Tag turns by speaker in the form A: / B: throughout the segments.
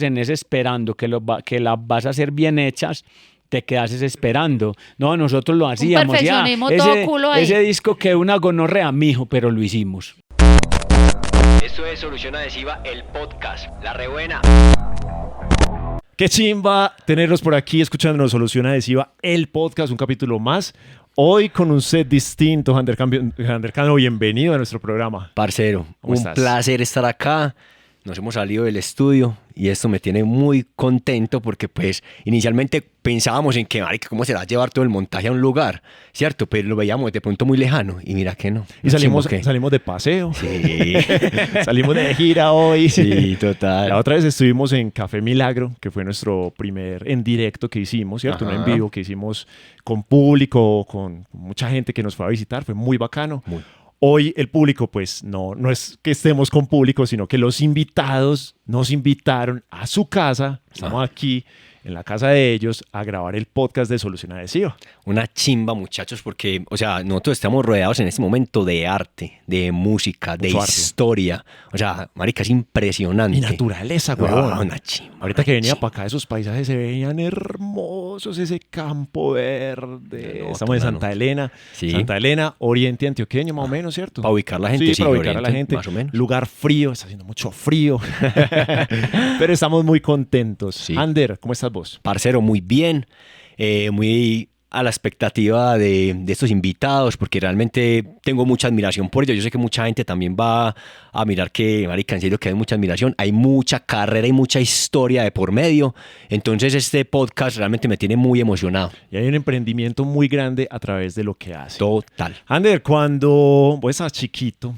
A: en ese esperando que las vas a hacer bien hechas, te quedas esperando. No, nosotros lo hacíamos.
B: Perfeccionismo todo culo ahí.
A: Ese disco que una gonorrea, mijo, pero lo hicimos.
C: Esto es Solución Adhesiva, el podcast, la rebuena.
D: Qué chimba tenerlos por aquí escuchándonos Solución Adhesiva, el podcast, un capítulo más. Hoy con un set distinto. Jander Cano, bienvenido a nuestro programa.
C: Parcero,
D: ¿Cómo estás?
C: placer estar acá. Nos hemos salido del estudio y esto me tiene muy contento porque pues inicialmente pensábamos en que, marica, ¿cómo será llevar todo el montaje a un lugar? ¿Cierto? Pero lo veíamos de pronto muy lejano y mira que no.
D: Y salimos de paseo.
C: Sí.
D: Salimos de gira hoy.
C: Sí, total.
D: La otra vez estuvimos en Café Milagro, que fue nuestro primer en directo que hicimos, ¿cierto?
C: Ajá.
D: Un en vivo que hicimos con público, con mucha gente que nos fue a visitar. Fue muy bacano. Hoy el público, pues no es que estemos con público, sino que los invitados nos invitaron a su casa. Estamos aquí en la casa de ellos a grabar el podcast de Solución Adhesiva.
C: Una chimba, muchachos, porque, o sea, nosotros estamos rodeados en este momento de arte, de música, de
D: Mucho arte.
C: historia. O sea, marica, es impresionante.
D: Y naturaleza, huevón.
C: Una chimba.
D: Ahorita que venía
C: chimba.
D: para acá, esos paisajes se veían hermosos, ese campo verde.
C: No,
D: Estamos en
C: claro.
D: Santa Elena.
C: Sí.
D: Santa Elena, oriente antioqueño, más o menos, ¿cierto?
C: Para ubicar la gente,
D: sí, para ubicar a la
C: Oriente,
D: gente.
C: más o menos.
D: Lugar frío, está haciendo mucho frío. Pero estamos muy contentos.
C: Sí.
D: Ander, ¿cómo estás vos?
C: Parcero, muy bien, muy a la expectativa de estos invitados, porque realmente tengo mucha admiración por ellos. Yo sé que mucha gente también va a mirar que, marica, en serio que hay mucha admiración, hay mucha carrera y mucha historia de por medio. Entonces este podcast realmente me tiene muy emocionado.
D: Y hay un emprendimiento muy grande a través de lo que hace.
C: Total.
D: Ander, cuando vos estabas chiquito,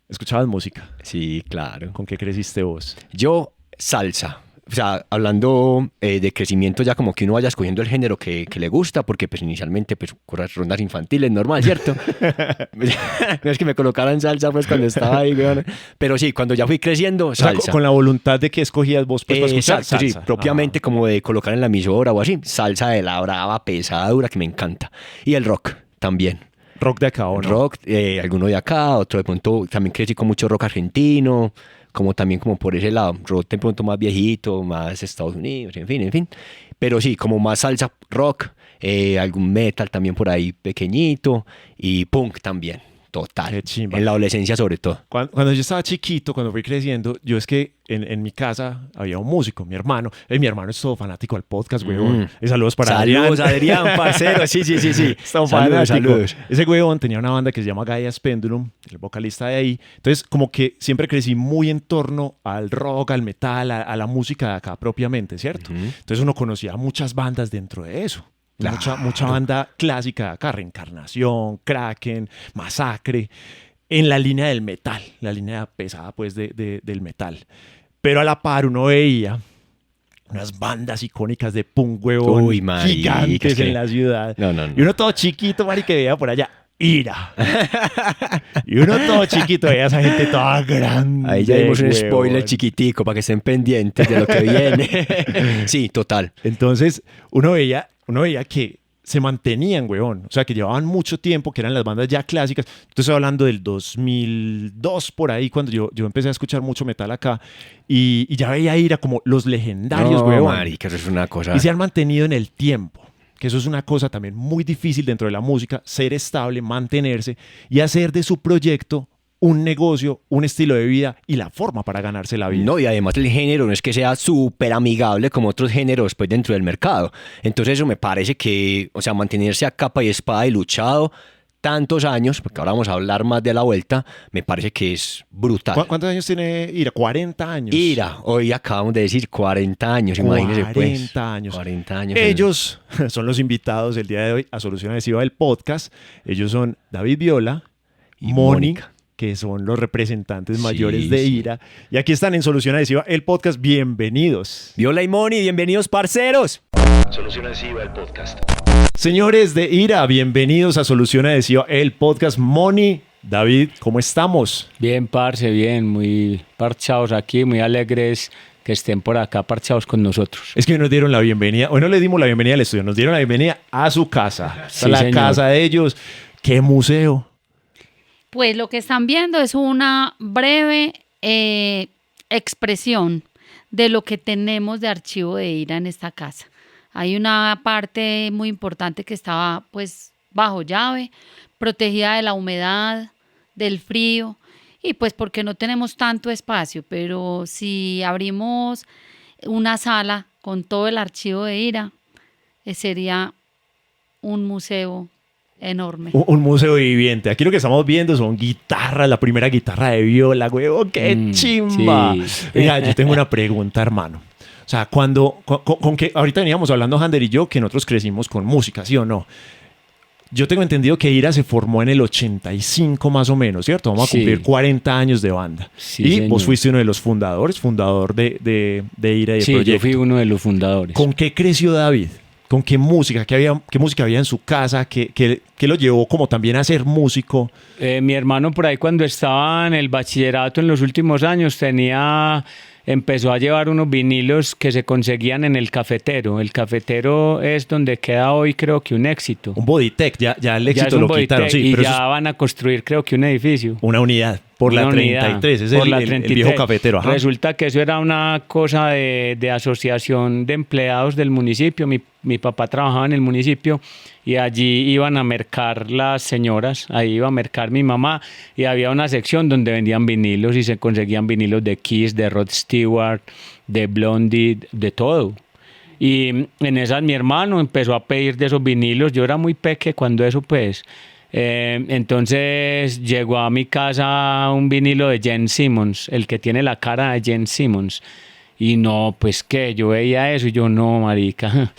D: escuchabas música.
C: Sí, claro.
D: ¿Con qué creciste vos?
C: Yo, salsa. O sea, hablando de crecimiento, ya como que uno vaya escogiendo el género que le gusta, porque pues inicialmente pues corras rondas infantiles, normal, ¿cierto? No es que me colocaran salsa pues cuando estaba ahí, weón. Pero sí, cuando ya fui creciendo,
D: O sea,
C: salsa.
D: con la voluntad de que escogías vos pues, para escuchar
C: Exacto, sí,
D: salsa.
C: propiamente como de colocar en la emisora o así, salsa de la brava, pesada, dura, que me encanta. Y el rock también.
D: Rock de acá, ¿o no?
C: Rock, alguno de acá, otro de pronto, también crecí con mucho rock argentino, como también como por ese lado, rock de pronto más viejito, más Estados Unidos, en fin. Pero sí, como más salsa, rock, algún metal también por ahí pequeñito y punk también, total.
D: Qué chimba.
C: En la adolescencia sobre todo.
D: Cuando yo estaba chiquito, cuando fui creciendo, yo es que en mi casa había un músico, mi hermano. Mi hermano es todo fanático al podcast, huevón. Y saludos para
C: Saludos,
D: Adrián.
C: Adrián, parcero. Sí.
D: Está un fanático. Ese huevón tenía una banda que se llama Gaia's Pendulum, el vocalista de ahí. Entonces, como que siempre crecí muy en torno al rock, al metal, a la música de acá propiamente, ¿cierto? Entonces uno conocía muchas bandas dentro de eso.
C: Claro.
D: Mucha banda clásica de acá, Reencarnación, Kraken, Masacre, en la línea del metal, la línea pesada pues del metal. Pero a la par uno veía unas bandas icónicas de punk, huevón,
C: Uy, marica,
D: gigantes
C: es que-
D: en la ciudad.
C: No.
D: Y uno todo chiquito, marica, que veía por allá Ira. Y uno todo chiquito veía a esa gente toda grande.
C: Ahí ya dimos un
D: huevón.
C: spoiler chiquitico para que estén pendientes de lo que viene. Sí, total.
D: Entonces, uno veía que se mantenían, huevón. O sea, que llevaban mucho tiempo, que eran las bandas ya clásicas. Estoy hablando del 2002, por ahí, cuando yo empecé a escuchar mucho metal acá. Y ya veía ir a como los legendarios,
C: No,
D: huevón.
C: marica, eso es una cosa.
D: Y se han mantenido en el tiempo. Que eso es una cosa también muy difícil dentro de la música, ser estable, mantenerse y hacer de su proyecto un negocio, un estilo de vida y la forma para ganarse la vida.
C: No, y además el género no es que sea súper amigable como otros géneros pues dentro del mercado. Entonces eso me parece que, o sea, mantenerse a capa y espada y luchado tantos años, porque ahora vamos a hablar más de la vuelta, me parece que es brutal.
D: ¿Cuántos años tiene Ira? 40 años.
C: Ira, hoy acabamos de decir 40 años, imagínense pues.
D: 40 años.
C: 40 años.
D: Ellos son los invitados el día de hoy a Solución Adhesiva del podcast. Ellos son David Viola y
C: Y
D: Moni,
C: Mónica.
D: que son los representantes
C: Sí,
D: mayores de
C: sí.
D: Ira. Y aquí están en Solución Adhesiva el podcast. Bienvenidos.
C: Viola y Moni, bienvenidos parceros.
E: Solución Adhesiva, el podcast.
D: Señores de Ira, bienvenidos a Solución Adhesiva el podcast. Moni, David, ¿cómo estamos?
A: Bien, parce, bien, muy parchados aquí, muy alegres que estén por acá parchados con nosotros.
D: Es que hoy nos dieron la bienvenida, hoy no le dimos la bienvenida al estudio, nos dieron la bienvenida a su casa.
A: Sí,
D: a la
A: señor.
D: casa de ellos. ¿Qué museo?
B: Pues lo que están viendo es una breve expresión de lo que tenemos de archivo de Ira en esta casa. Hay una parte muy importante que estaba pues bajo llave, protegida de la humedad, del frío y pues porque no tenemos tanto espacio, pero si abrimos una sala con todo el archivo de Ira, sería un museo enorme.
D: Un museo viviente. Aquí lo que estamos viendo son guitarras, la primera guitarra de viola, huevo, qué chimba.
A: Sí.
D: Mira, yo tengo una pregunta, hermano. O sea, con que ahorita veníamos hablando Hander y yo que nosotros crecimos con música, ¿sí o no? Yo tengo entendido que Ira se formó en el 85 más o menos, ¿cierto? Vamos a cumplir 40 años de banda.
A: Sí,
D: y
A: señor.
D: vos fuiste uno de los fundador de Ira y de
A: Sí,
D: proyecto.
A: yo fui uno de los fundadores.
D: ¿Con qué creció David? ¿Con qué música? ¿Qué música había en su casa? ¿Qué lo llevó como también a ser músico?
A: Mi hermano por ahí cuando estaba en el bachillerato en los últimos años empezó a llevar unos vinilos que se conseguían en el cafetero. El cafetero es donde queda hoy creo que un éxito.
D: Un Bodytech, ya el
A: Ya
D: éxito
A: es un
D: lo
A: Bodytech
D: quitaron. Sí,
A: y
D: pero
A: ya
D: eso es
A: van a construir creo que un edificio.
D: una unidad por
A: Una
D: la
A: unidad,
D: 33, es
A: por
D: el,
A: la
D: el
A: 33.
D: viejo cafetero. Ajá.
A: Resulta que eso era una cosa de asociación de empleados del municipio. Mi papá trabajaba en el municipio y allí iban a mercar las señoras, ahí iba a mercar mi mamá y había una sección donde vendían vinilos y se conseguían vinilos de Kiss, de Rod Stewart, de Blondie, de todo. Y en esas mi hermano empezó a pedir de esos vinilos. Yo era muy peque cuando eso pues... entonces llegó a mi casa un vinilo de Gene Simmons, el que tiene la cara de Gene Simmons. Y no, pues que yo veía eso y yo no, marica,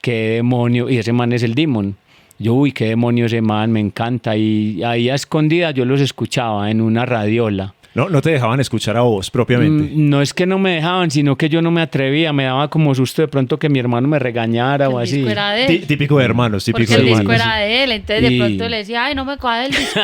A: qué demonio. Y ese man es el Demon. Yo, uy, qué demonio ese man, me encanta. Y ahí a escondidas yo los escuchaba en una radiola.
D: No te dejaban escuchar a vos propiamente.
A: No es que no me dejaban, sino que yo no me atrevía. Me daba como susto de pronto que mi hermano me regañara o
B: El
A: así.
B: disco era de él.
D: Típico de hermanos, típico
B: Porque
D: de
B: el disco
D: hermanos.
B: era de él, entonces
A: Y-
B: de pronto le decía, ay, no me coja del disco.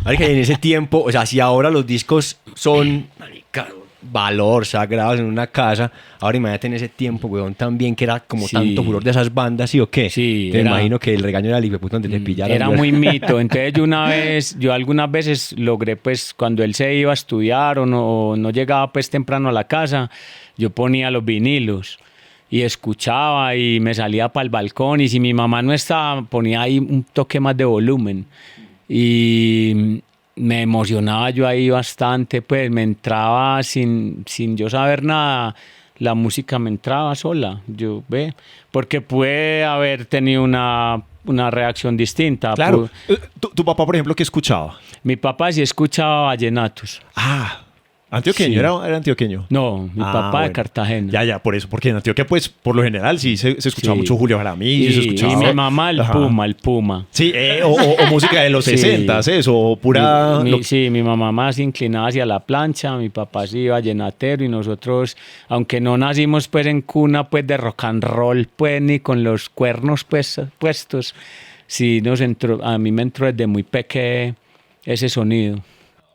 C: Marica, y en ese tiempo, o sea, si ahora los discos son, marica, valor sagrados en una casa, ahora imagínate en ese tiempo, weón, también que era como
A: Sí.
C: tanto furor de esas bandas, ¿sí o qué?
A: Sí,
C: Te
A: era-
C: imagino que el regaño era el hijo de puta donde te pillaran.
A: Era
C: weón.
A: muy mito. Entonces yo algunas veces logré, pues, cuando él se iba a estudiar o no llegaba pues temprano a la casa, yo ponía los vinilos y escuchaba y me salía para el balcón y si mi mamá no estaba, ponía ahí un toque más de volumen. Y me emocionaba yo ahí bastante, pues me entraba sin yo saber nada. La música me entraba sola, yo ve, porque puede haber tenido una reacción distinta.
D: Claro. ¿Tu papá, por ejemplo, qué escuchaba?
A: Mi papá sí escuchaba vallenatos.
D: Ah, antioqueño,
A: Sí.
D: era antioqueño.
A: No, mi papá de
D: bueno.
A: Cartagena.
D: Ya, por eso, porque en Antioquia, pues, por lo general, sí se escuchaba
A: Sí.
D: mucho Julio Jaramillo, se
A: Y
D: escuchaba...
A: mi mamá el
D: Ajá.
A: Puma.
D: Sí, o música de los
A: Sí.
D: 60s, eso, o pura...
A: Sí, mi mamá más inclinada hacia la plancha, mi papá sí vallenatero y nosotros, aunque no nacimos pues en cuna pues de rock and roll pues ni con los cuernos pues puestos, sí a mí me entró desde muy pequeño ese sonido.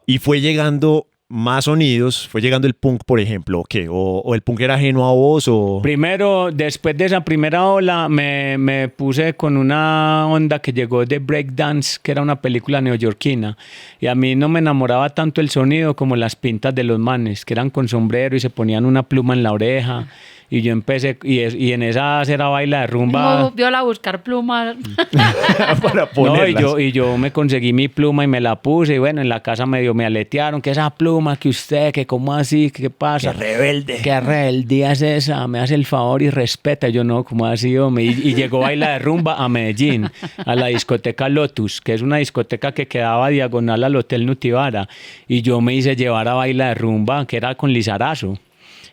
D: Y fue llegando más sonidos, fue llegando el punk, por ejemplo, ¿o qué? ¿O el punk era ajeno a vos, o...?
A: Primero, después de esa primera ola, me puse con una onda que llegó de Breakdance, que era una película neoyorquina. Y a mí no me enamoraba tanto el sonido como las pintas de los manes, que eran con sombrero y se ponían una pluma en la oreja. Y yo empecé, y en esa era baila de rumba.
B: No, viola a buscar plumas.
D: para
A: No,
D: ponerlas.
A: y yo me conseguí mi pluma y me la puse y bueno, en la casa medio me aletearon, que esa pluma, que usted, que cómo así, que qué pasa.
C: Qué rebelde.
A: Qué rebeldía es esa, me hace el favor y respeta. Yo no, ¿cómo así, hombre? Y llegó Baila de Rumba a Medellín, a la discoteca Lotus, que es una discoteca que quedaba diagonal al Hotel Nutibara. Y yo me hice llevar a Baila de Rumba, que era con Lizarazo.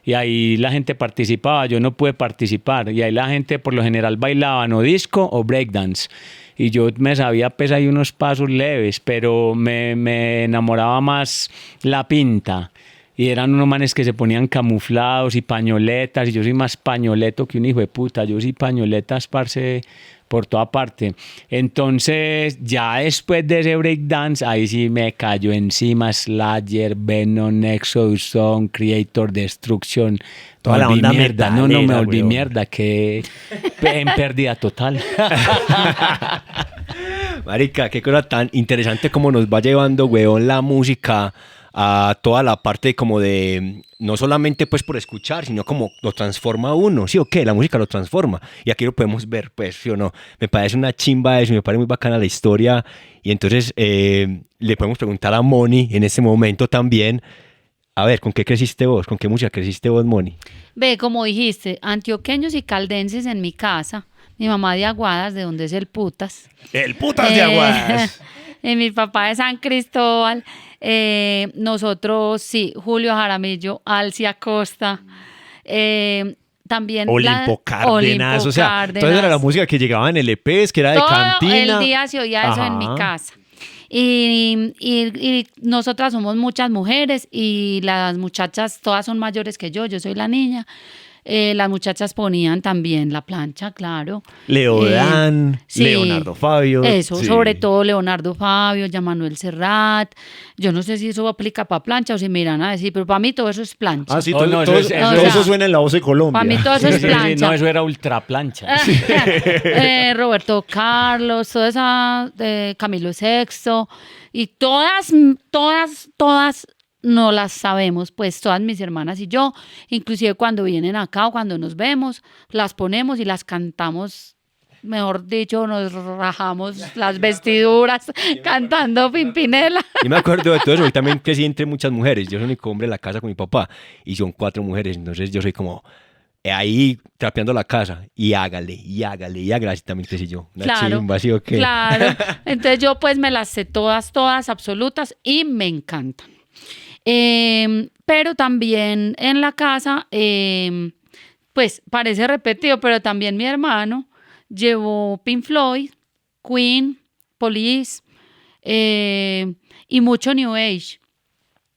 A: Y ahí la gente participaba, yo no pude participar. Y ahí la gente por lo general bailaba no disco o breakdance. Y yo me sabía pues ahí unos pasos leves, pero me enamoraba más la pinta. Y eran unos manes que se ponían camuflados y pañoletas. Y yo soy más pañoleto que un hijo de puta. Yo soy pañoletas, parce, por toda parte. Entonces, ya después de ese breakdance, ahí sí me cayó encima Slayer, Venom, Exodus Song, Creator Destruction.
C: Toda la
A: Volví
C: onda
A: mierda. No, me
C: metalera,
A: volví
C: weón.
A: mierda, que en pérdida total.
C: Marica, qué cosa tan interesante como nos va llevando, weón, la música a toda la parte como de, no solamente pues por escuchar, sino como lo transforma a uno, ¿sí o qué? La música lo transforma. Y aquí lo podemos ver, pues, ¿sí o no? Me parece una chimba eso, me parece muy bacana la historia. Y entonces le podemos preguntar a Moni en este momento también, a ver, ¿con qué creciste vos? ¿Con qué música creciste vos, Moni?
B: Ve, como dijiste, antioqueños y caldenses en mi casa. Mi mamá de Aguadas, de donde es el Putas.
D: El putas de Aguadas.
B: Y mi papá de San Cristóbal. Nosotros, sí, Julio Jaramillo, Alcia Costa. También
D: Olimpo Cárdenas, o sea,
B: Cárdenas.
D: entonces era la música que llegaba en LPs, que era de
B: Todo
D: cantina.
B: el día se oía eso en mi
D: Ajá.
B: casa. Y nosotras somos muchas mujeres y las muchachas todas son mayores que yo soy la niña. Las muchachas ponían también la plancha, claro.
D: Leodán,
B: sí,
D: Leonardo Fabio.
B: Eso,
D: sí.
B: sobre todo Leonardo Fabio, ya Manuel Serrat. Yo no sé si eso aplica para plancha o si me irán a decir, pero para mí todo eso es plancha.
D: Ah, sí,
A: Oh,
D: todo,
A: no,
D: todo-
A: eso es-
D: todo
B: eso
D: eso
B: es-
D: suena en la voz de Colombia.
B: Para mí todo eso es
A: Sí, sí, sí,
B: plancha.
A: no, eso era ultra plancha.
B: Roberto Carlos, toda esa Camilo Sexto y todas no las sabemos, pues todas mis hermanas y yo, inclusive cuando vienen acá o cuando nos vemos, las ponemos y las cantamos. Mejor dicho, nos rajamos las vestiduras cantando Pimpinela.
C: Yo me acuerdo de todo eso, yo también crecí entre muchas mujeres, yo soy el único hombre en la casa con mi papá y son 4 mujeres, entonces yo soy como ahí trapeando la casa y hágale, y hágale, y hágale, así también crecí yo. Una
B: Claro,
C: chimba, ¿sí o qué?
B: claro. Entonces yo pues me las sé todas absolutas y me encantan. Pero también en la casa, pues parece repetido, pero también mi hermano llevó Pink Floyd, Queen, Police y mucho New Age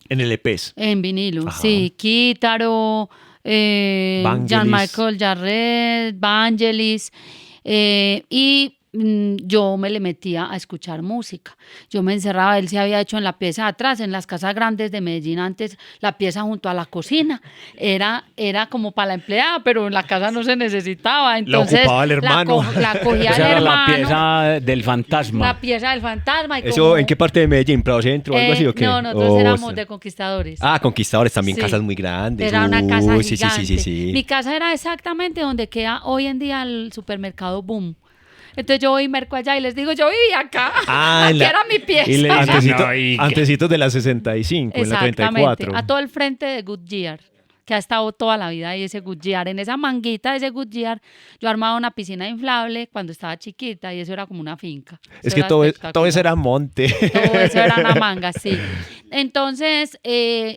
D: En LPs.
B: en vinilo.
D: Ajá.
B: Sí, Kítaro,
D: Vangelis.
B: Jean-Michel Jarre, Vangelis. Y yo me le metía a escuchar música. Yo me encerraba, él se había hecho en la pieza de atrás, en las casas grandes de Medellín antes, la pieza junto a la cocina. Era como para la empleada, pero en la casa no se necesitaba. Entonces,
D: ocupaba el hermano.
B: La cogía
A: Esa
B: el
A: era
B: hermano.
A: la pieza del fantasma.
B: La pieza del fantasma. Y
C: ¿Eso
B: como-
C: en qué parte de Medellín? ¿Prado Centro o algo así o qué?
B: No, nosotros
C: Oh,
B: éramos
C: sí.
B: de conquistadores.
C: Ah, Conquistadores también,
B: Sí.
C: casas muy grandes.
B: Era una casa
C: Sí,
B: gigante.
C: sí.
B: Mi casa era exactamente donde queda hoy en día el supermercado Boom. Entonces yo voy y merco allá y les digo, yo vivía acá.
D: Ah,
B: Aquí
D: en la-
B: era mi pieza.
A: y le dicen,
D: Antecito-
A: No, y-
D: antecitos de la 65, en la
B: Exactamente.
D: 34.
B: A todo el frente de Goodyear, que ha estado toda la vida ahí ese Goodyear. En esa manguita de ese Goodyear, yo armaba una piscina inflable cuando estaba chiquita y eso era como una finca.
D: Es
B: Eso
D: que
B: era
D: todo eso
B: espectacular.
D: era monte.
B: Todo eso era una manga, sí. Entonces,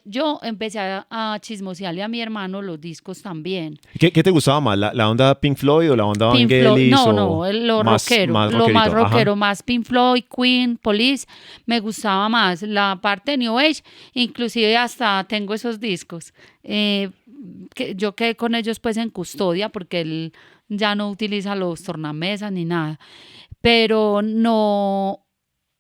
B: yo empecé a chismosearle a mi hermano los discos también.
D: ¿Qué te gustaba más? ¿La onda Pink Floyd o la onda
B: Pink Floyd,
D: Vangelis?
B: no, lo
D: más-
B: rockero,
D: más
B: lo más
D: rockerito? Ajá.
B: rockero, más Pink Floyd, Queen, Police, me gustaba más la parte de New Age, inclusive hasta tengo esos discos. Que yo quedé con ellos pues en custodia porque él ya no utiliza los tornamesas ni nada, pero no,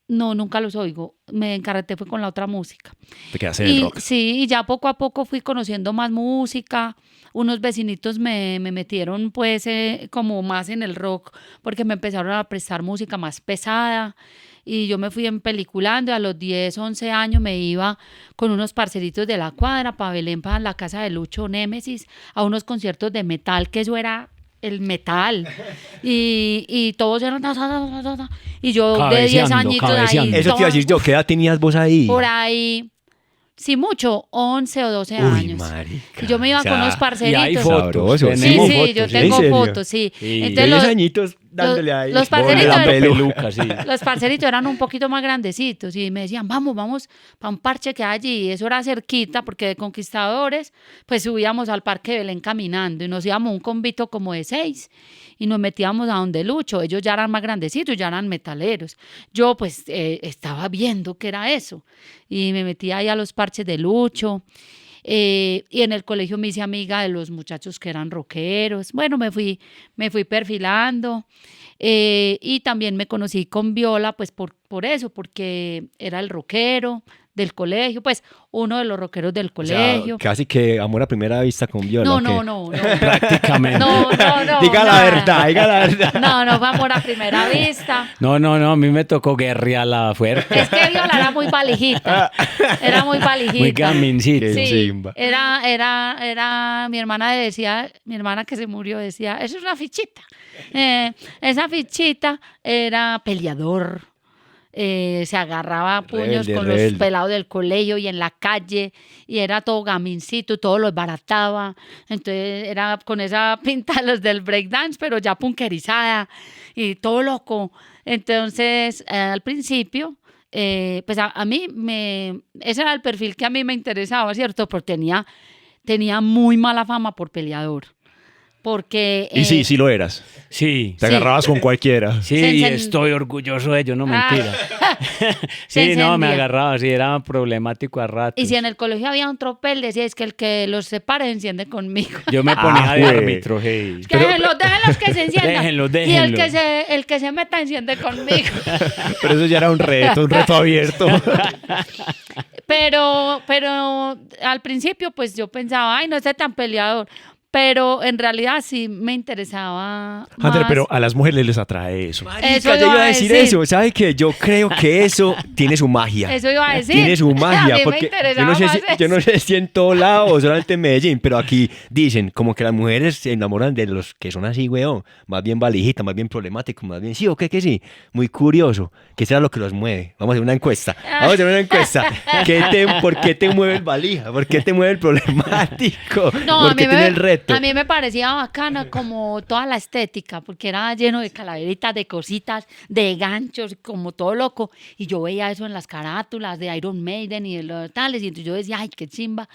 B: nunca los oigo, me encarreté fue con la otra música.
D: Te quedaste en el
B: Y
D: rock.
B: sí, y ya poco a poco fui conociendo más música. Unos vecinitos me metieron pues como más en el rock porque me empezaron a prestar música más pesada y yo me fui empeliculando y a los 10, 11 años me iba con unos parceritos de la cuadra para Belén, para la casa de Lucho Némesis, a unos conciertos de metal, que eso era el metal y todos eran y yo de 10
A: Cabeceando,
B: añitos ahí
A: cabeceando.
C: Eso te iba a decir yo, ¿qué edad tenías vos ahí?
B: por ahí, sí mucho, 11 o 12
C: Uy,
B: años.
C: marica.
B: Y yo me iba
C: O sea,
B: con unos
A: Y hay
B: parceritos.
A: fotos.
C: Sabroso,
B: Sí,
A: tenemos
B: sí,
A: fotos,
B: yo
C: ¿en
B: tengo
C: serio?
B: fotos, sí.
A: Sí,
C: De
B: Entonces
C: 10
B: los,
C: añitos dándole ahí.
B: los parceritos
A: la
B: eran-
A: peluca, sí.
B: los parceritos eran un poquito más grandecitos y me decían, vamos para un parche que hay allí. Y eso era cerquita porque de Conquistadores, pues subíamos al Parque de Belén caminando y nos íbamos un convito como de 6 y nos metíamos a donde Lucho. Ellos ya eran más grandecitos, ya eran metaleros. Yo pues estaba viendo qué era eso y me metía ahí a los parches de Lucho. Y en el colegio me hice amiga de los muchachos que eran rockeros. Bueno, me fui perfilando. Y también me conocí con Viola, pues por por eso, porque era el rockero del colegio, pues uno de los rockeros del colegio.
C: Casi que amor a primera vista con Viola.
B: No,
C: ¿o qué?
B: no.
A: Prácticamente.
B: No.
C: Diga la
B: nada.
C: verdad, diga la verdad.
B: No fue amor a primera vista.
A: No, a mí me tocó guerrearla fuerte.
B: Es que Viola era muy valijita. Era muy valijita.
A: Muy gamincito.
C: Qué
B: Sí,
C: chimba.
B: era, mi hermana decía, mi hermana que se murió decía, eso es una fichita. Esa fichita era peleador. Se agarraba a puños con los
C: Rebelde.
B: pelados del colegio y en la calle, y era todo gamincito, todo lo desbarataba. Entonces era con esa pinta de los del breakdance, pero ya punkerizada y todo loco. Entonces, al principio, pues a mí ese era el perfil que a mí me interesaba, ¿cierto? Pero tenía muy mala fama por peleador. Porque...
D: Y sí lo eras.
A: Sí.
D: Te agarrabas con cualquiera.
A: Sí, y estoy orgulloso de ello, no mentira.
B: Se
A: Sí, no, me
B: encendía.
A: agarraba, sí, era problemático a ratos.
B: Y si en el colegio había un tropel, decía, es que el que los separe se enciende conmigo.
A: Yo me ponía de
D: güey.
A: árbitro, hey.
B: Que déjenlos que se enciendan.
A: Déjenlos.
B: Y el que se meta enciende conmigo.
D: Pero eso ya era un reto abierto.
B: Pero al principio, pues yo pensaba, ay, no sé tan peleador. Pero en realidad sí me interesaba
D: Hunter,
B: más.
D: pero a las mujeres les atrae eso.
C: Marica,
B: Eso
C: yo iba
B: iba
C: a
B: a
C: decir
B: decir.
C: eso. ¿Sabe qué? Yo creo que eso tiene su magia.
B: Eso iba a decir.
C: Tiene su
B: A
C: magia.
B: mí me
C: Porque
B: interesaba
C: yo
B: más
C: no
B: eso.
C: sé si en todo lado o solamente en Medellín, pero aquí dicen como que las mujeres se enamoran de los que son así, weón. Más bien valijitas, más bien problemáticos, más bien sí o qué que sí. Muy curioso. ¿Qué será lo que los mueve? Vamos a hacer una encuesta. ¿Por qué te mueve el valija? ¿Por qué te mueve el problemático?
B: No,
C: ¿Por qué tiene el reto?
B: a mí me parecía bacana como toda la estética, porque era lleno de calaveritas, de cositas, de ganchos, como todo loco. Y yo veía eso en las carátulas de Iron Maiden y de los tales, y entonces yo decía, ay, qué chimba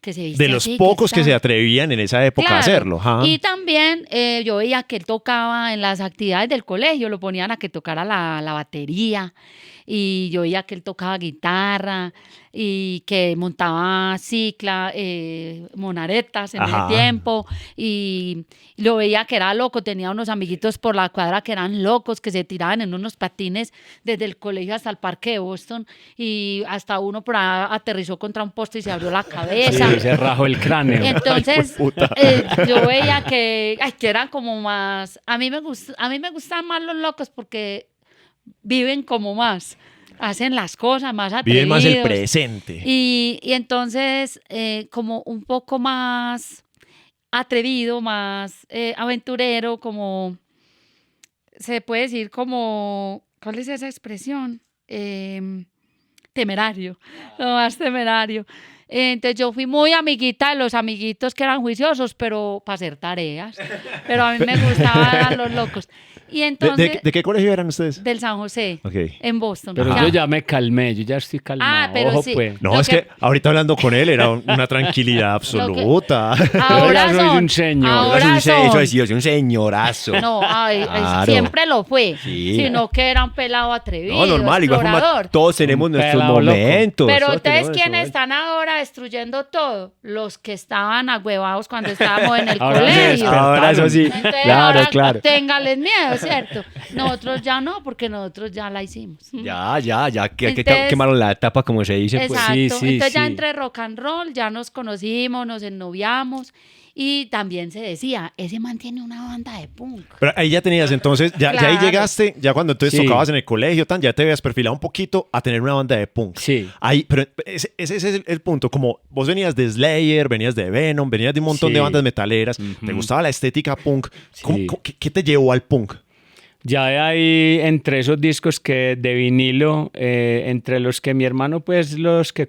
B: que se viste
D: De los
B: así,
D: pocos que
B: está".
D: se atrevían en esa época a
B: Claro.
D: hacerlo. Ajá.
B: Y también yo veía que él tocaba en las actividades del colegio, lo ponían a que tocara la batería, y yo veía que él tocaba guitarra y que montaba cicla, monaretas en
D: Ajá.
B: ese tiempo, y lo veía que era loco, tenía unos amiguitos por la cuadra que eran locos, que se tiraban en unos patines desde el colegio hasta el parque de Boston, y hasta uno por ahí aterrizó contra un poste y se abrió la cabeza.
A: Sí, se rajó el cráneo.
B: Entonces, yo veía que eran como más. A mí me gustan más los locos porque viven como más, hacen las cosas más atrevidos.
D: Vive más el presente.
B: Y entonces, como un poco más atrevido, más aventurero, como se puede decir como, ¿cuál es esa expresión? Temerario, lo más temerario. Entonces yo fui muy amiguita de los amiguitos que eran juiciosos, pero para hacer tareas. Pero a mí me gustaban los locos. Y entonces,
D: ¿De qué colegio eran ustedes?
B: del San José,
D: Ok.
B: en Boston.
A: Pero
B: Ya.
A: yo ya me calmé, yo ya estoy calmado.
B: pero
A: Ojo,
B: sí.
A: pues.
D: No,
B: Lo
D: es
B: que-
D: que ahorita hablando con él era una tranquilidad absoluta.
B: Ahora
A: ya soy
B: son,
A: un señor.
B: ahora
C: Eso
B: son.
C: es, yo soy un señorazo.
B: No,
C: Claro.
B: siempre lo fue,
C: Sí.
B: sino que era un pelado atrevido,
C: No, normal, igual forma,
B: explorador.
C: todos tenemos
A: Un
C: nuestros
A: pelado loco.
C: momentos.
B: Pero
C: todos
B: ustedes,
C: tenemos
B: ¿quiénes
C: nuestros
B: están ahora destruyendo todo? Los que estaban agüevados cuando estábamos en el
A: Ahora se
B: colegio.
A: despertaron.
C: Ahora eso sí,
B: Entonces,
C: claro,
B: ahora
C: claro.
B: téngales miedo, ¿cierto? Nosotros ya no, porque nosotros ya la hicimos.
C: Ya, que
B: Entonces-
C: quemaron la etapa, como se dice. Pues.
B: Exacto.
A: Sí, sí,
B: Entonces ya
A: sí.
B: entre rock and roll ya nos conocimos, nos ennoviamos, y también se decía, ese man tiene una banda de punk.
D: Pero ahí ya tenías, entonces, ya ahí
B: Claro.
D: llegaste, ya cuando entonces
A: Sí.
D: tocabas en el colegio, ya te habías perfilado un poquito a tener una banda de punk.
A: Sí.
D: Ahí, pero ese es el punto, como vos venías de Slayer, venías de Venom, venías de un montón de
A: Sí.
D: bandas metaleras, te gustaba la estética punk. ¿Qué te llevó al punk?
A: Ya de ahí, entre esos discos que de vinilo, entre los que mi hermano, pues los que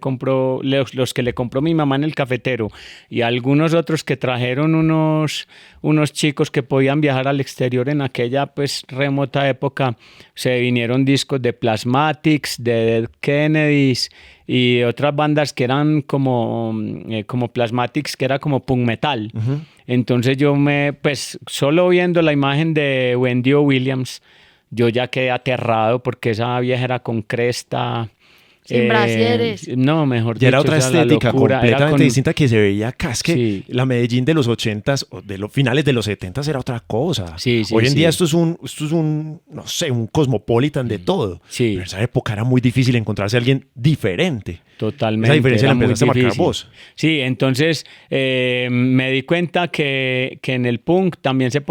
A: le compró mi mamá en el cafetero, y algunos otros que trajeron unos chicos que podían viajar al exterior en aquella pues remota época, se vinieron discos de Plasmatics, de Dead Kennedys y otras bandas que eran como Plasmatics, que era como punk metal. Entonces pues solo viendo la imagen de Wendy O. Williams, yo ya quedé aterrado porque esa vieja era con cresta,
B: Sin brasieres.
A: No, mejor
D: Ya era
A: dicho,
D: otra
A: esa era la
D: estética
A: locura. Era
D: completamente
A: con-
D: distinta que se veía acá. Es que
A: Sí.
D: la Medellín de los 80s o de los finales de los 70s era otra cosa.
A: Sí, sí,
D: Hoy en
A: sí.
D: día esto es un, no sé, un cosmopolitan de todo.
A: Sí.
D: Pero en esa época era muy difícil encontrarse a alguien diferente.
A: Totalmente.
D: Esa diferencia
A: era
D: la
A: muy
D: empezaste a marcar
A: difícil.
D: vos.
A: Sí, entonces me di cuenta que en el punk también se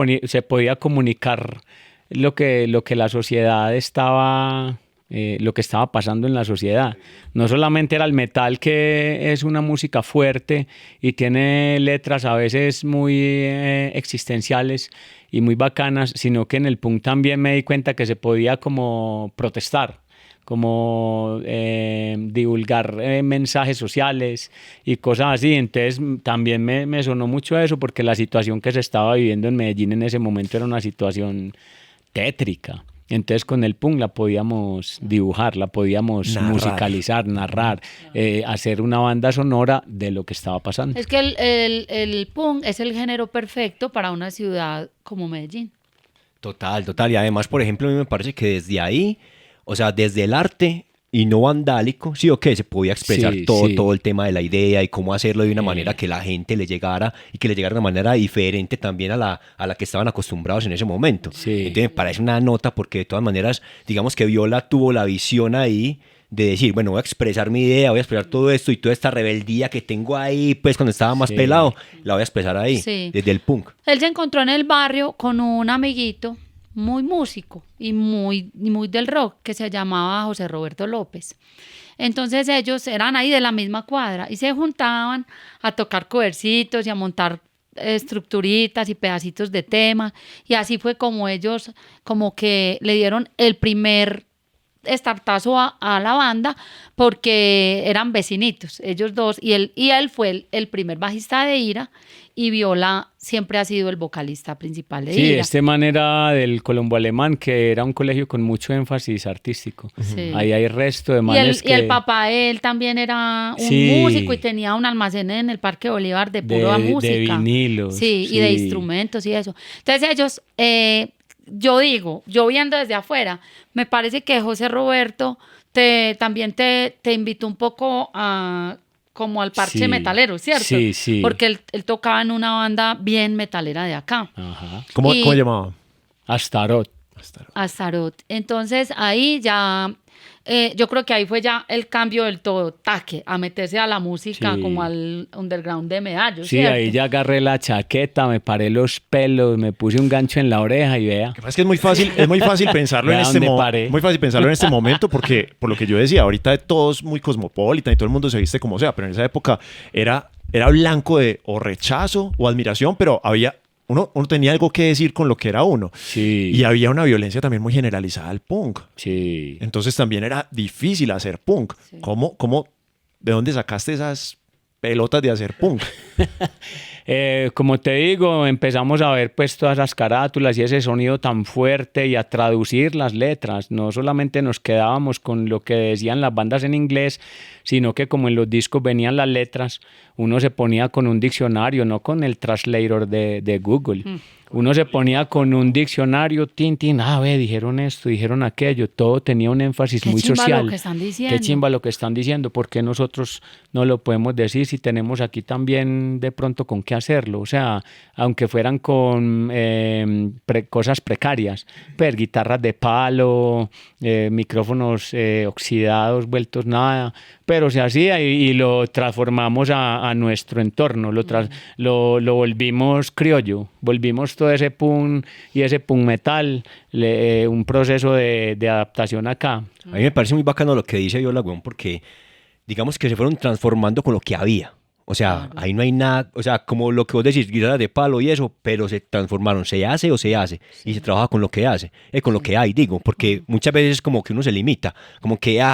A: podía comunicar lo que la sociedad estaba, lo que estaba pasando en la sociedad. No solamente era el metal, que es una música fuerte y tiene letras a veces muy existenciales y muy bacanas, sino que en el punk también me di cuenta que se podía como protestar, como divulgar mensajes sociales y cosas así. Entonces también me sonó mucho eso, porque la situación que se estaba viviendo en Medellín en ese momento era una situación tétrica. Entonces con el punk la podíamos dibujar, la podíamos
D: Narrar.
A: musicalizar, narrar, hacer una banda sonora de lo que estaba pasando.
B: Es que el punk es el género perfecto para una ciudad como Medellín.
C: Total, total. Y además, por ejemplo, a mí me parece que desde ahí, o sea, desde el arte y no vandálico, sí o qué, se podía expresar
A: Sí,
C: todo,
A: sí.
C: todo el tema de la idea y cómo hacerlo de una manera que la gente le llegara y que le llegara de una manera diferente también a la que estaban acostumbrados en ese momento.
A: Sí.
C: Entonces me parece una nota, porque de todas maneras, digamos que Viola tuvo la visión ahí de decir, bueno, voy a expresar mi idea, voy a expresar todo esto y toda esta rebeldía que tengo ahí, pues cuando estaba más
A: Sí.
C: pelado, la voy a expresar ahí,
B: Sí.
C: desde el punk.
B: Él se encontró en el barrio con un amiguito muy músico y muy del rock, que se llamaba José Roberto López. Entonces ellos eran ahí de la misma cuadra y se juntaban a tocar covercitos y a montar estructuritas y pedacitos de tema, y así fue como ellos como que le dieron el primer estartazo a la banda, porque eran vecinitos, ellos dos, y él fue el primer bajista de Ira, y Viola siempre ha sido el vocalista principal de
A: Sí,
B: Ira.
A: este man era del Colombo Alemán, que era un colegio con mucho énfasis artístico.
B: Sí.
A: Ahí hay resto de
B: Y
A: manes
B: y el
A: que-
B: papá de él también era un
A: Sí.
B: músico y tenía un almacén en el Parque Bolívar de pura música.
A: de vinilos.
B: Sí, y de instrumentos y eso. Entonces ellos, yo viendo desde afuera, me parece que José Roberto también te invitó un poco a como al parche
A: Sí.
B: metalero, ¿cierto?
A: Sí, sí.
B: Porque él tocaba en una banda bien metalera de acá,
A: Ajá.
D: ¿Cómo
B: Y-
D: llamaba?
A: Astarot.
B: Astaroth. Entonces ahí ya, yo creo que ahí fue ya el cambio del todo, taque, a meterse a la música,
A: Sí.
B: como al underground de Medallo,
A: Sí,
B: ¿cierto?
A: ahí ya agarré la chaqueta, me paré los pelos, me puse un gancho en la oreja y vea.
D: Lo que pasa es que es muy fácil pensarlo en
A: Vea
D: este
A: dónde paré.
D: muy fácil pensarlo en este momento, porque por lo que yo decía, ahorita todo es muy cosmopolita y todo el mundo se viste como sea, pero en esa época era blanco de o rechazo o admiración, pero uno tenía algo que decir con lo que era uno.
A: Sí.
D: Y había una violencia también muy generalizada al punk.
A: Sí.
D: Entonces también era difícil hacer punk.
B: Sí.
D: ¿De dónde sacaste esas pelotas de hacer punk?
A: Como te digo, empezamos a ver pues todas esas carátulas y ese sonido tan fuerte y a traducir las letras. No solamente nos quedábamos con lo que decían las bandas en inglés, sino que como en los discos venían las letras, uno se ponía con un diccionario, no con el translator de Google. Uno se ponía con un diccionario, dijeron esto, dijeron aquello, todo tenía un énfasis
B: Qué
A: muy
B: chimba
A: social.
B: lo que están diciendo.
A: Qué chimba lo que están diciendo, ¿por qué nosotros no lo podemos decir si tenemos aquí también de pronto con qué hacerlo? O sea, aunque fueran con cosas precarias, pues guitarras de palo, micrófonos oxidados, vueltos nada, pero se hacía y lo transformamos a nuestro entorno, lo volvimos criollo, volvimos todo ese punk y ese punk metal, un proceso de adaptación acá.
C: A mí me parece muy bacano lo que dice Viola, weón, porque digamos que se fueron transformando con lo que había. O sea, ahí no hay nada, o sea, como lo que vos decís, guitarras de palo y eso, pero se transformaron, se hace o se hace, y se trabaja con lo que hace, con lo que hay, digo, porque muchas veces como que uno se limita, como que,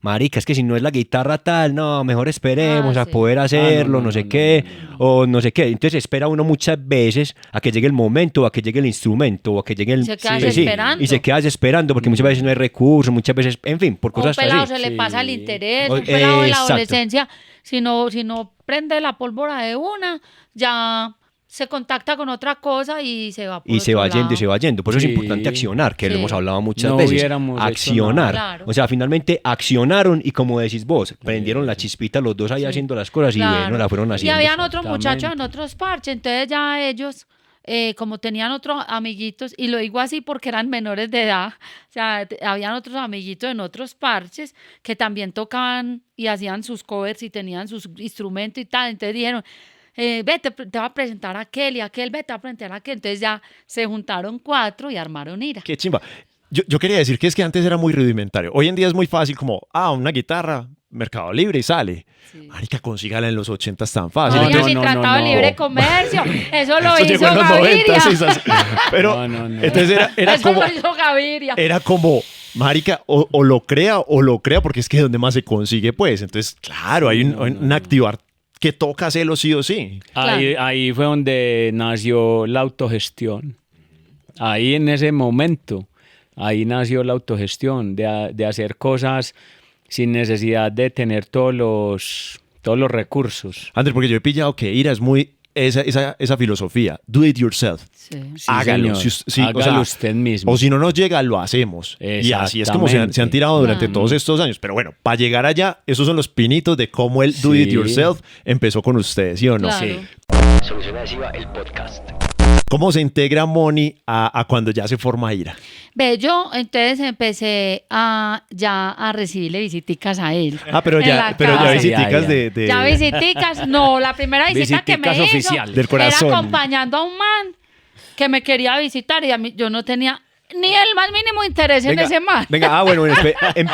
C: marica, es que si no es la guitarra tal, no, mejor esperemos a
B: Sí.
C: poder hacerlo,
A: no,
C: no sé
A: no,
C: qué, o no sé qué. Entonces espera uno muchas veces a que llegue el momento, a que llegue el instrumento, o a que llegue el...
B: Se queda
C: pues sí,
B: esperando.
C: y se queda esperando, porque muchas veces no hay recursos, muchas veces, en fin, por
B: A un
C: cosas
B: pelado
C: así.
B: se le
A: Sí.
B: pasa el interés,
C: O-
B: un pelado de la
C: exacto.
B: adolescencia, si no prende la pólvora de una, ya se contacta con otra cosa y se va por
C: Y se
B: otro
C: va yendo y
B: lado.
C: se va yendo. Por eso
A: Sí.
C: es importante accionar, que lo
B: Sí.
C: hemos hablado muchas
A: No
C: veces.
A: hubiéramos hecho
C: Accionar.
B: nada. Claro.
C: O sea, finalmente accionaron y como decís vos, prendieron la chispita los dos ahí
B: Sí.
C: haciendo las cosas y
B: Claro.
C: bueno, la fueron
B: Y
C: haciendo.
B: habían otros
A: Exactamente.
B: muchachos en otros parches, entonces ya ellos, como tenían otros amiguitos, y lo digo así porque eran menores de edad, o sea, habían otros amiguitos en otros parches que también tocaban y hacían sus covers y tenían sus instrumentos y tal, entonces dijeron, vete, te va a presentar a aquel y aquel, vete a presentar a aquel, entonces ya se juntaron 4 y armaron Ira.
D: Qué chimba. Yo quería decir que es que antes era muy rudimentario. Hoy en día es muy fácil como, una guitarra, Mercado Libre y sale.
B: Sí.
D: Marica, consígala en los 80 tan fácil.
B: No,
D: Entonces,
B: ni Tratado de Libre Comercio, eso lo
D: eso
B: hizo
D: llegó en los
B: Gaviria.
D: 90, sí, sí. Pero
A: No.
D: entonces era
B: Eso
D: como,
B: lo hizo Gaviria.
D: era como, marica, o lo crea porque es que es donde más se consigue, pues. Entonces, claro, hay un activar que toca hacerlo sí o sí.
A: Ahí fue donde nació la autogestión. Ahí en ese momento, ahí nació la autogestión, de hacer cosas sin necesidad de tener todos los recursos.
D: Andrés, porque yo he pillado que Ira es muy esa filosofía, do it yourself.
B: Sí.
A: Sí,
D: Hágalo.
A: señor. Hágalo usted mismo.
D: O si no nos llega, lo hacemos. Y así es como se han
A: Exactamente.
D: tirado durante
B: Claro.
D: todos estos años. Pero bueno, para llegar allá, esos son los pinitos de cómo el do it
A: Sí.
D: yourself empezó con ustedes, ¿sí o no?
B: Claro.
A: Sí.
E: Solución Adhesiva, el podcast.
D: ¿Cómo se integra Moni a cuando ya se forma Ira?
B: Ve, yo entonces empecé a recibirle visiticas a él.
D: Pero
B: en
D: ya,
B: la
D: pero ya
B: casa.
D: visiticas
A: Ya.
D: de...
B: Ya visiticas, no, la primera visita que me
A: Visiticas
B: hizo
A: oficiales.
D: Del corazón.
B: era acompañando a un man que me quería visitar y a mí, yo no tenía ni el más mínimo interés en ese man.
C: Venga, bueno,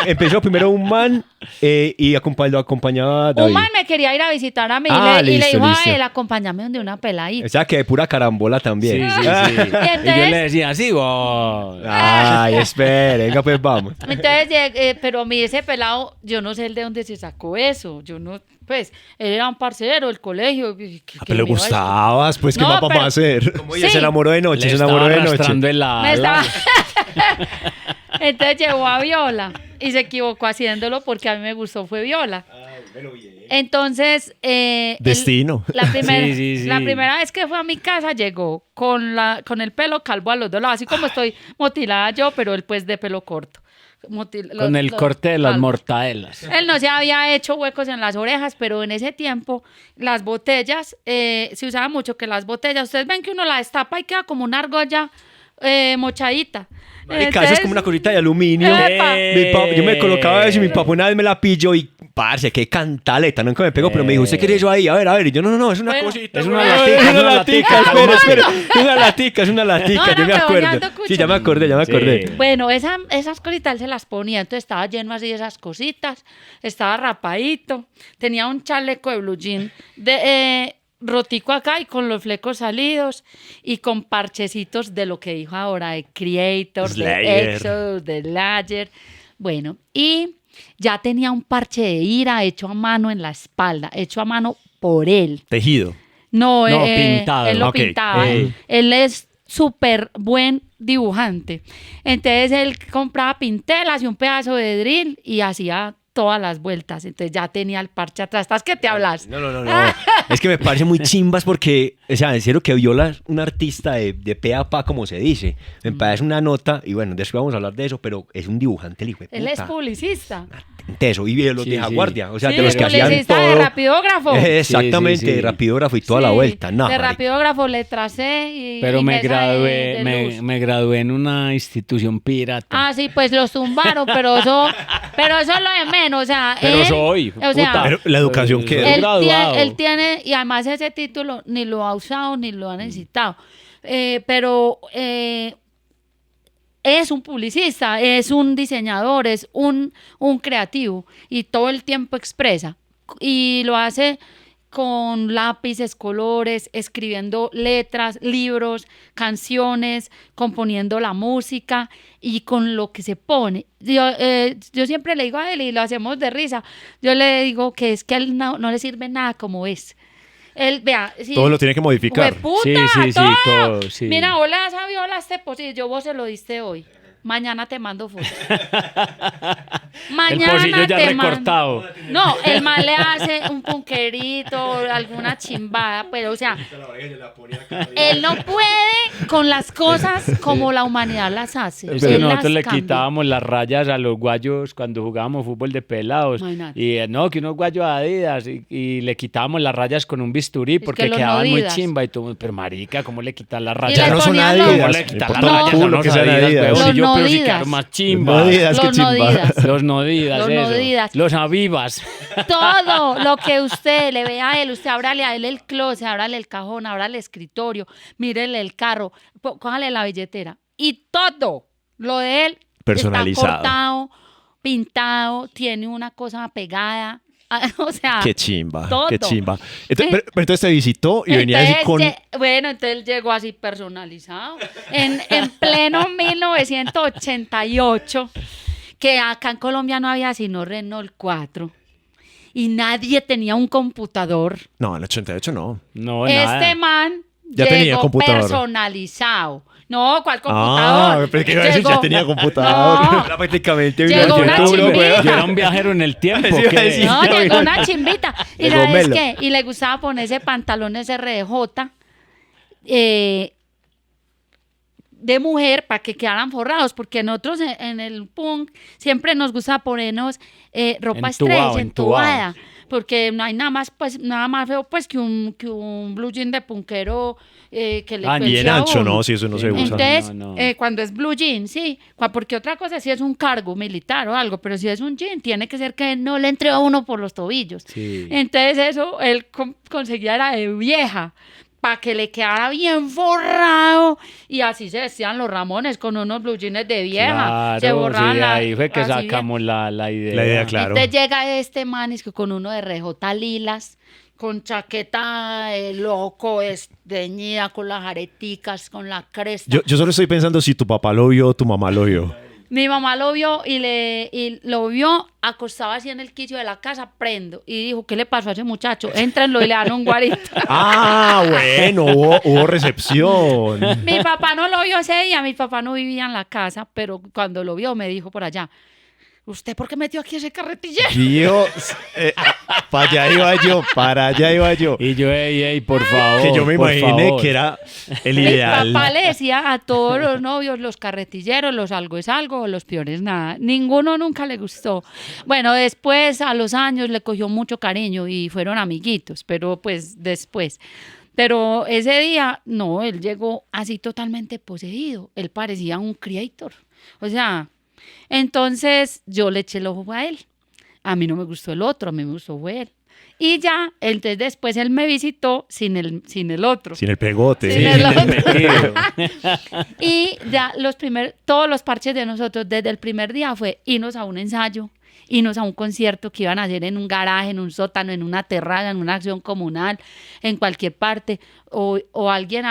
C: empezó primero un man y acompañaba a David.
B: Un man me quería ir a visitar a mí
C: Ah,
B: y le
C: listo,
B: dijo
C: listo.
B: a él, acompáñame donde una peladita.
C: O sea, que de pura carambola
A: Sí,
C: también.
A: sí, sí.
B: Y
A: Y yo
B: entonces-
A: le decía, sí, vos.
C: Ay, espere, venga, pues vamos.
B: Entonces, pero a mí ese pelado, yo no sé el de dónde se sacó eso. Yo no, pues, él era un parcero del colegio.
D: Pero le gustabas, pues, ¿qué
B: No,
D: más
B: pero-
D: vamos a hacer?
C: Como
B: Sí.
C: ella se enamoró de noche,
A: Le
C: se
A: estaba
C: enamoró de noche.
A: arrastrando el ala.
B: Me estaba... Entonces llevó a Viola y se equivocó haciéndolo porque a mí me gustó fue Viola. Entonces,
D: Destino.
B: La primera,
A: Sí, sí, sí.
B: la primera vez que fue a mi casa llegó con el pelo calvo a los dos lados, así como estoy motilada yo, pero él pues de pelo corto.
A: Con el corte de las
B: calvos.
A: mortadelas.
B: Él no se había hecho huecos en las orejas, pero en ese tiempo las botellas, se usaba mucho que las botellas, ustedes ven que uno la destapa y queda como una argolla mochadita.
C: Marica, eso es
B: Entonces,
C: como una cosita de aluminio.
B: Epa.
C: Yo me colocaba eso y mi papá una vez me la pilló y, parce, qué cantaleta, nunca me pegó, pero me dijo, ¿usted qué es eso ahí? A ver, y yo, no, es una
B: Bueno,
C: cosita.
A: es una
C: güey,
A: latica,
C: es
A: es
C: una
A: una
C: latica,
A: latica.
C: espera, es una latica,
B: No,
C: yo me
B: pero
C: acuerdo.
B: bailando cucho.
C: Sí, ya me acordé.
A: Sí.
B: Bueno, esas cositas él se las ponía, entonces estaba lleno así de esas cositas, estaba rapadito, tenía un chaleco de blue jean rotico acá y con los flecos salidos y con parchecitos de lo que dijo ahora, de Creator,
D: Slayer.
B: de Exodus, de Slayer. Bueno, y ya tenía un parche de Ira hecho a mano en la espalda, hecho a mano por él.
D: Tejido.
B: No,
A: pintado.
B: él lo
D: Ok.
B: pintaba. Él es súper buen dibujante. Entonces él compraba pintelas y un pedazo de drill y hacía todas las vueltas. Entonces ya tenía el parche atrás. ¿Estás que te hablas?
C: No. Es que me parece muy chimbas porque, o sea, en serio que Viola es un artista de pe a pa, como se dice. Me parece una nota, y bueno, después vamos a hablar de eso, pero es un dibujante el hijo de puta.
B: Él es publicista.
C: Teso, y de los
A: Sí,
C: de
A: sí.
C: Guardia, o sea,
B: Sí,
C: de los que hacían
B: publicista
C: todo.
B: de rapidógrafo.
C: Exactamente,
A: Sí, sí, sí.
C: de rapidógrafo y toda la
B: Sí,
C: vuelta. No,
B: de
C: marica.
B: rapidógrafo le tracé y
A: Pero
B: y
A: me
B: mesa
A: gradué,
B: de luz.
A: me gradué en una institución pirata.
B: Ah, sí, pues los tumbaron, pero eso es lo de menos, o sea,
A: Pero
B: él-
A: soy,
B: o sea,
A: puta.
D: Pero la educación quedó.
A: Soy
B: él
A: graduado.
B: tiene, y además ese título ni lo ha usado ni lo ha necesitado. Pero es un publicista, es un diseñador, es un creativo y todo el tiempo expresa. Y lo hace con lápices, colores, escribiendo letras, libros, canciones, componiendo la música y con lo que se pone. Yo siempre le digo a él y lo hacemos de risa, yo le digo que es que a él no le sirve nada como es. Él, vea, si,
D: Todo lo tiene que modificar.
B: ¡Hueputa!
A: Sí, sí, sí,
B: todo.
A: todo, sí.
B: Mira, vos le das a Viola este pocillo, vos se lo diste hoy. Mañana te mando fotos.
A: El
B: Mañana
A: pocillo ya
B: te mando.
A: recortado.
B: No, el man le hace un punquerito, alguna chimbada, pero o sea, él no puede con las cosas como la humanidad las hace.
A: Es que
B: Él
A: nosotros
B: las
A: le
B: cambia.
A: quitábamos las rayas a los guayos cuando jugábamos fútbol de pelados.
B: Imagínate.
A: Y no, que unos guayos Adidas. Y le quitábamos las rayas con un bisturí porque
B: que los
A: quedaban muy
B: Nodidas.
A: chimba. Y tú, pero marica, ¿cómo le quitas las
B: Y
A: rayas?
B: le
D: Ya no son
B: ponían los-
D: Adidas.
A: ¿Cómo le quitas
D: Me
A: las
D: importa un
A: rayas a
D: culo
A: unos
D: que sean
A: Adidas,
D: Adidas.
A: weón?
B: Los
A: Y yo, pero si
B: Nodidas.
A: quedaron más chimbas.
D: Nodidas, qué
B: Los
D: chimba.
B: Nodidas.
A: Los Nodidas,
B: Los
A: eso.
B: Nodidas.
A: Los Avivas.
B: Todo lo que usted le vea a él, usted ábrale a él el closet, ábrale el cajón, ábrale el escritorio, mírele el carro, cójale la billetera. Y todo lo de él
D: Personalizado.
B: está cortado, pintado, tiene una cosa pegada. O sea,
D: Qué chimba,
B: todo.
D: qué chimba. Entonces, pero entonces te visitó y venía así con...
B: Bueno, entonces él llegó así personalizado. En pleno 1988, que acá en Colombia no había sino Renault 4 y nadie tenía un computador.
D: No, en el 88 no.
A: No,
B: Este
A: nada.
B: man
D: Ya tenía
B: llegó
D: computador.
B: personalizado. No, ¿cuál
D: Ah,
B: computador?
D: pero que iba a decir, ya
B: Llegó-
D: tenía computador.
B: No.
C: Era prácticamente
B: Llegó
C: un
B: una
C: futuro,
B: chimbita.
C: weón.
A: Yo era un viajero en el tiempo.
C: Eso iba a
A: ¿qué?
C: decir.
B: No,
C: Ya,
B: llegó
C: mira.
B: una chimbita. ¿Y
C: Llegó
B: sabes
C: Melo.
B: qué? Y le gustaba ponerse pantalones RJ de mujer para que quedaran forrados, porque nosotros en el punk siempre nos gusta ponernos ropa
A: Entubado,
B: estrecha,
A: entubado.
B: entubada, porque no hay nada más feo pues que un blue jean de punkero que le
A: Ah,
B: cuelgue
D: Bien
B: a
D: ancho,
B: uno.
D: ¿no? Sí, eso no se usa.
B: Entonces,
A: No.
B: cuando es blue jean, sí, porque otra cosa si es un cargo militar o algo, pero si es un jean, tiene que ser que no le entre a uno por los tobillos.
A: Sí.
B: Entonces eso, él conseguía era de vieja, para que le quedara bien forrado, y así se vestían los Ramones, con unos blue jeans de vieja,
A: Claro,
B: se borraban
A: sí,
B: la-
A: ahí fue que
B: así bien.
A: sacamos la idea.
D: La idea, claro.
B: Entonces llega este man es que con uno de RJ lilas, con chaqueta de loco, esteñida, con las areticas, con la cresta.
D: Yo solo estoy pensando si tu papá lo vio o tu mamá lo vio.
B: Mi mamá lo vio y lo vio acostado así en el quicio de la casa, prendo. Y dijo, ¿qué le pasó a ese muchacho? Éntrenlo y le dan un guarito.
D: Ah, bueno, hubo recepción.
B: Mi papá no lo vio ese día, mi papá no vivía en la casa, pero cuando lo vio me dijo por allá, ¿usted por qué metió aquí ese carretillero?
D: Dios, para allá iba yo.
A: Y yo, ey, por favor.
D: Que yo me
A: por
D: imaginé
A: favor.
D: que era el
B: Mi
D: ideal.
B: papá le decía a todos los novios, los carretilleros, los algo es algo, los peores nada. Ninguno nunca le gustó. Bueno, después a los años le cogió mucho cariño y fueron amiguitos, pero pues después. Pero ese día, no, él llegó así totalmente poseído. Él parecía un creator. O sea, entonces yo le eché el ojo a él. A mí no me gustó el otro, a mí me gustó fue él. Y ya, entonces después él me visitó sin el otro.
D: Sin el pegote.
B: Sin el otro.
A: Metido.
B: Y ya todos los parches de nosotros desde el primer día fue irnos a un ensayo, irnos a un concierto que iban a hacer en un garaje, en un sótano, en una terraza, en una acción comunal, en cualquier parte. O alguien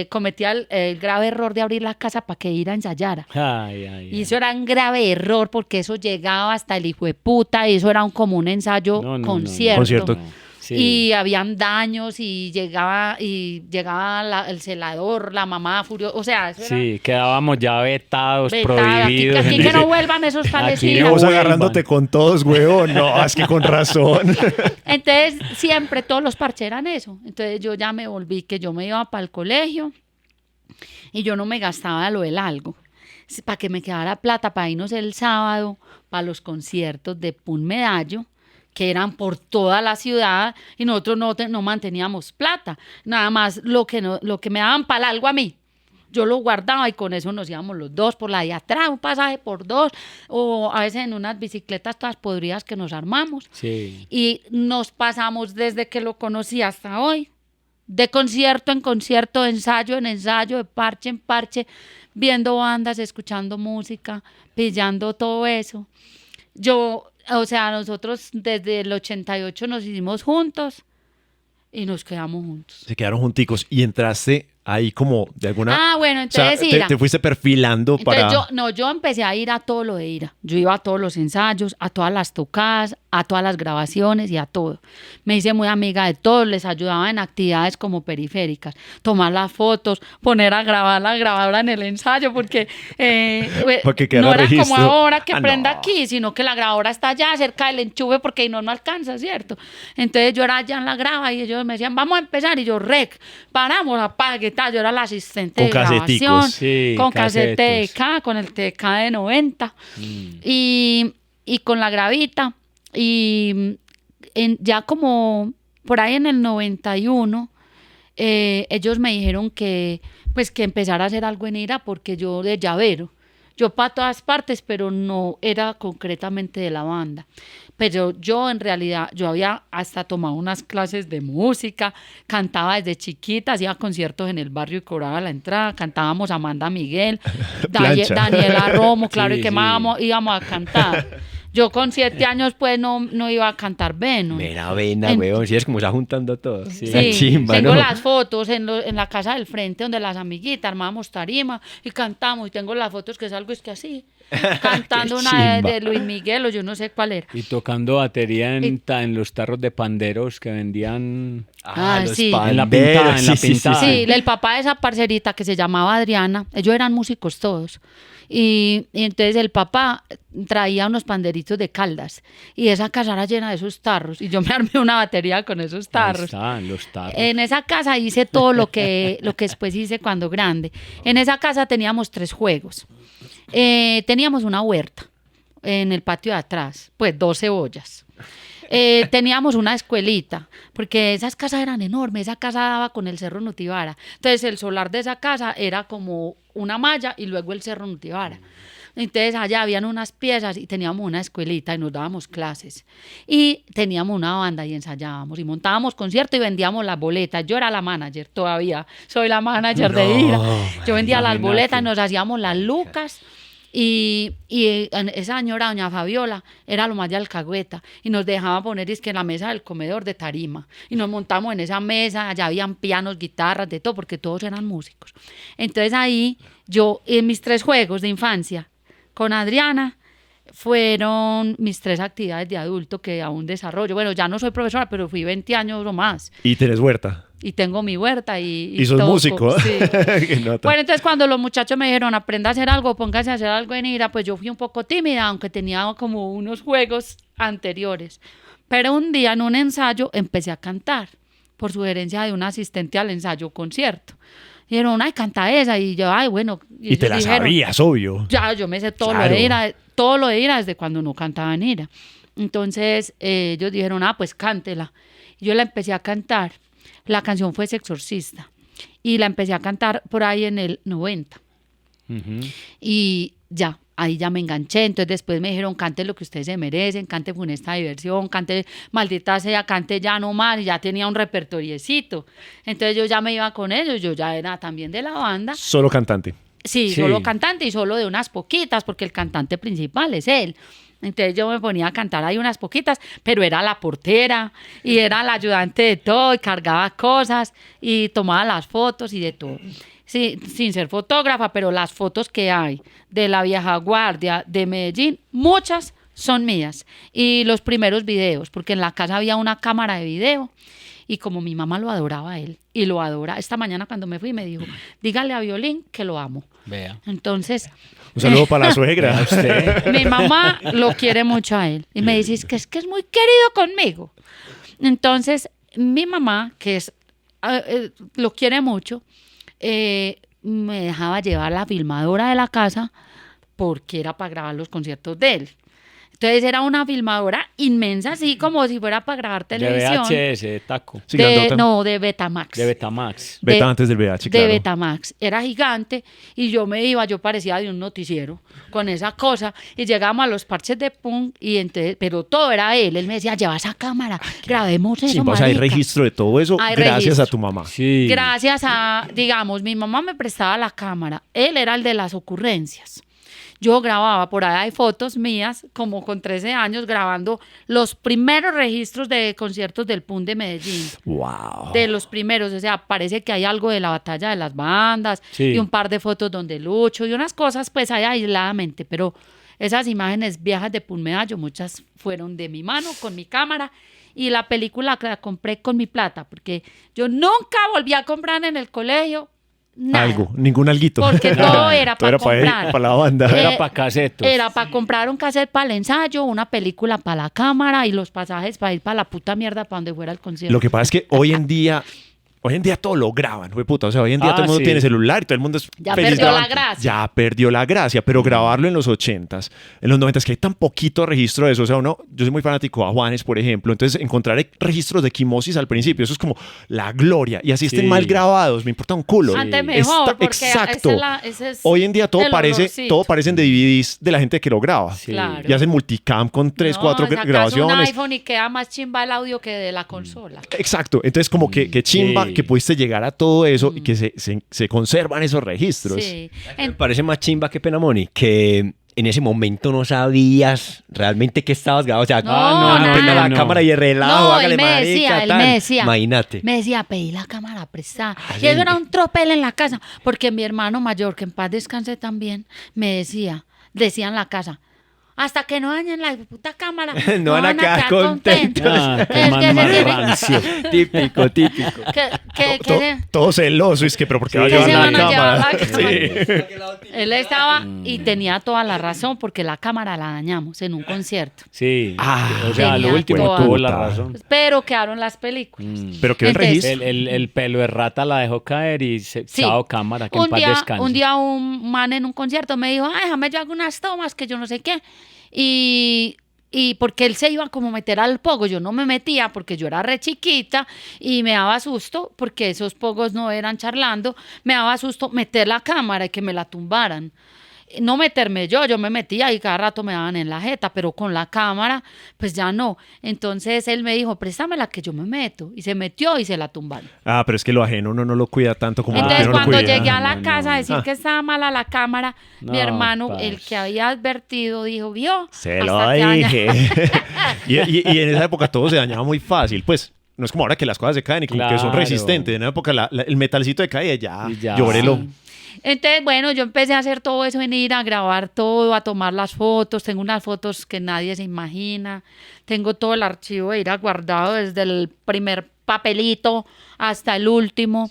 B: cometía el grave error de abrir la casa para que ir a ensayara.
A: Ay.
B: Y eso era un grave error porque eso llegaba hasta el hijo de puta y eso era como un ensayo concierto.
D: Concierto.
A: Sí.
B: Y habían daños y llegaba el celador, la mamá furiosa, o sea, eso era
A: Sí, quedábamos ya vetados,
B: vetada.
A: prohibidos.
B: Aquí que no vuelvan esos tales
A: Aquí
D: Y
B: hijas.
D: vos
A: vuelvan.
D: agarrándote con todos, huevón. No, es que con razón.
B: Entonces, siempre todos los parches eran eso. Entonces, yo ya me volví, que yo me iba para el colegio y yo no me gastaba lo del algo. Para que me quedara plata para irnos el sábado, para los conciertos de Pun Medallo, que eran por toda la ciudad, y nosotros no manteníamos plata. Nada más lo que me daban para algo a mí. Yo lo guardaba y con eso nos íbamos los dos por la de atrás, un pasaje por dos, o a veces en unas bicicletas todas podridas que nos armamos.
A: Sí.
B: Y nos pasamos desde que lo conocí hasta hoy, de concierto en concierto, de ensayo en ensayo, de parche en parche, viendo bandas, escuchando música, pillando todo eso. Nosotros desde el 88 nos hicimos juntos y nos quedamos juntos.
D: Se quedaron junticos y entraste ahí como de alguna...
B: Ah, bueno,
D: o sea,
B: entonces
D: te fuiste perfilando
B: Entonces
D: para...
B: yo empecé a ir a todo lo de Ira. Yo iba a todos los ensayos, a todas las tocadas, a todas las grabaciones y a todo. Me hice muy amiga de todos, les ayudaba en actividades como periféricas, tomar las fotos, poner a grabar la grabadora en el ensayo, porque
D: quedara
B: no era
D: registro.
B: como ahora que prenda
D: no.
B: aquí, sino que la grabadora está allá cerca del enchufe porque ahí no alcanza, ¿cierto? Entonces yo era allá en la grava y ellos me decían, vamos a empezar, y yo, rec, paramos, apague, tal, yo era la asistente
D: Con
B: de grabación,
D: caseticos.
A: Sí,
B: con casete
A: casetos.
B: TK, con el TK de 90 y con la gravita y ya como por ahí en el 91 ellos me dijeron que pues que empezara a hacer algo en Ira porque yo de llavero, yo para todas partes, pero no era concretamente de la banda. Pero yo en realidad, yo había hasta tomado unas clases de música, cantaba desde chiquita, hacía conciertos en el barrio y cobraba la entrada, cantábamos Amanda Miguel,
D: Plancha.
B: Daniela Romo, claro,
A: Sí,
B: y que
A: sí.
B: más íbamos a cantar. Yo con 7 años pues no iba a cantar Venus.
C: Mera vena,
B: En-
C: weón. Si es como se va juntando todo.
A: Sí.
C: La chimba,
B: tengo
C: ¿no?
B: las fotos en la casa del frente donde las amiguitas armábamos tarima y cantamos y tengo las fotos que salgo es que así, cantando
D: Qué
B: una
D: chimba.
B: de Luis Miguel o yo no sé cuál era.
A: Y tocando batería en los tarros de panderos que vendían
B: Ah, sí.
A: en la pintada, en la
D: Sí, sí, sí,
A: pintada.
B: Sí, el papá de esa parcerita que se llamaba Adriana, ellos eran músicos todos. Y entonces el papá traía unos panderitos de Caldas y esa casa era llena de esos tarros y yo me armé una batería con esos
A: Ahí
B: tarros.
A: están los tarros.
B: En esa casa hice todo lo que después hice cuando grande. En esa casa teníamos 3 juegos. Teníamos una huerta en el patio de atrás, pues 2 cebollas. Teníamos una escuelita, porque esas casas eran enormes, esa casa daba con el Cerro Nutibara. Entonces el solar de esa casa era como una malla y luego el Cerro Nutibara. Entonces allá habían unas piezas y teníamos una escuelita y nos dábamos clases. Y teníamos una banda y ensayábamos y montábamos conciertos y vendíamos las boletas. Yo era la manager todavía, soy la manager de Ira. Yo vendía las
A: imagínate.
B: boletas y nos hacíamos las lucas. Y esa señora, doña Fabiola, era lo más de alcahueta y nos dejaba poner es que en la mesa del comedor de tarima y nos montamos en esa mesa, allá habían pianos, guitarras, de todo, porque todos eran músicos. Entonces ahí yo, en mis 3 juegos de infancia con Adriana, fueron mis 3 actividades de adulto que aún desarrollo. Bueno, ya no soy profesora, pero fui 20 años o más
D: Y tenés huerta.
B: y tengo mi huerta y
D: Y sos
B: toco,
D: músico.
B: sí.
D: Qué nota.
B: Bueno, entonces cuando los muchachos me dijeron aprenda a hacer algo, póngase a hacer algo en Ira, pues yo fui un poco tímida, aunque tenía como unos juegos anteriores. Pero un día en un ensayo empecé a cantar por sugerencia de un asistente al ensayo concierto. Dijeron, ay, canta esa. Y yo, ay, bueno.
D: Y te
B: ellos
D: la
B: dijeron,
D: sabías, obvio.
B: ya, yo me sé todo
D: Claro.
B: lo de Ira, todo lo de Ira desde cuando no cantaba en Ira. Entonces ellos dijeron, pues cántela. Yo la empecé a cantar. La canción fue Sexorcista. Y la empecé a cantar por ahí en el 90.
A: Ujú.
B: Y ya, ahí ya me enganché. Entonces después me dijeron, cante lo que ustedes se merecen, cante Funesta Diversión, cante Maldita Sea, cante Ya No Más. Y ya tenía un repertoriecito. Entonces yo ya me iba con ellos, yo ya era también de la banda.
D: Solo cantante.
B: Sí,
A: Sí.
B: solo cantante y solo de unas poquitas, porque el cantante principal es él. Entonces yo me ponía a cantar ahí unas poquitas, pero era la portera y era la ayudante de todo y cargaba cosas y tomaba las fotos y de todo. Sí, sin ser fotógrafa, pero las fotos que hay de la vieja guardia de Medellín, muchas son mías. Y los primeros videos, porque en la casa había una cámara de video. Y como mi mamá lo adoraba a él, y lo adora, esta mañana cuando me fui me dijo, dígale a Violín que lo amo.
A: Vea.
B: Entonces,
D: Un saludo para la suegra.
B: mi mamá lo quiere mucho a él. Y me dice, es que es muy querido conmigo. Entonces, mi mamá, que es lo quiere mucho, me dejaba llevar la filmadora de la casa porque era para grabar los conciertos de él. Entonces era una filmadora inmensa, así como si fuera para grabar
A: De
B: televisión.
A: VHS, de taco.
D: Sí, grandota.
B: No, de Betamax.
A: De Betamax.
D: Beta antes del VH,
B: de
D: claro.
B: Betamax. Era gigante y yo parecía de un noticiero con esa cosa y llegamos a los parches de punk y entonces, pero todo era él. Él me decía, lleva esa cámara, grabemos eso,
D: Sí, pues hay
B: marica".
D: registro de todo eso
B: Hay
D: gracias
B: registro.
D: a tu mamá.
A: Sí.
B: Gracias a, digamos, mi mamá me prestaba la cámara, él era el de las ocurrencias. Yo grababa, por ahí hay fotos mías, como con 13 años, grabando los primeros registros de conciertos del PUN de Medellín.
D: Wow.
B: De los primeros, o sea, parece que hay algo de la batalla de las bandas
A: Sí.
B: y un par de fotos donde lucho y unas cosas pues hay aisladamente, pero Esas imágenes viejas de Pulmeallo, muchas fueron de mi mano, con mi cámara, y la película la compré con mi plata, porque yo nunca volví a comprar en el colegio nada.
D: Algo, ningún alguito.
B: Porque todo era
D: Todo
B: para comprar.
D: para la banda.
A: Era para casetos.
B: Era para comprar un cassette para el ensayo, una película para la cámara y los pasajes para ir para la puta mierda para donde fuera el concierto.
D: Lo que pasa es que hoy en día todo lo graban, güey, puta. O sea, hoy en día todo el mundo
A: sí.
D: tiene celular y todo el mundo es
B: Ya
D: feliz
B: perdió la
D: grabando.
B: gracia.
D: Ya perdió la gracia, pero grabarlo en los 80s, en los 90s, que hay tan poquito registro de eso. O sea, yo soy muy fanático a Juanes, por ejemplo. Entonces, encontrar registros de quimosis al principio, eso es como la gloria. Y así estén
A: Sí.
D: mal grabados, me importa un culo.
B: Antes mejor, porque
D: exacto.
B: ese es
D: Hoy en día todo
B: el olorcito.
D: parecen de DVDs de la gente que lo graba.
A: Sí.
B: Claro.
D: Y hacen multicam con 3, 4
B: sacas un
D: grabaciones.
B: iPhone y queda más chimba el audio que de la consola.
D: Exacto, entonces como que chimba
A: Sí.
D: que pudiste llegar a todo eso y que se conservan esos registros.
B: Sí.
C: Me parece más chimba que pena, Moni, que en ese momento no sabías realmente qué estabas grabando. O sea,
B: No,
C: prenda
B: nada.
C: la cámara y relajo,
B: No,
C: hágale
B: él me
C: marica,
B: decía, él
C: tan.
B: me decía.
C: Imagínate.
B: Me decía, pedí la cámara prestada. Y eso era un tropel en la casa, porque mi hermano mayor, que en paz descanse también, me decía en la casa, hasta que no dañen la puta cámara,
C: No van a quedar contentos.
A: Ah, qué
B: Es
A: man
B: que se
A: más
B: tiene-
A: rancio.
C: Típico, típico.
D: Todo celoso, es que, pero ¿por qué va a
B: que se
D: llevar
B: van
D: la
B: a llevar
D: cámara?
B: la cámara.
D: Sí.
B: Él estaba y tenía toda la razón, porque la cámara la dañamos en un concierto.
A: Sí.
D: Ah,
A: o sea,
B: tenía
A: lo último
B: toda-
A: tuvo la
D: puta.
A: razón.
B: Pero quedaron las películas.
D: Pero quedó el
B: Entonces,
D: registro.
A: El pelo de rata la dejó caer y
B: Sí.
A: chao cámara, que en paz descanse.
B: un día un man en un concierto me dijo, ay, déjame yo hago unas tomas que yo no sé qué. Y porque él se iba como a meter al pogo, yo no me metía porque yo era re chiquita y me daba susto, porque esos pogos no eran charlando, me daba susto meter la cámara y que me la tumbaran. No meterme yo me metía y cada rato me daban en la jeta, pero con la cámara, pues ya no. Entonces él me dijo, préstamela que yo me meto. Y se metió y se la tumbaron.
D: Ah, pero es que lo ajeno uno no lo cuida tanto como lo que
B: Entonces
D: uno lo
B: cuando
D: cuida.
B: llegué a la
A: No,
B: casa a
A: no.
B: decir que estaba mala la cámara, mi
A: No,
B: hermano, el
A: parce.
B: que había advertido, dijo, vio.
D: Se
B: hasta
D: lo
B: que daña-".
D: dije. y en esa época todo se dañaba muy fácil, pues. No es como ahora que las cosas se caen y como que son
A: Claro.
D: resistentes. En esa época el metalcito de caída ya,
A: Y ya.
D: llórelo.
B: Sí. Entonces, bueno, yo empecé a hacer todo eso, en ir a grabar todo, a tomar las fotos. Tengo unas fotos que nadie se imagina. Tengo todo el archivo de Ira guardado desde el primer papelito hasta el último.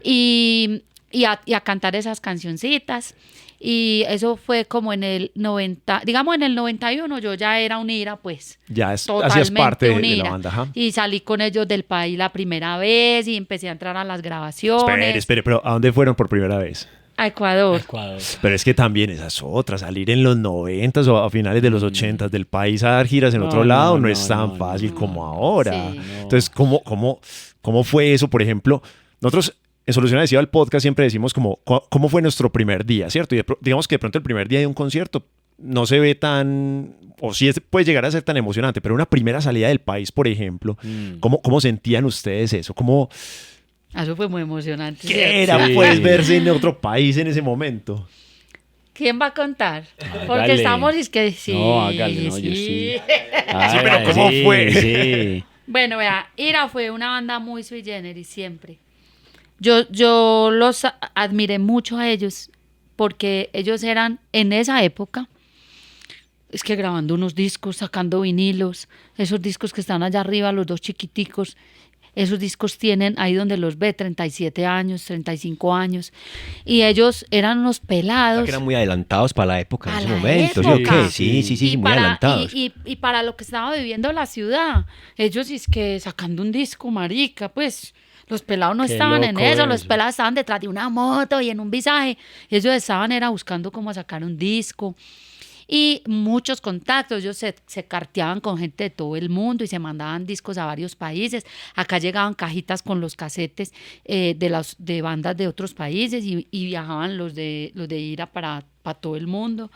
B: Y a cantar esas cancioncitas. Y eso fue como en el 90, digamos en el 91 yo ya era un Ira, pues.
D: Ya hacías
B: Totalmente
D: parte de la
B: unida.
D: banda. Ajá.
B: Y salí con ellos del país la primera vez y empecé a entrar a las grabaciones.
D: Espere, pero ¿a dónde fueron por primera vez?
B: A Ecuador.
A: Ecuador.
D: Pero es que también esas otras, salir en los 90s o a finales de los 80s del país a dar giras en
A: No,
D: otro lado no,
A: no,
D: es tan
A: no,
D: fácil
A: no.
D: como ahora.
B: Sí.
D: Entonces, ¿cómo fue eso? Por ejemplo, nosotros en Solución Adhesiva del podcast siempre decimos cómo fue nuestro primer día, ¿cierto? Y digamos que de pronto el primer día de un concierto no se ve tan, o sí puede llegar a ser tan emocionante, pero una primera salida del país, por ejemplo, ¿cómo sentían ustedes eso?
B: Eso fue muy emocionante.
D: ¿Qué
B: ¿cierto?
D: era
A: Sí.
D: pues verse en otro país en ese momento?
B: ¿Quién va a contar? Porque
A: Hágale.
B: estamos y es que sí.
A: No, hágale, no, yo sí. Ay,
D: pero ¿cómo
A: sí,
D: fue?
A: Sí.
B: Bueno, vea, Ira fue una banda muy sui generis siempre. Yo los admiré mucho a ellos porque ellos eran en esa época, es que grabando unos discos, sacando vinilos, esos discos que están allá arriba, los dos chiquiticos, esos discos tienen ahí donde los ve 37 años, 35 años, y ellos eran unos pelados.
C: Que eran muy adelantados para la época en
B: A
C: ese
B: la
C: momento, ¿sí o
B: época.
C: qué? Sí,
B: Y
C: muy
B: para,
C: adelantados.
B: y para lo que estaba viviendo la ciudad, ellos es que sacando un disco, marica, pues los pelados no
A: Qué
B: estaban en
A: loco
B: eso, los
A: eso.
B: pelados estaban detrás de una moto y en un visaje, ellos estaban era buscando cómo sacar un disco. Y muchos contactos, ellos se carteaban con gente de todo el mundo y se mandaban discos a varios países. Acá llegaban cajitas con los casetes de bandas de otros países y viajaban los de Ira para todo el mundo.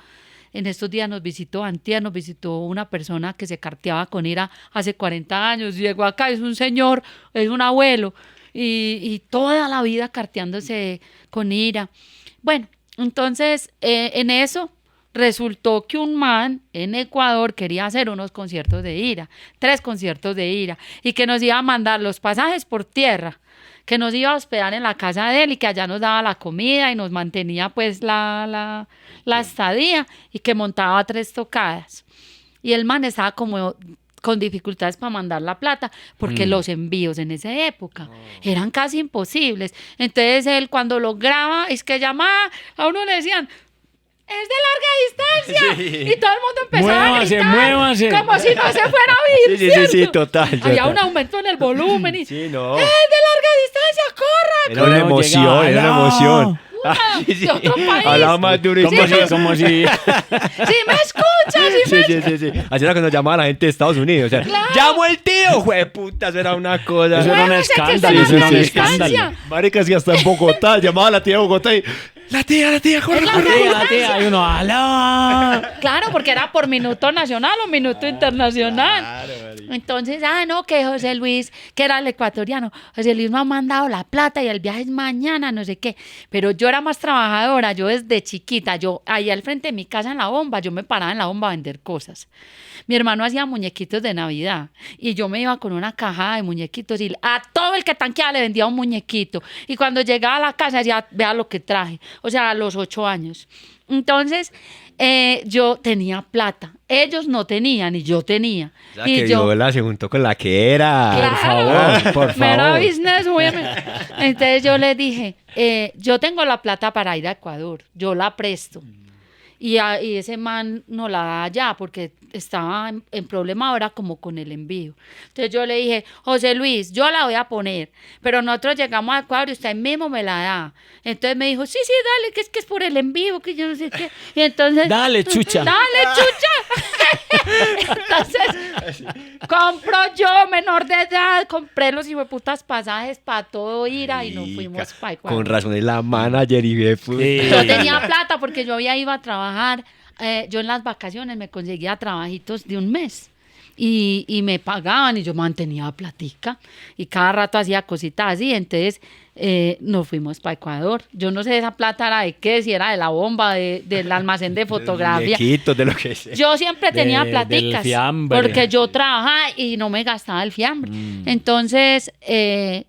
B: En estos días nos visitó una persona que se carteaba con Ira hace 40 años. Llegó acá, es un señor, es un abuelo, y toda la vida carteándose con Ira. Bueno, entonces en eso resultó que un man en Ecuador quería hacer unos conciertos de Ira, 3 conciertos de Ira, y que nos iba a mandar los pasajes por tierra, que nos iba a hospedar en la casa de él y que allá nos daba la comida y nos mantenía pues la estadía y que montaba 3 tocadas. Y el man estaba como con dificultades para mandar la plata porque los envíos en esa época eran casi imposibles. Entonces él cuando lo graba, es que llamaba, a uno le decían, es de larga distancia. Y todo el mundo empezaba a gritar
A: Muévase.
B: como si no se fuera a oír,
C: Sí,
B: ¿cierto?
C: total.
B: Había un aumento en el volumen y
C: Sí, no.
B: ¡es de larga distancia, corra!
C: Era una
A: Uno
C: emoción,
A: llegaba,
C: era una
A: "No".
C: emoción.
B: De otro país.
C: Hablaba más duro y
A: Como si...
B: ¡Sí me escuchas!
C: Sí. Así era cuando llamaba a la gente de Estados Unidos. O sea, ¡llamo el tío! ¡Jueputa! Eso era una cosa.
A: Eso era un
B: Muévese, que es de
A: escándalo,
B: larga
A: eso era un
B: distancia.
A: escándalo.
D: Marica, si hasta en Bogotá, llamaba a la tía de Bogotá y... La tía, corre,
B: Es la
D: corre.
B: distancia.
A: Y uno, ¡aló!
B: Claro, porque era por minuto nacional o minuto internacional. Entonces, no, que José Luis, que era el ecuatoriano, José Luis me ha mandado la plata y el viaje es mañana, no sé qué. Pero yo era más trabajadora, yo desde chiquita, yo ahí al frente de mi casa en la bomba, yo me paraba en la bomba a vender cosas. Mi hermano hacía muñequitos de Navidad y yo me iba con una caja de muñequitos y a todo el que tanqueaba le vendía un muñequito. Y cuando llegaba a la casa decía, vea lo que traje. O sea, a los 8 años. Entonces, yo tenía plata. Ellos no tenían y yo tenía.
C: O sea,
B: y
C: que
B: yo,
C: Viola se juntó con la que era.
B: claro,
A: por
B: mera
A: favor.
B: businesswoman. Entonces yo les dije, yo tengo la plata para ir a Ecuador, yo la presto. Y ese man no la da allá porque estaba en problema ahora como con el envío. Entonces yo le dije, José Luis, yo la voy a poner, pero nosotros llegamos a Ecuador y usted mismo me la da. Entonces me dijo, sí, dale, que es por el envío, que yo no sé qué. Y entonces...
A: Dale, chucha.
B: ¡Dale, chucha! Entonces, compro yo, menor de edad, compré los hijueputas pasajes para todo Ira y nos fuimos para Ecuador.
C: Con razón es la manager y ve, pues.
A: Sí.
B: Yo tenía plata porque yo había ido a trabajar. Yo en las vacaciones me conseguía trabajitos de un mes y me pagaban y yo mantenía platica y cada rato hacía cositas así. Entonces nos fuimos para Ecuador. Yo no sé esa plata era de qué, si era de la bomba, del almacén de fotografía.
C: Muñequitos, de lo que sea.
B: Yo siempre tenía
A: Del
B: platicas
A: fiambre.
B: porque yo trabajaba y no me gastaba el fiambre. Entonces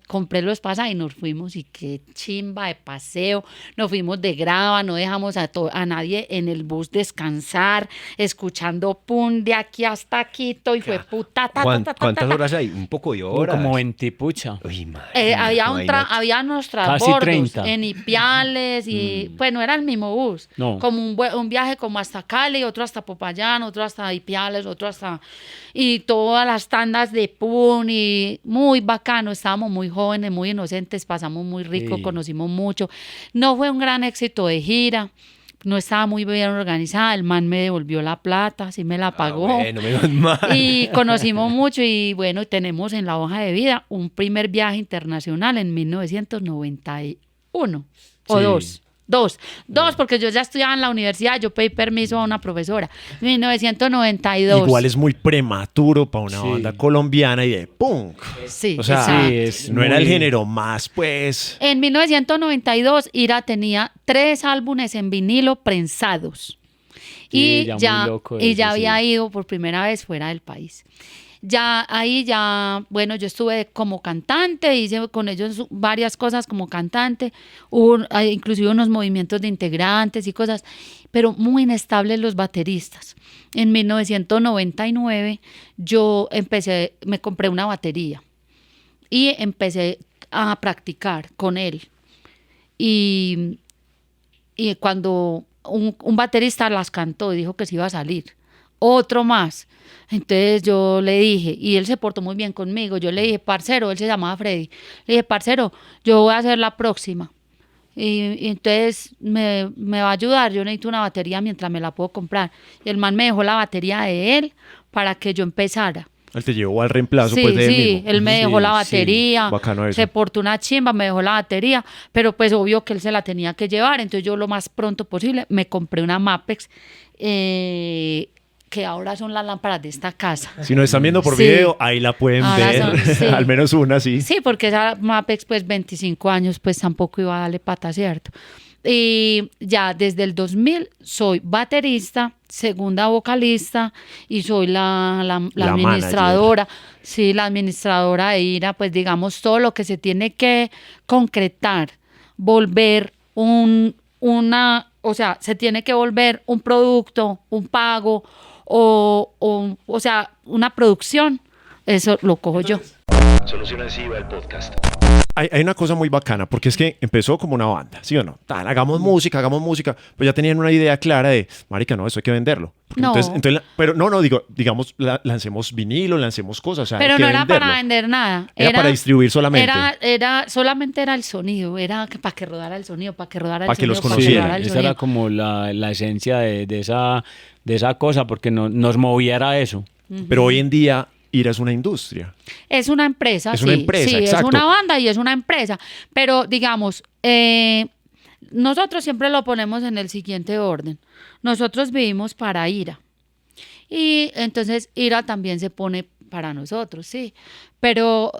B: compré los pasajes y nos fuimos y qué chimba de paseo. Nos fuimos de grava, no dejamos a nadie en el bus descansar, escuchando pum de aquí hasta Quito y fue puta.
C: ¿Cuántas horas hay? Un poco de horas.
A: Como 20 pucha.
C: Uy, madre,
B: Había unos
A: Casi
B: transbordos
A: 30.
B: en Ipiales y pues no era el mismo bus.
A: No.
B: Como un viaje como hasta Cali, otro hasta Popayán, otro hasta Ipiales, otro hasta... Y todas las tandas de pun y muy bacano. Estábamos muy jóvenes, muy inocentes, pasamos muy rico,
A: Sí.
B: conocimos mucho. No fue un gran éxito de gira. No estaba muy bien organizada, el man me devolvió la plata, sí me la pagó.
C: Bueno, menos mal.
B: Y conocimos mucho y bueno, tenemos en la hoja de vida un primer viaje internacional en 1991 o
A: Sí.
B: dos, porque yo ya estudiaba en la universidad, yo pedí permiso a una profesora, 1992.
D: Igual es muy prematuro para una
A: Sí.
D: banda colombiana y de punk.
B: Sí,
D: O sea,
B: exacto.
A: Sí, es
D: no era el
A: muy-
D: género más, pues...
B: En 1992, Ira tenía 3 álbumes en vinilo prensados.
A: Sí,
B: Y
A: ya muy
B: ya,
A: loco
B: y
A: eso,
B: ya había
A: sí.
B: ido por primera vez fuera del país. Bueno, yo estuve como cantante, hice con ellos varias cosas como cantante, inclusive unos movimientos de integrantes y cosas, pero muy inestables los bateristas. En 1999 me compré una batería y empecé a practicar con él. Y cuando un baterista las cantó y dijo que se iba a salir, otro más. Entonces yo le dije, y él se portó muy bien conmigo, yo le dije, parcero, él se llamaba Freddy, le dije, parcero, yo voy a hacer la próxima. Y entonces me va a ayudar, yo necesito una batería mientras me la puedo comprar. Y el man me dejó la batería de él para que yo empezara.
D: Él te llevó al reemplazo
B: Sí,
D: pues de él
B: sí,
D: mismo.
B: él me dejó
A: Sí,
B: la
A: sí,
B: batería,
D: bacano eso.
B: se portó una chimba, me dejó la batería, pero pues obvio que él se la tenía que llevar, entonces yo lo más pronto posible me compré una Mapex, que ahora son las lámparas de esta casa.
D: Si nos están viendo por
B: Sí.
D: video, ahí la pueden
B: Ahora
D: ver.
B: son- sí.
D: Al menos una, sí.
B: Sí, porque esa Mapex, pues 25 años, pues tampoco iba a darle pata, ¿cierto? Y ya desde el 2000 soy baterista segunda vocalista y soy la
D: La
B: administradora. Sí, la administradora de IRA, pues digamos todo lo que se tiene que concretar, volver o sea, se tiene que volver un producto, un pago o sea, una producción. Eso lo cojo yo.
E: Soluciones IVA, el podcast.
D: Hay una cosa muy bacana, porque es que empezó como una banda, ¿sí o no? Hagamos música, pues ya tenían una idea clara de, marica, no, eso hay que venderlo.
B: No.
D: Entonces, pero digamos, lancemos vinilo, lancemos cosas, o sea,
B: Pero
D: hay que
B: no era
D: venderlo.
B: para vender nada.
D: Era para distribuir solamente.
B: Solamente era el sonido, era para que rodara el sonido, para que rodara el
D: Para que
B: sonido.
D: los
B: para
D: conocieran.
B: rodara el
A: Esa
B: sonido.
A: era como la esencia de esa cosa, porque nos moviera eso.
D: Pero hoy en día, IRA es una industria.
B: Es una empresa,
D: Es
B: sí.
D: una empresa,
B: sí,
D: exacto.
B: es una banda y es una empresa. Pero digamos, nosotros siempre lo ponemos en el siguiente orden. Nosotros vivimos para IRA. Y entonces IRA también se pone para nosotros, sí. Pero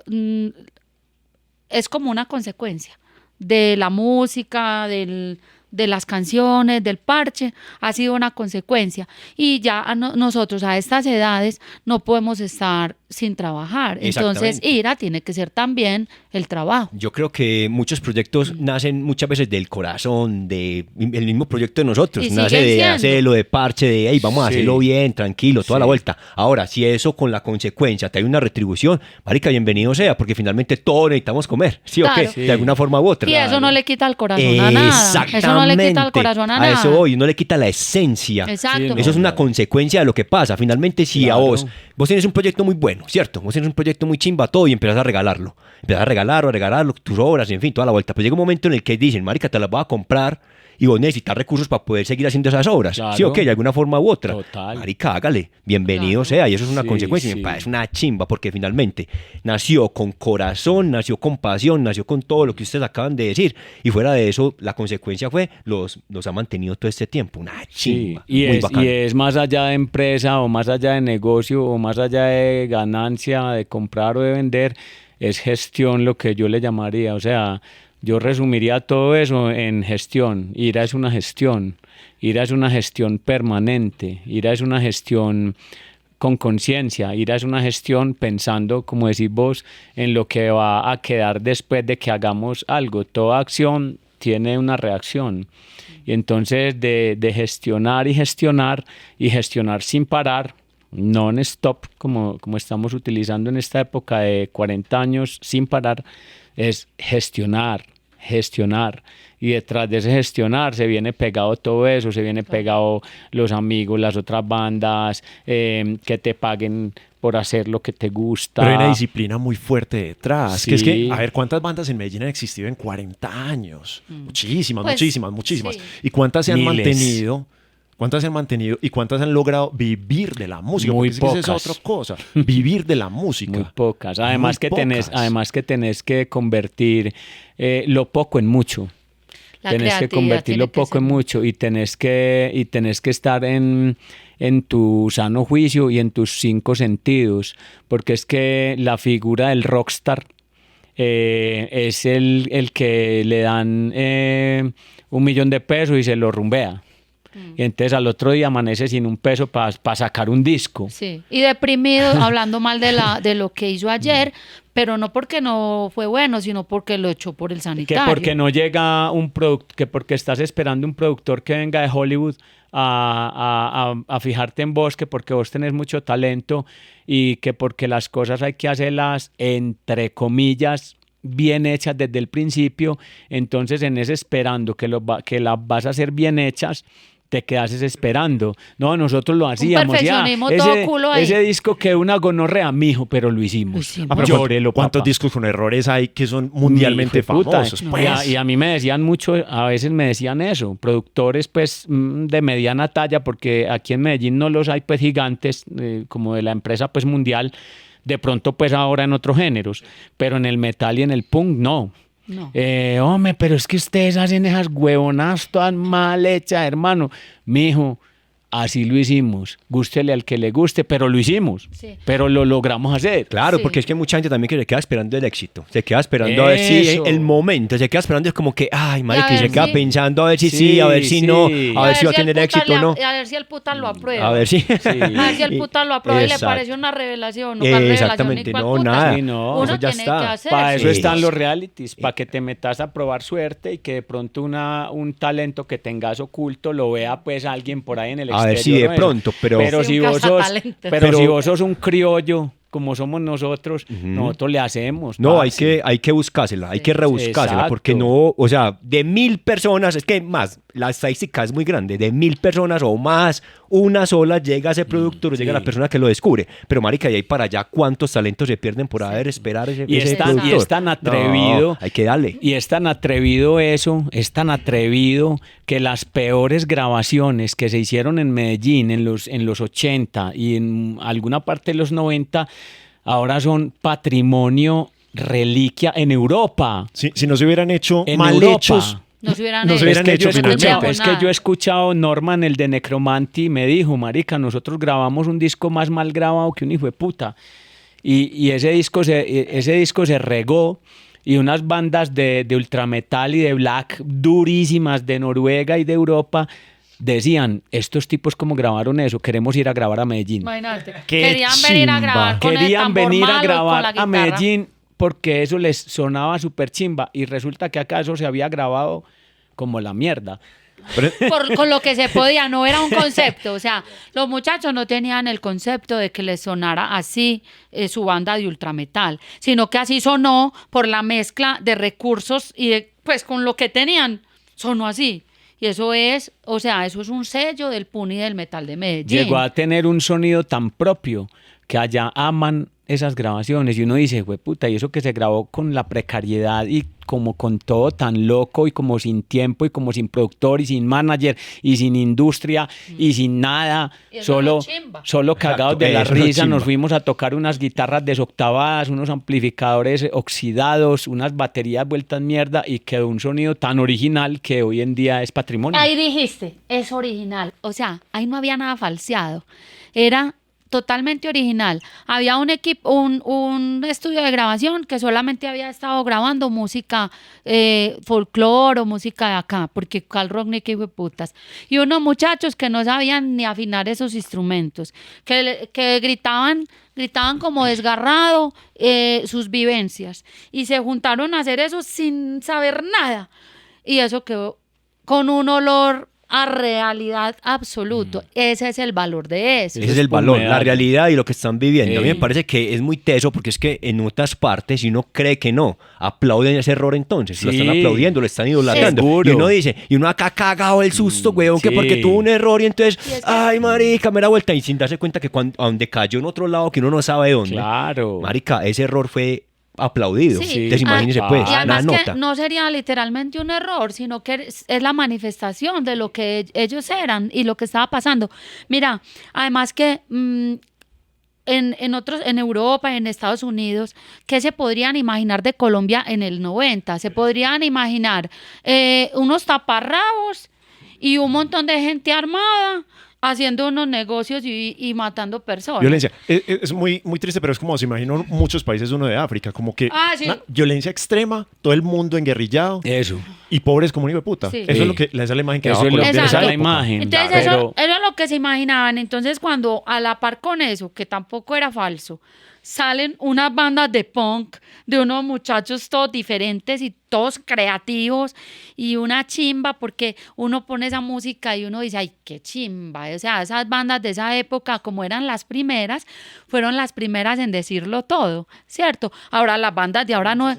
B: es como una consecuencia de la música, de las canciones, del parche, ha sido una consecuencia. Y ya nosotros a estas edades no podemos estar sin trabajar. Entonces,
C: Exactamente.
B: IRA tiene que ser también el trabajo.
C: Yo creo que muchos proyectos nacen muchas veces del corazón, el mismo proyecto de nosotros,
B: Y
C: nace
B: siguen
C: de
B: siendo.
C: hacerlo, de parche, de hey, vamos a
A: Sí.
C: hacerlo bien, tranquilo, toda
A: Sí.
C: la vuelta. Ahora, si eso con la consecuencia te hay una retribución, marica, bienvenido sea, porque finalmente todos necesitamos comer, ¿sí o
B: Claro.
C: qué? De alguna forma u otra.
B: Y eso no le quita el corazón a nada. Eso no le quita el corazón a nada.
C: eso voy, no le quita la esencia.
B: Exacto.
A: Sí,
C: Eso es una
A: claro.
C: consecuencia de lo que pasa. Finalmente, si a
A: Claro.
C: vos tienes un proyecto muy bueno, ¿cierto? Vos tienes un proyecto muy chimba, todo, y empiezas a regalarlo. Empiezas a regalarlo, tus obras, en fin, toda la vuelta. Pues llega un momento en el que dicen, marica, te las voy a comprar y vos necesitas recursos para poder seguir haciendo esas obras.
A: Claro.
C: ¿Sí o qué? De alguna forma u otra.
A: Total.
C: Marica, hágale. Bienvenido
B: Claro.
C: sea. Y eso es una
A: Sí,
C: consecuencia. Y me
A: sí.
C: parece una chimba porque finalmente nació con corazón, nació con pasión, nació con todo lo que ustedes acaban de decir. Y fuera de eso, la consecuencia fue los ha mantenido todo este tiempo. Una
A: Sí,
C: chimba.
A: y
C: muy
A: es,
C: bacano.
A: y es más allá de empresa o más allá de negocio o más allá de ganancia, de comprar o de vender, es gestión lo que yo le llamaría. O sea, yo resumiría todo eso en gestión. IRA es una gestión. IRA es una gestión permanente. IRA es una gestión con conciencia. IRA es una gestión pensando, como decís vos, en lo que va a quedar después de que hagamos algo. Toda acción tiene una reacción. Y entonces de gestionar y gestionar sin parar, non-stop, como estamos utilizando en esta época de 40 años sin parar, es gestionar. Y detrás de ese gestionar se viene pegado todo eso, se viene pegado los amigos, las otras bandas, que te paguen por hacer lo que te gusta.
D: Pero hay una disciplina muy fuerte detrás.
A: Sí.
D: Que es que, a ver, ¿cuántas bandas en Medellín han existido en 40 años? Muchísimas,
B: Pues,
D: muchísimas.
B: sí.
D: ¿Y cuántas se han
A: Miles.
D: mantenido? ¿Cuántas se han mantenido y cuántas han logrado vivir de la música?
A: Muy
D: Porque es que esa
A: pocas.
D: es otra cosa. Vivir de la música.
A: Muy pocas. Además,
D: Muy pocas.
A: que tenés que convertir lo poco en mucho.
B: La
A: Tenés que
B: creatividad
A: convertir
B: tiene
A: lo
B: que
A: poco
B: ser-
A: en mucho y tenés que estar en tu sano juicio y en tus 5 sentidos, porque es que la figura del rockstar es el que le dan 1.000.000 de pesos y se lo rumbea. Y entonces al otro día amanece sin un peso para sacar un disco.
B: Sí, y deprimido, hablando mal de lo que hizo ayer, pero no porque no fue bueno, sino porque lo echó por el
A: Que
B: sanitario.
A: porque no llega un producto, que porque estás esperando un productor que venga de Hollywood a fijarte en vos, que porque vos tenés mucho talento y que porque las cosas hay que hacerlas entre comillas bien hechas desde el principio, entonces en ese esperando que las vas a hacer bien hechas, te quedas esperando. No, nosotros lo hacíamos.
B: perfeccionismo todo culo ahí.
A: Ese disco que una gonorrea, mijo, pero lo hicimos.
B: Lo hicimos.
D: Ah, pero
A: Llórelo,
D: ¿cuántos
A: papá.
D: discos con errores hay que son mundialmente
A: Hijo de puta.
D: famosos? Pues?
A: Y a mí me decían mucho, a veces me decían eso, productores pues de mediana talla, porque aquí en Medellín no los hay pues gigantes, como de la empresa pues mundial, de pronto pues ahora en otros géneros, pero en el metal y en el punk no.
B: No.
A: Hombre, pero es que ustedes hacen esas huevonas todas mal hechas, hermano. Mijo, así lo hicimos. Gústele al que le guste, pero lo hicimos.
B: Sí.
A: Pero lo logramos hacer.
C: Claro,
B: Sí.
C: porque es que mucha gente también que se queda esperando el éxito, se queda esperando a ver si
A: Eso.
C: el momento, se queda esperando es como que, ay, marica, y
B: ver
C: se queda
B: si-
C: pensando a ver si
A: Sí,
C: sí, a ver si no,
A: sí.
C: a ver si va a
B: el
C: tener
B: puta
C: éxito o no,
B: a ver si el puta lo aprueba.
C: a ver si...
B: A ver si el puta lo aprueba y le
C: Exacto.
B: parece una revelación. No, ¿cuál revelación?
C: Exactamente,
B: Ni cuál
C: no,
B: puta.
C: nada.
A: Sí, no.
B: Uno
C: Eso ya
B: tiene
C: está.
B: que hacer.
A: Para eso
C: Sí.
A: están los realities, para que te metas a probar suerte y que de pronto un talento que tengas oculto lo vea pues alguien por ahí en el
C: A
A: exterior.
C: ver si de
A: o eso.
C: pronto, pero-
B: Sí,
A: si
B: un
A: vos sos,
B: cazatalentos.
A: pero si vos sos un criollo, como somos nosotros, nosotros le hacemos.
C: No,
A: parce.
C: hay que buscársela, hay que rebuscársela,
A: Exacto.
C: porque no, o sea, de 1.000 personas, es que más, la estadística es muy grande, de 1.000 personas o más, una sola llega a ese producto, llega la persona que lo descubre. Pero marica, de ahí para allá, ¿cuántos talentos se pierden por haber esperar ese,
A: Y
C: ese
A: es tan- y
C: productor?
A: es tan
C: No,
A: atrevido.
C: hay que darle.
A: Y es tan atrevido eso, es tan atrevido que las peores grabaciones que se hicieron en Medellín en los 80 y en alguna parte de los 90, ahora son patrimonio, reliquia en Europa.
D: Si no se hubieran hecho
A: En
D: mal
A: Europa.
D: hechos,
B: No se hubieran
D: No se
B: hecho.
D: hubieran hecho
A: yo he
D: finalmente.
A: escuchado,
B: No
A: es que
B: nada.
A: yo he escuchado Norman, el de Necromanti, me dijo, marica, nosotros grabamos un disco más mal grabado que un hijo de puta. Y ese disco se regó y unas bandas de ultrametal y de black durísimas de Noruega y de Europa decían, estos tipos como grabaron eso, queremos ir a grabar a Medellín.
B: Imagínate.
D: Qué
B: Querían venir a
D: chimba.
B: grabar con el
A: Querían
B: tambor
A: venir a
B: malo y con la
A: grabar a
B: guitarra.
A: Medellín porque eso les sonaba súper chimba y resulta que acá eso se había grabado como la mierda.
B: Con lo que se podía, no era un concepto. O sea, los muchachos no tenían el concepto de que les sonara así su banda de ultrametal, sino que así sonó por la mezcla de recursos y pues con lo que tenían, sonó así. Y eso es, o sea, eso es un sello del punk y del metal de Medellín.
A: Llegó a tener un sonido tan propio que allá aman esas grabaciones y uno dice, puta, y eso que se grabó con la precariedad y como con todo tan loco y como sin tiempo y como sin productor y sin manager y sin industria y sin nada,
B: Y eso
A: solo,
B: no chimba.
A: solo cagados de la
C: eso no
A: risa,
C: chimba.
A: nos fuimos a tocar unas guitarras desoctavadas, unos amplificadores oxidados, unas baterías vueltas mierda y quedó un sonido tan original que hoy en día es patrimonio.
B: Ahí dijiste, es original. O sea, ahí no había nada falseado. Era totalmente original. Había un equipo, un estudio de grabación que solamente había estado grabando música folclore o música de acá, porque Carl Rock ni que hijo de putas. Y unos muchachos que no sabían ni afinar esos instrumentos, que gritaban como desgarrado sus vivencias. Y se juntaron a hacer eso sin saber nada. Y eso quedó con un olor a realidad absoluto. Ese es el valor de eso.
C: Ese es el valor,
A: medalla.
C: la realidad y lo que están viviendo. A mí me
A: Sí.
C: parece que es muy teso porque es que en otras partes, si uno cree que no, aplauden ese error entonces. Lo están
A: Sí.
C: aplaudiendo, lo están idolatrando.
A: Seguro.
C: Y uno dice, y uno acá cagado el susto, weón, que
A: sí.
C: porque tuvo un error y entonces,
B: Y es que-
C: ay, marica, me da vuelta. Y sin darse cuenta que a donde cayó en otro lado que uno no sabe dónde.
A: Claro.
C: Marica, ese error fue aplaudido.
B: Sí.
C: Entonces imagínense
A: Ah,
C: pues,
B: Y
C: una
B: además
C: nota.
B: que no sería literalmente un error, sino que es la manifestación de lo que ellos eran y lo que estaba pasando. Mira, además que en Europa, en Estados Unidos, ¿qué se podrían imaginar de Colombia en el 90? Se podrían imaginar unos taparrabos y un montón de gente armada haciendo unos negocios y matando personas.
D: Violencia. Es muy, muy triste, pero es como se imaginan muchos países, uno de África, como que
B: Ah, sí.
D: una violencia extrema, todo el mundo enguerrillado
A: Eso.
D: y pobres como un hijo de puta.
B: Sí.
D: Eso
A: Sí.
D: es lo que esa es la imagen que
A: Eso
D: daba
A: es lo que
D: Colombia en
B: esa
D: esa
B: es la
D: época.
A: imagen.
B: Entonces
A: Pero-
B: eso es lo que se imaginaban. Entonces cuando a la par con eso, que tampoco era falso, salen unas bandas de punk de unos muchachos todos diferentes y todos creativos y una chimba porque uno pone esa música y uno dice, ay, qué chimba. O sea, esas bandas de esa época, como eran las primeras, fueron las primeras en decirlo todo, ¿cierto? Ahora las bandas de ahora no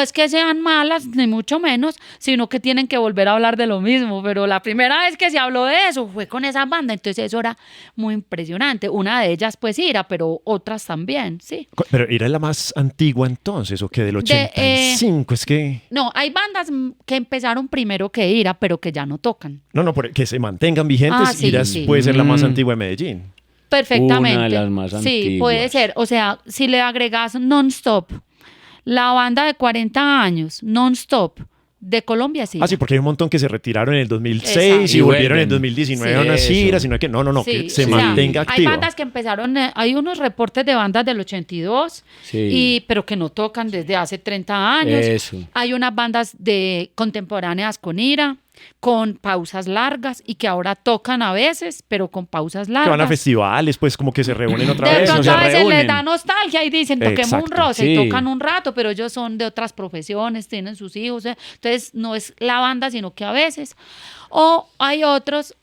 B: es que sean malas, ni mucho menos, sino que tienen que volver a hablar de lo mismo. Pero la primera vez que se habló de eso fue con esa banda, entonces eso era muy impresionante. Una de ellas, pues, Ira, pero otras también, sí.
D: Pero ¿era la más antigua entonces o que del 85? Es que...
B: No, hay bandas que empezaron primero que Ira, pero que ya no tocan.
D: No, que se mantengan vigentes
B: Ah, sí,
D: y Iras
B: sí.
D: puede ser la más
A: Mm.
D: antigua de Medellín.
B: Perfectamente.
A: Una de las más
B: Sí,
A: antiguas.
B: puede ser. O sea, si le agregas non-stop, la banda de 40 años, non-stop, De Colombia sí.
D: Ah, sí, porque hay un montón que se retiraron en el 2006
B: Exacto.
D: y
A: Y
D: volvieron en el
A: vuelven.
D: 2019
A: Sí,
D: a unas
A: eso.
D: giras, sino que no,
B: Sí,
D: que se
B: o sea,
D: mantenga
B: hay
D: activo.
B: bandas que empezaron, hay unos reportes de bandas del 82,
A: Sí.
B: pero que no tocan desde hace 30 años.
A: Eso.
B: Hay unas bandas de contemporáneas con ira, con pausas largas y que ahora tocan a veces, pero con pausas
D: Que van a
B: largas.
D: festivales, pues como que se reúnen otra
B: De
D: vez.
A: Eso,
B: pronto
A: se
B: a veces
A: reúnen.
B: les da nostalgia y dicen, toquemos un
D: Exacto,
B: roce y
A: sí.
B: tocan un rato, pero ellos son de otras profesiones, tienen sus hijos, entonces no es la banda, sino que a veces. O hay otros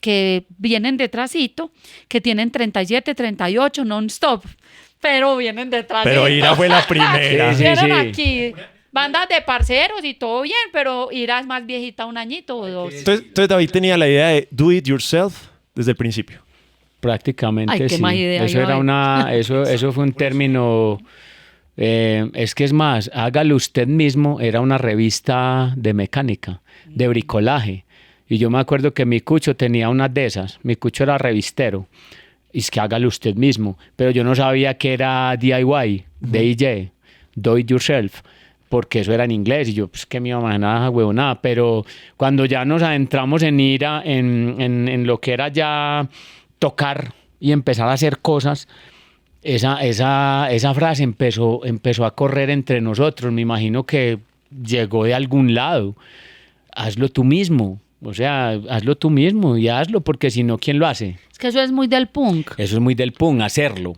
B: que vienen detrásito, que tienen 37, 38 non-stop, pero vienen detrás.
D: Pero Ira fue la primera.
A: Sí,
B: Vieron
A: sí.
B: aquí bandas de parceros y todo bien, pero Ira es más viejita, un añito o dos.
D: Entonces David tenía la idea de do it yourself desde el principio.
A: Prácticamente
B: Ay, qué
A: sí.
B: más idea
A: Eso
B: yo
A: era
B: hay.
A: eso fue un término. Es que es más, hágalo usted mismo. Era una revista de mecánica, de bricolaje. Y yo me acuerdo que mi cucho tenía una de esas. Mi cucho era revistero. Y es que hágalo usted mismo. Pero yo no sabía que era DIY, DIY, do it yourself, porque eso era en inglés y yo, pues que me iba a imaginar huevonada. Pero cuando ya nos adentramos en ira, en lo que era ya tocar y empezar a hacer cosas, esa frase empezó a correr entre nosotros. Me imagino que llegó de algún lado. Hazlo tú mismo. O sea, hazlo tú mismo y hazlo, porque si no, ¿quién lo hace?
B: Es que eso es muy del punk.
A: Eso es muy del punk, hacerlo,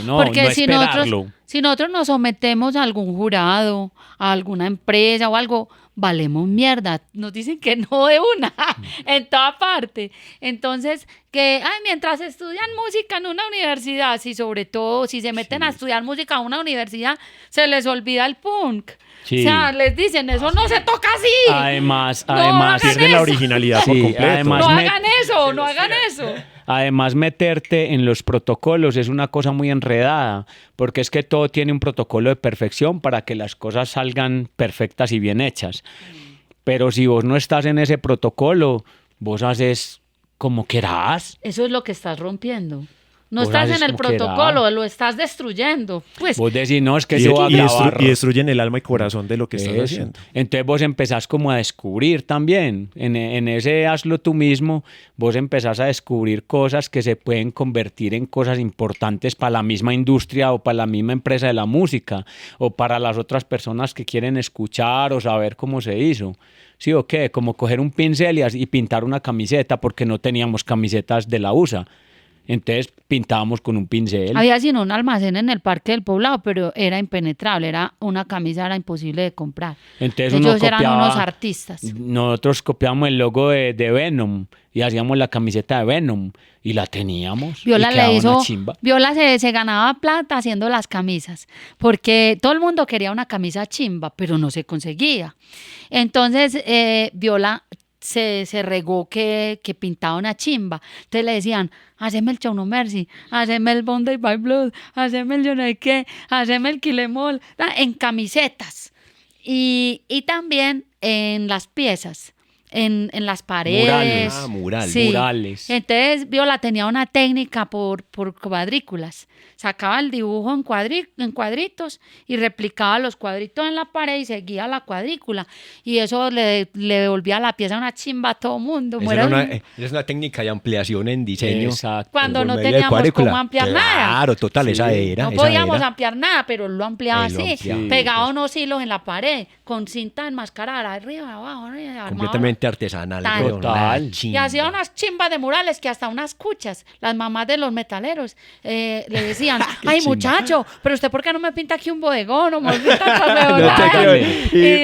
A: no
B: Porque si
A: esperarlo.
B: nosotros nos sometemos a algún jurado, a alguna empresa o algo, valemos mierda. Nos dicen que no de una, en toda parte. Entonces, mientras estudian música en una universidad, si sobre todo, si se meten a estudiar música en una universidad, se les olvida el punk.
A: Sí.
B: O sea, les dicen, eso no se toca así.
A: Además,
B: No
A: además,
B: hagan
D: Pierden la
B: eso.
D: originalidad por
A: Sí,
D: completo.
A: además,
B: No
A: me-
B: hagan eso, no hagan eso.
A: Además, meterte en los protocolos es una cosa muy enredada, porque es que todo tiene un protocolo de perfección para que las cosas salgan perfectas y bien hechas. Pero si vos no estás en ese protocolo, vos haces como querás.
B: Eso es lo que estás rompiendo. No
A: Vos
B: estás
A: haces
B: en el
A: como querás.
B: protocolo, lo estás destruyendo. Pues
A: Vos decís, no, es que
D: Y,
A: yo voy a
D: y
A: grabar.
D: y destruyen el alma y corazón de lo que estás
A: Eso.
D: haciendo.
A: Entonces vos empezás como a descubrir también, en ese hazlo tú mismo, vos empezás a descubrir cosas que se pueden convertir en cosas importantes para la misma industria o para la misma empresa de la música o para las otras personas que quieren escuchar o saber cómo se hizo. ¿Sí o qué? Como coger un pincel y pintar una camiseta porque no teníamos camisetas de la USA. Entonces pintábamos con un pincel.
B: había sino un almacén en el Parque del Poblado, pero era impenetrable, una camisa era imposible de comprar.
A: Entonces uno
B: Ellos eran
A: copiaba-
B: unos artistas.
A: Nosotros copiamos el logo de Venom y hacíamos la camiseta de Venom y la teníamos.
B: Viola
A: y quedaba
B: le hizo,
A: una chimba.
B: Viola se ganaba plata haciendo las camisas, porque todo el mundo quería una camisa chimba, pero no se conseguía. Entonces, Viola se regó que pintaba una chimba. Entonces le decían, haceme el Show No Mercy, haceme el Bondi by Blood, haceme el yo no sé qué, haceme el Kill Em All, en camisetas. Y también en las piezas, en las paredes.
A: Murales.
C: Mural.
B: Sí.
A: Murales.
B: Entonces, Viola tenía una técnica por cuadrículas. Sacaba el dibujo en cuadritos y replicaba los cuadritos en la pared y seguía la cuadrícula. Y eso le devolvía la pieza una chimba a todo mundo.
C: Esa es una técnica de ampliación en diseño.
A: Exacto.
B: Cuando
C: Por
B: no
C: medio de
B: teníamos
C: cuadrícula.
B: cómo ampliar nada.
C: Claro, total,
A: Sí.
C: esa era.
B: No
C: esa
B: podíamos
C: era.
B: ampliar nada, pero él lo ampliaba
C: Él lo
B: así.
C: ampliaba.
B: Pegaba unos hilos en la pared con cinta enmascarada, arriba, abajo, armaba
C: Completamente artesanal.
B: Tal.
C: weón, una
A: Total.
B: Y
C: chimba.
B: hacía unas chimbas de murales que hasta unas cuchas, las mamás de los metaleros, le decían, ay
C: chimba.
B: muchacho, pero usted por qué no me pinta aquí un bodegón o me pinta esta
C: No te
B: huevonada?"
C: creo.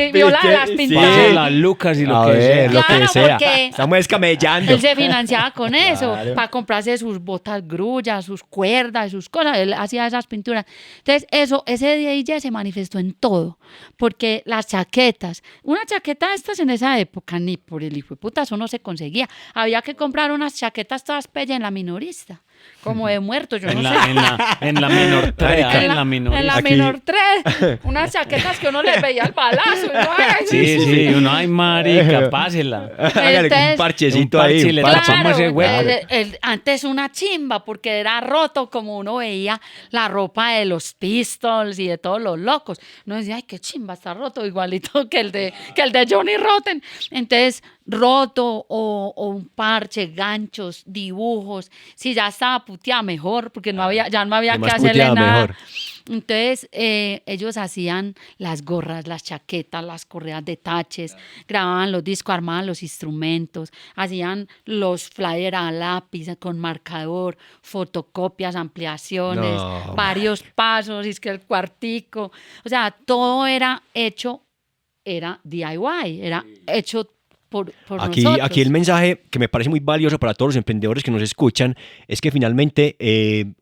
B: Y Viola las
C: sí.
B: pintaba.
A: Pase las lucas y lo
C: A
A: que
C: ver,
A: sea.
C: lo
B: Claro,
C: que sea.
B: porque
C: Estamos escamellando.
B: Él se financiaba con eso,
C: Claro.
B: para comprarse sus botas grullas, sus cuerdas, sus cosas. Él hacía esas pinturas. Entonces, ese DJ se manifestó en todo, porque las chaquetas, una chaqueta de estas en esa época, ni por el hijo de puta, eso no se conseguía. Había que comprar unas chaquetas todas pelle en la minorista. como de muerto, yo
A: En
B: no
A: la,
B: sé.
A: en la menor trea, en la minoría.
B: En la
D: Aquí-
B: menor 3, unas chaquetas que uno les veía el balazo. Y uno, ay,
A: Sí, uno, ay, marica, pásela.
C: Hágale un
B: Entonces,
C: parchecito
A: un
C: ahí.
A: parche,
C: un
A: le
C: parche.
A: tapamos ese hueco.
B: Antes una chimba, porque era roto, como uno veía la ropa de los Pistols y de todos los locos. Uno decía, ay, qué chimba, está roto, igualito que el de Johnny Rotten. Entonces, roto o un parche, ganchos, dibujos. Si ya estaba puteada, mejor, porque ya no había
C: de
B: que
C: más
B: hacerle
C: puteada,
B: nada.
C: mejor.
B: Entonces, ellos hacían las gorras, las chaquetas, las correas de taches, grababan los discos, armaban los instrumentos, hacían los flyers a lápiz con marcador, fotocopias, ampliaciones,
C: No,
B: varios pasos, y es que el cuartico, o sea, todo era hecho, era DIY, era hecho por nosotros.
C: Aquí el mensaje que me parece muy valioso para todos los emprendedores que nos escuchan es que finalmente,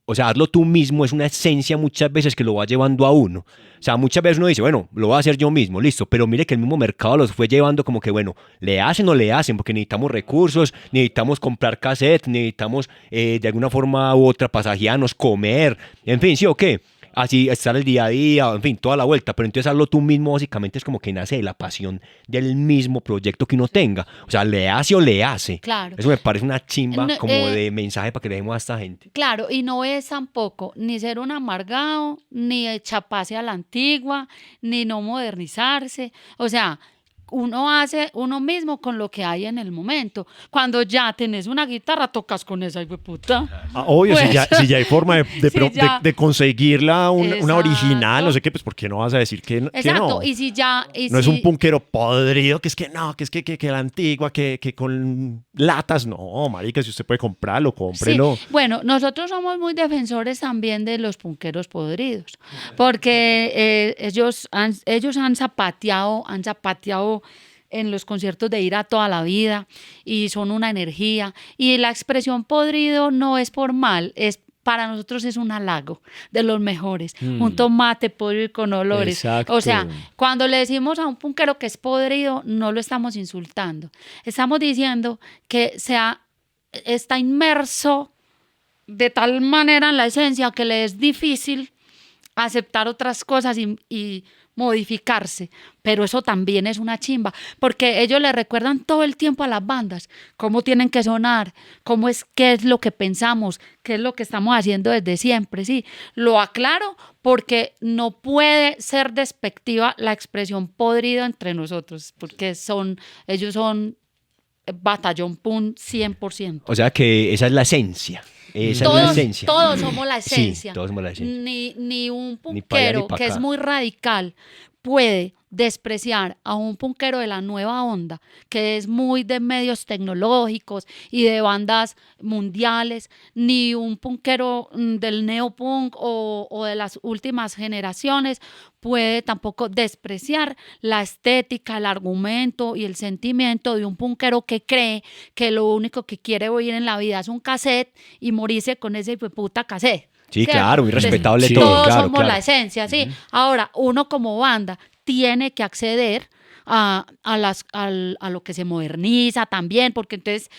C: o sea, hazlo tú mismo es una esencia muchas veces que lo va llevando a uno. O sea, muchas veces uno dice, bueno, lo voy a hacer yo mismo, listo, pero mire que el mismo mercado los fue llevando como que, bueno, le hacen o le hacen, porque necesitamos recursos, necesitamos comprar cassettes, necesitamos de alguna forma u otra pasajearnos, comer, en fin, ¿sí o qué? Así estar el día a día, en fin, toda la vuelta, pero entonces hazlo tú mismo básicamente es como que nace de la pasión del mismo proyecto que uno tenga, o sea, le hace o le hace.
B: Claro.
C: Eso me parece una chimba
B: No,
C: como de mensaje para que le demos a esta gente.
B: Claro, y no es tampoco ni ser un amargado, ni chaparse a la antigua, ni no modernizarse. O sea, uno hace uno mismo con lo que hay en el momento. Cuando ya tenés una guitarra, tocas con esa hijueputa.
D: Obvio,
B: Pues,
D: si ya hay forma
B: si ya-
D: de conseguirla, una
B: Exacto.
D: original, no sé qué, pues ¿por qué no vas a decir que, que
B: Exacto,
D: no?
B: y si ya... y
D: No es
B: si-
D: un punkero podrido, que es que no, que es que la antigua, que con latas, no, marica, si usted puede comprarlo, cómprelo.
B: Sí, bueno, nosotros somos muy defensores también de los punqueros podridos, porque ellos han zapateado en los conciertos de Ira toda la vida y son una energía. Y la expresión podrido no es por mal, para nosotros es un halago de los mejores. Un tomate podrido y con olores.
A: Exacto.
B: O sea, cuando le decimos a un punquero que es podrido, no lo estamos insultando. Estamos diciendo que está inmerso de tal manera en la esencia que le es difícil aceptar otras cosas y modificarse, pero eso también es una chimba, porque ellos le recuerdan todo el tiempo a las bandas cómo tienen que sonar, qué es lo que pensamos, qué es lo que estamos haciendo desde siempre, sí, lo aclaro porque no puede ser despectiva la expresión podrido entre nosotros, porque ellos son batallón punk 100%.
C: O sea que esa es la esencia. Esa es la esencia.
B: Todos somos la
C: Sí,
B: esencia.
C: todos somos la esencia.
B: Ni un
C: Ni pa' allá, ni
B: punquero
C: pa'
B: que
C: acá.
B: es muy radical puede despreciar a un punquero de la nueva onda, que es muy de medios tecnológicos y de bandas mundiales, ni un punquero del neopunk o de las últimas generaciones puede tampoco despreciar la estética, el argumento y el sentimiento de un punquero que cree que lo único que quiere oír en la vida es un cassette y morirse con ese puta cassette.
C: Sí,
B: ¿Cierto?
C: claro, muy
B: Entonces,
C: respetable
A: Sí.
C: todo.
B: todos
C: Claro,
B: somos
C: claro.
B: la esencia, sí. Ahora, uno como banda tiene que acceder a lo que se moderniza también, porque entonces,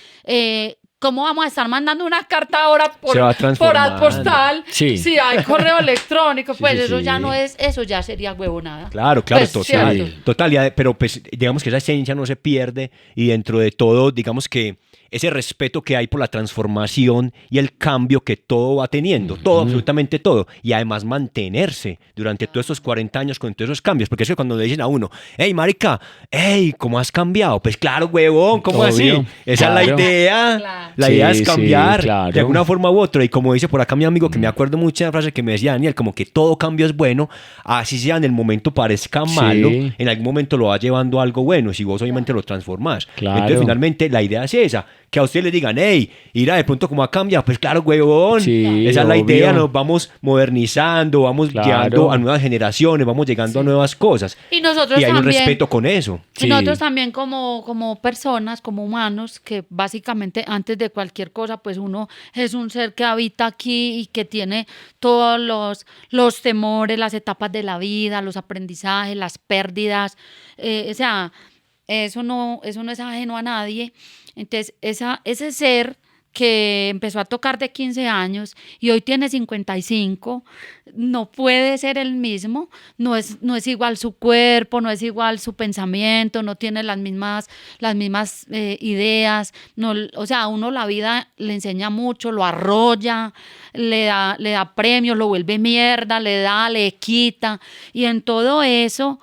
B: ¿cómo vamos a estar mandando una carta ahora
C: Se va
B: por
C: transformando.
B: al postal?
A: Sí.
B: Si hay correo electrónico, pues
C: sí,
B: eso
C: sí.
B: ya no es, eso ya sería huevonada.
C: Claro, claro,
B: Pues,
C: total.
B: ¿cierto?
C: Total, pero pues digamos que esa esencia no se pierde y dentro de todo, digamos que ese respeto que hay por la transformación y el cambio que todo va teniendo, todo, absolutamente todo, y además mantenerse durante todos estos 40 años con todos esos cambios, porque es que cuando le dicen a uno, hey, marica, hey, ¿cómo has cambiado? Pues claro, huevón, ¿cómo así?
A: Obvio,
C: Esa es
A: claro.
C: la idea,
B: Claro.
C: la
A: Sí,
C: idea es
A: sí,
C: cambiar
A: claro.
C: de alguna forma u otra, y como dice por acá mi amigo, que me acuerdo mucho de la frase que me decía Daniel, como que todo cambio es bueno, así sea en el momento parezca
A: Sí.
C: malo, en algún momento lo va llevando a algo bueno, si vos obviamente lo transformás.
A: Claro.
C: Entonces finalmente la idea es esa, que a ustedes les digan, hey, mira de pronto cómo ha cambiado, pues claro, huevón,
A: Sí,
C: esa es la
A: obvio.
C: idea, nos vamos modernizando, vamos
A: Claro.
C: llegando a nuevas generaciones, vamos llegando a nuevas cosas.
B: Y nosotros
C: Y hay un
B: también.
C: respeto con eso.
B: Y
A: Sí.
B: nosotros también como personas, como humanos, que básicamente antes de cualquier cosa, pues uno es un ser que habita aquí y que tiene todos los temores, las etapas de la vida, los aprendizajes, las pérdidas. O sea, eso no es ajeno a nadie. Entonces, ese ser que empezó a tocar de 15 años y hoy tiene 55, no puede ser el mismo, no es igual su cuerpo, no es igual su pensamiento, no tiene las mismas ideas, no, o sea, a uno la vida le enseña mucho, lo arrolla, le da premios, lo vuelve mierda, le quita, y en todo eso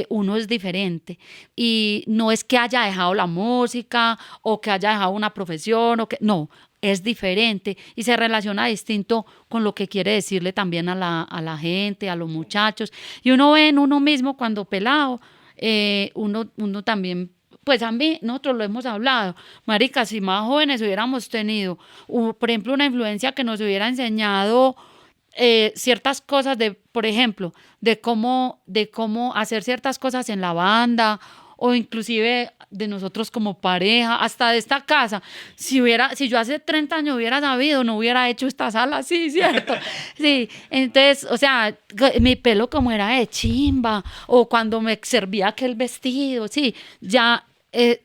B: uno es diferente. Y no es que haya dejado la música o que haya dejado una profesión, no, es diferente y se relaciona distinto con lo que quiere decirle también a la gente, a los muchachos. Y uno ve en uno mismo cuando pelado, uno también, pues a mí, nosotros lo hemos hablado, marica, si más jóvenes hubiéramos tenido, por ejemplo, una influencia que nos hubiera enseñado ciertas cosas, por ejemplo, de cómo hacer ciertas cosas en la banda, o inclusive de nosotros como pareja, hasta de esta casa. Si yo hace 30 años hubiera sabido, no hubiera hecho esta sala así, ¿cierto? Sí, entonces, o sea, mi pelo como era de chimba, o cuando me servía aquel vestido, sí, ya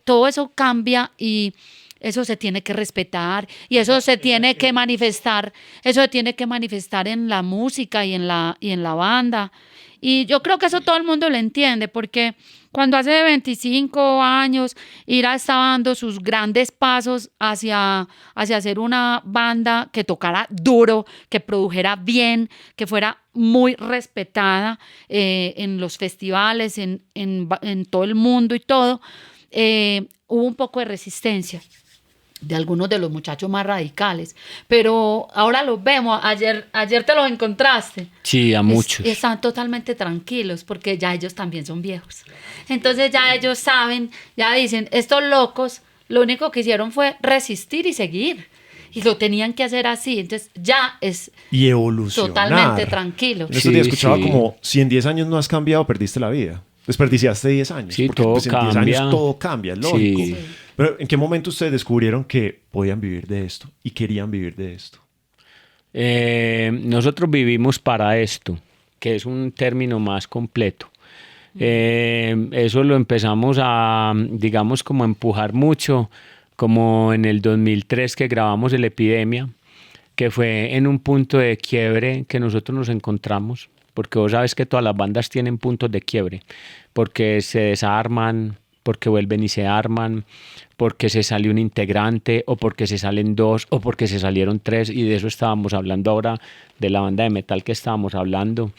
B: todo eso cambia y eso se tiene que respetar y eso se tiene que manifestar, en la música y en la banda. Y yo creo que eso todo el mundo lo entiende, porque cuando hace 25 años Ira estaba dando sus grandes pasos hacia hacer una banda que tocara duro, que produjera bien, que fuera muy respetada en los festivales, en todo el mundo y todo, hubo un poco de resistencia de algunos de los muchachos más radicales, pero ahora los vemos, ayer te los encontraste.
A: Sí, a muchos.
B: Están totalmente tranquilos porque ya ellos también son viejos. Entonces ya ellos saben, ya dicen, estos locos lo único que hicieron fue resistir y seguir. Y lo tenían que hacer así, entonces ya es
D: y evolucionar.
B: Totalmente tranquilo.
D: En estos días escuchaba como, si en 10 años no has cambiado, perdiste la vida. Desperdiciaste 10 años.
A: Sí,
D: porque
A: todo
D: pues, en 10
A: cambia.
D: años todo cambia, es lógico.
A: Sí.
D: Pero ¿en qué momento ustedes descubrieron que podían vivir de esto y querían vivir de esto?
A: Nosotros vivimos para esto, que es un término más completo. Eso lo empezamos a, digamos, como a empujar mucho, como en el 2003 que grabamos El Epidemia, que fue en un punto de quiebre que nosotros nos encontramos, porque vos sabes que todas las bandas tienen puntos de quiebre, porque se desarman, porque vuelven y se arman, porque se sale un integrante, o porque se salen dos, o porque se salieron tres, y de eso estábamos hablando ahora, de la banda de metal que estábamos hablando,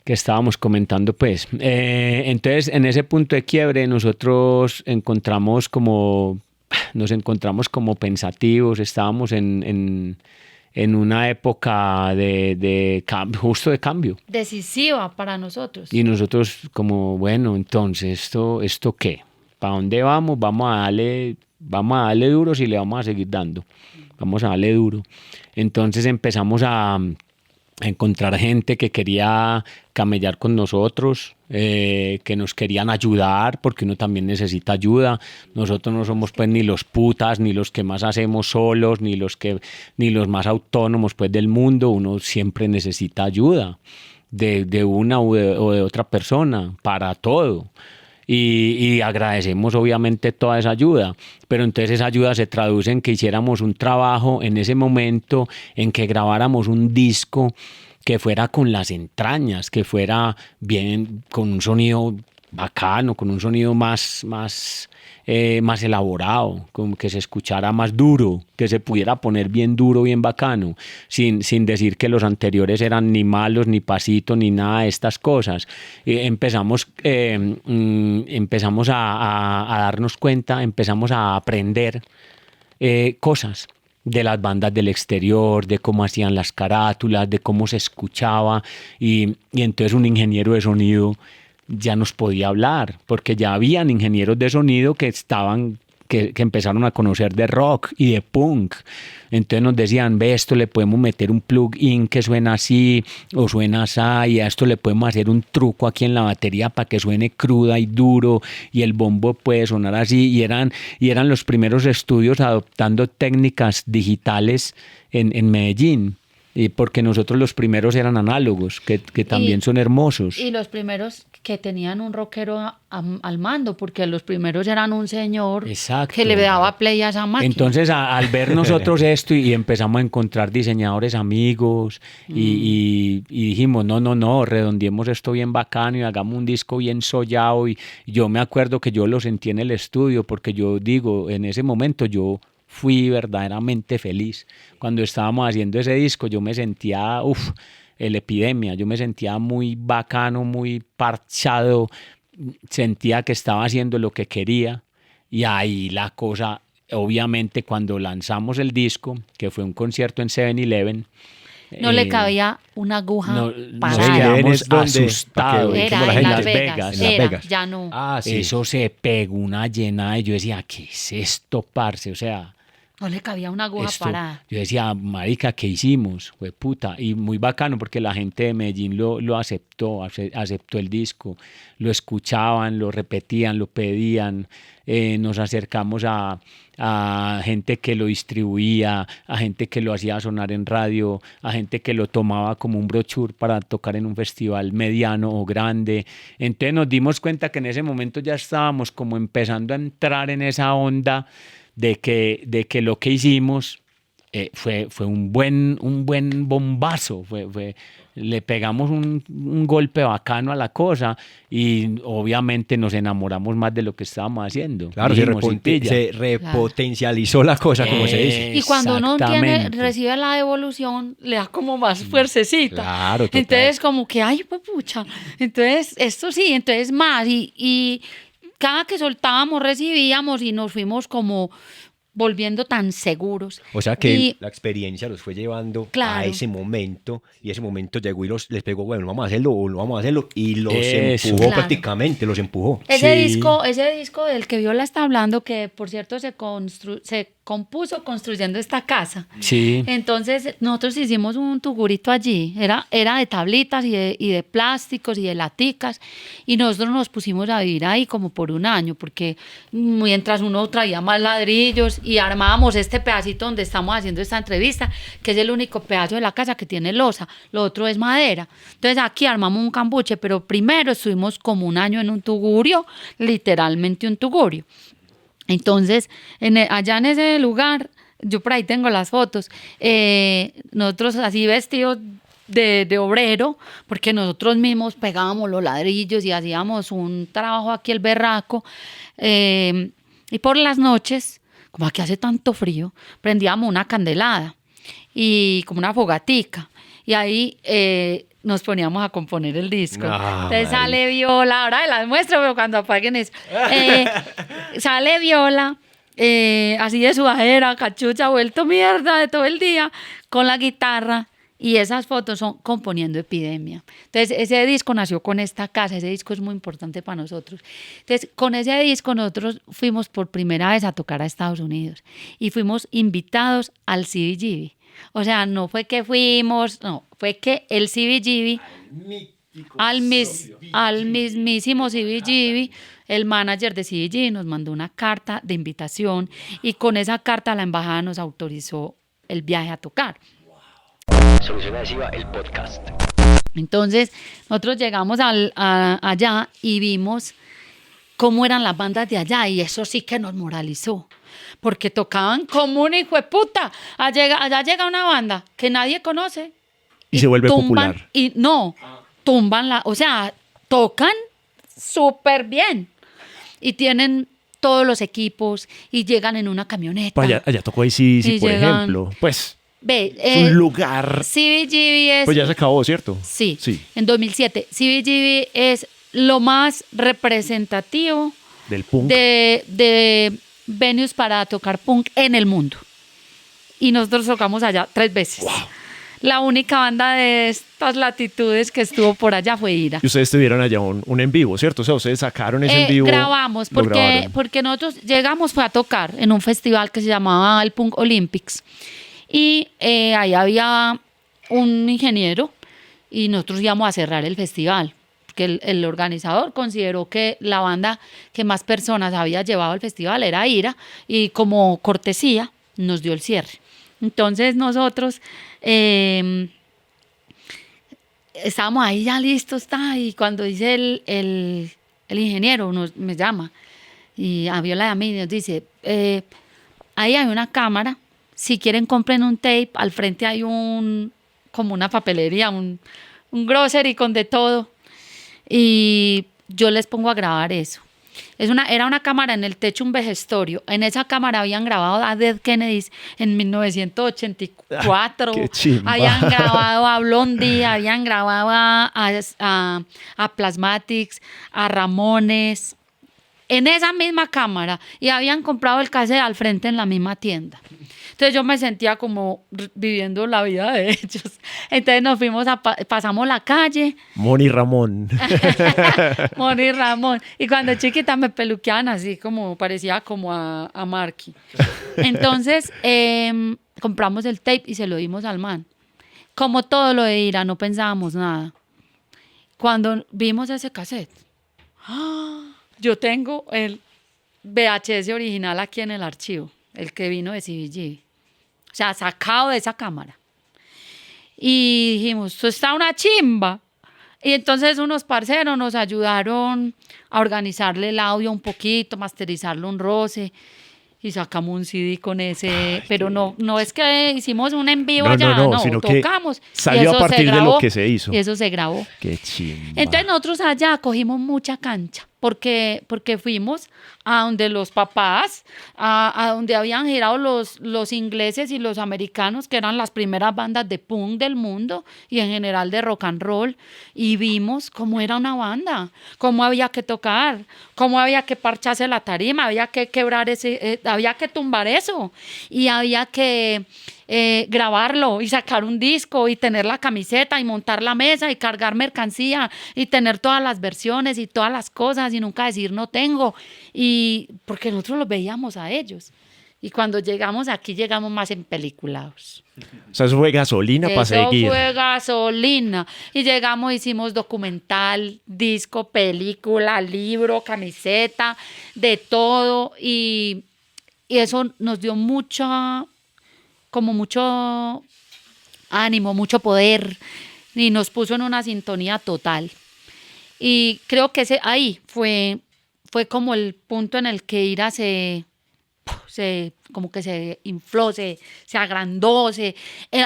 A: que estábamos comentando, pues. Entonces, en ese punto de quiebre nosotros nos encontramos como pensativos, estábamos en una época justo de cambio.
B: Decisiva para nosotros.
A: Y nosotros como, bueno, entonces, ¿esto qué? ¿Para dónde vamos? Vamos a darle duro, si le vamos a seguir dando. Vamos a darle duro. Entonces empezamos a encontrar gente que quería camellar con nosotros, que nos querían ayudar, porque uno también necesita ayuda. Nosotros no somos pues ni los putas, ni los que más hacemos solos, ni los más autónomos pues del mundo. Uno siempre necesita ayuda de una o de otra persona para todo. Y agradecemos obviamente toda esa ayuda, pero entonces esa ayuda se traduce en que hiciéramos un trabajo en ese momento, en que grabáramos un disco que fuera con las entrañas, que fuera bien, con un sonido bacano, con un sonido más elaborado, como que se escuchara más duro, que se pudiera poner bien duro, bien bacano, sin decir que los anteriores eran ni malos, ni pasitos, ni nada de estas cosas. Empezamos a darnos cuenta, empezamos a aprender cosas de las bandas del exterior, de cómo hacían las carátulas, de cómo se escuchaba, y entonces un ingeniero de sonido ya nos podía hablar, porque ya habían ingenieros de sonido que empezaron a conocer de rock y de punk. Entonces nos decían, ve, esto le podemos meter un plug-in que suena así o suena así, y a esto le podemos hacer un truco aquí en la batería para que suene cruda y duro, y el bombo puede sonar así, y eran los primeros estudios adoptando técnicas digitales en Medellín. Y porque nosotros los primeros eran análogos, que también son hermosos.
B: Y los primeros que tenían un rockero al mando, porque los primeros eran un señor
A: Exacto.
B: que le daba play a esa máquina.
A: Entonces, al ver nosotros esto y empezamos a encontrar diseñadores amigos y dijimos, no, redondeemos esto bien bacano y hagamos un disco bien sollado. Y yo me acuerdo que yo lo sentí en el estudio, porque yo digo, en ese momento yo fui verdaderamente feliz. Cuando estábamos haciendo ese disco, yo me sentía, el Epidemia, yo me sentía muy bacano, muy parchado, sentía que estaba haciendo lo que quería. Y ahí la cosa, obviamente, cuando lanzamos el disco, que fue un concierto en 7-Eleven,
B: no le cabía una aguja
A: nos
B: parada.
A: quedamos
C: ¿Es donde?
A: asustados.
B: Era en Las Vegas.
C: En Las
B: Era,
C: Vegas.
B: ya no.
C: Ah, sí.
A: Eso se pegó una llenada y yo decía, ¿qué es esto, parce? O sea,
B: No le cabía una aguja
A: esto,
B: parada.
A: yo decía, marica, ¿qué hicimos? Fue puta. Y muy bacano porque la gente de Medellín lo aceptó el disco, lo escuchaban, lo repetían, lo pedían. Nos acercamos a gente que lo distribuía, a gente que lo hacía sonar en radio, a gente que lo tomaba como un brochure para tocar en un festival mediano o grande. Entonces nos dimos cuenta que en ese momento ya estábamos como empezando a entrar en esa onda de que lo que hicimos fue un buen bombazo, le pegamos un golpe bacano a la cosa y obviamente nos enamoramos más de lo que estábamos haciendo.
C: Claro,
A: Dijimos, sin pilla.
C: se repotencializó la cosa, como se dice.
B: Y cuando uno
A: Exactamente.
B: recibe la devolución, le da como más fuercecita.
C: Claro, total.
B: Entonces, como que, ay, pues pucha. Entonces, esto sí, entonces más. Y cada que soltábamos, recibíamos y nos fuimos como volviendo tan seguros.
C: O sea que
B: Y-
C: la experiencia los fue llevando a
B: Claro.
C: ese momento, y ese momento llegó y les pegó, bueno, vamos a hacerlo o no vamos a hacerlo, y los
A: Eso.
C: empujó
B: Claro.
C: prácticamente, los empujó.
B: Ese
A: Sí.
B: disco del que Viola está hablando, que por cierto se compuso construyendo esta casa.
A: Sí.
B: Entonces nosotros hicimos un tugurito allí, era de tablitas y de plásticos y de laticas, y nosotros nos pusimos a vivir ahí como por un año, porque mientras uno traía más ladrillos y armábamos este pedacito donde estamos haciendo esta entrevista, que es el único pedazo de la casa que tiene losa, lo otro es madera. Entonces aquí armamos un cambuche, pero primero estuvimos como un año en un tugurio, literalmente un tugurio. Entonces, allá en ese lugar, yo por ahí tengo las fotos, nosotros así vestidos de obrero, porque nosotros mismos pegábamos los ladrillos y hacíamos un trabajo aquí el berraco, y por las noches, como aquí hace tanto frío, prendíamos una candelada y como una fogatica, y ahí nos poníamos a componer el disco.
C: Ah,
B: Entonces sale Viola, ahora las muestro, pero cuando apaguen eso. Sale Viola, así de sudadera, cachucha, vuelto mierda de todo el día, con la guitarra, y esas fotos son componiendo Epidemia. Entonces ese disco nació con esta casa, ese disco es muy importante para nosotros. Entonces con ese disco nosotros fuimos por primera vez a tocar a Estados Unidos y fuimos invitados al CBGB. O sea, no fue que fuimos, no, fue que el CBGB, al mismísimo CBGB, el manager de CBGB nos mandó una carta de invitación y con esa carta la embajada nos autorizó el viaje a tocar.
E: Solución Adhesiva, el podcast.
B: Entonces, nosotros llegamos allá y vimos cómo eran las bandas de allá, y eso sí que nos moralizó, porque tocaban como un hijo de puta. Allá llega una banda que nadie conoce
D: Y se vuelve
B: tumban-
D: popular.
B: Y no, tumban o sea, tocan súper bien y tienen todos los equipos y llegan en una camioneta.
D: Pues allá tocó AC/DC,
B: Y
D: por
B: llegan-
D: ejemplo. Pues
B: Ve,
D: es un lugar.
B: CBGB es...
D: Pues ya se acabó, ¿cierto?
B: Sí,
D: Sí.
B: en 2007. CBGB es lo más representativo
D: Del punk.
B: de venues para tocar punk en el mundo. Y nosotros tocamos allá 3 veces. La única banda de estas latitudes que estuvo por allá fue Ira.
D: Y ustedes tuvieron allá un en vivo, ¿cierto? O sea, ustedes sacaron ese en vivo.
B: Grabamos,
D: lo grabaron.
B: porque nosotros llegamos fue a tocar en un festival que se llamaba el Punk Olympics. Y ahí había un ingeniero y nosotros íbamos a cerrar el festival. Que el organizador consideró que la banda que más personas había llevado al festival era Ira, y como cortesía nos dio el cierre. Entonces nosotros estábamos ahí ya listos, y cuando dice el ingeniero me llama y a Viola y a mí nos dice, ahí hay una cámara, si quieren compren un tape, al frente hay como una papelería, un grocery con de todo, y yo les pongo a grabar eso. Era una cámara en el techo, un vejestorio. En esa cámara habían grabado a Dead Kennedys en 1984.
D: ¡Qué chimba!
B: Habían grabado a Blondie, habían grabado a Plasmatics, a Ramones. En esa misma cámara. Y habían comprado el cassette al frente en la misma tienda. Entonces yo me sentía como viviendo la vida de ellos. Entonces nos fuimos, pasamos la calle.
D: Moni Ramón.
B: Moni Ramón. Y cuando chiquita me peluqueaban así, como parecía como a Marky. Entonces compramos el tape y se lo dimos al man. Como todo lo de Ira, no pensábamos nada. Cuando vimos ese cassette, yo tengo el VHS original aquí en el archivo, el que vino de CBG. O sea, sacado de esa cámara. Y dijimos, esto está una chimba. Y entonces unos parceros nos ayudaron a organizarle el audio un poquito, masterizarlo un roce. Y sacamos un CD con ese. Pero no es que hicimos un en vivo allá, no,
D: sino
B: tocamos.
D: Que salió a partir de lo que se hizo.
B: Y eso se grabó.
D: Qué chimba.
B: Entonces nosotros allá cogimos mucha cancha. Porque fuimos a donde los papás, a donde habían girado los ingleses y los americanos, que eran las primeras bandas de punk del mundo y en general de rock and roll, y vimos cómo era una banda, cómo había que tocar, cómo había que parcharse la tarima, había que quebrar había que tumbar eso, y había que grabarlo y sacar un disco y tener la camiseta y montar la mesa y cargar mercancía y tener todas las versiones y todas las cosas y nunca decir no tengo, y porque nosotros los veíamos a ellos, y cuando llegamos aquí llegamos más empeliculados.
D: O sea, eso fue gasolina para seguir.
B: Eso fue gasolina. Y llegamos, hicimos documental, disco, película, libro, camiseta, de todo, y eso nos dio mucho ánimo, mucho poder, y nos puso en una sintonía total. Y creo que ahí fue como el punto en el que Ira como que se infló, se agrandó,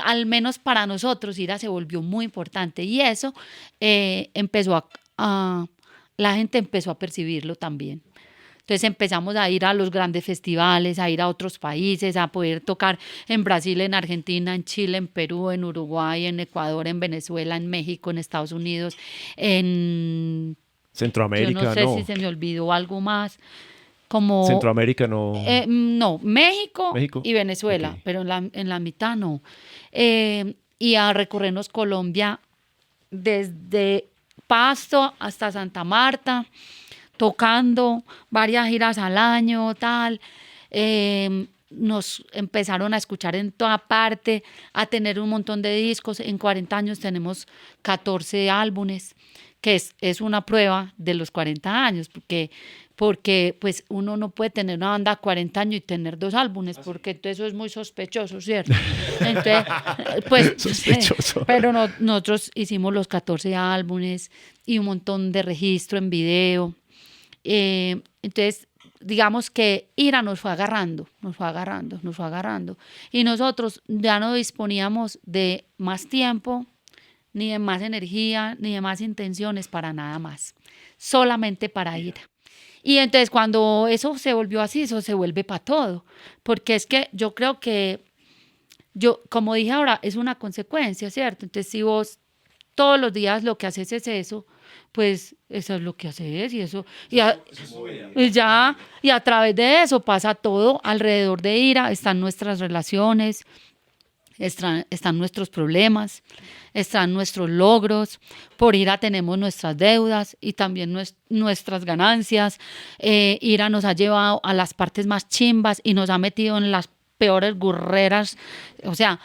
B: al menos para nosotros Ira se volvió muy importante, y eso empezó la gente empezó a percibirlo también. Entonces empezamos a ir a los grandes festivales, a ir a otros países, a poder tocar en Brasil, en Argentina, en Chile, en Perú, en Uruguay, en Ecuador, en Venezuela, en México, en Estados Unidos, en
D: Centroamérica.
B: Yo no sé si se me olvidó algo más. Como
D: Centroamérica no.
B: No, México y Venezuela,
D: okay.
B: Pero en la mitad no. Y a recorrernos Colombia desde Pasto hasta Santa Marta, tocando varias giras al año, tal. Nos empezaron a escuchar en toda parte, a tener un montón de discos. En 40 años tenemos 14 álbumes, que es una prueba de los 40 años, porque pues uno no puede tener una banda a 40 años y tener 2 álbumes, porque entonces eso es muy sospechoso, ¿cierto? Entonces, pues,
D: sospechoso.
B: Pero nosotros hicimos los 14 álbumes y un montón de registro en video. Entonces, digamos que Ira nos fue agarrando. Y nosotros ya no disponíamos de más tiempo, ni de más energía, ni de más intenciones para nada más. Solamente para Ira. Y entonces cuando eso se volvió así, eso se vuelve para todo. Porque es que yo creo que, como dije ahora, es una consecuencia, ¿cierto? Entonces si vos todos los días lo que haces es eso, pues eso es lo que haces y a través de eso pasa todo. Alrededor de Ira están nuestras relaciones, están nuestros problemas, están nuestros logros. Por Ira tenemos nuestras deudas y también nuestras ganancias. Ira nos ha llevado a las partes más chimbas y nos ha metido en las peores gurreras. O sea,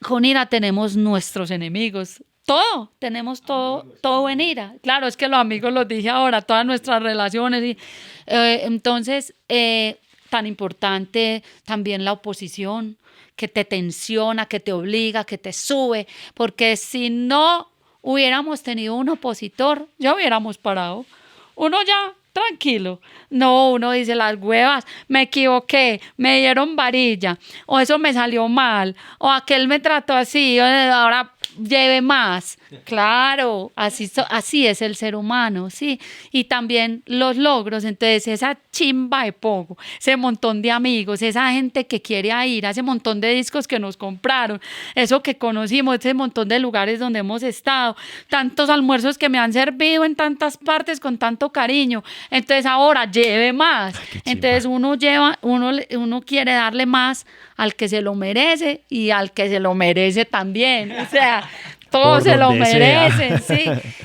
B: con Ira tenemos nuestros enemigos. Tenemos todo en Ira. Claro, es que los amigos los dije ahora, todas nuestras relaciones. Entonces, tan importante también la oposición, que te tensiona, que te obliga, que te sube, porque si no hubiéramos tenido un opositor, ya hubiéramos parado. Uno ya tranquilo. No, uno dice las huevas, me equivoqué, me dieron varilla, o eso me salió mal, o aquel me trató así, ahora lleve más. Claro, así es el ser humano, sí. Y también los logros, entonces esa chimba de poco, ese montón de amigos, esa gente que quiere ir, ese montón de discos que nos compraron, eso que conocimos, ese montón de lugares donde hemos estado, tantos almuerzos que me han servido en tantas partes con tanto cariño. Entonces ahora lleve más. Entonces uno quiere darle más al que se lo merece y al que se lo merece también. O sea, todos se lo merecen, sí.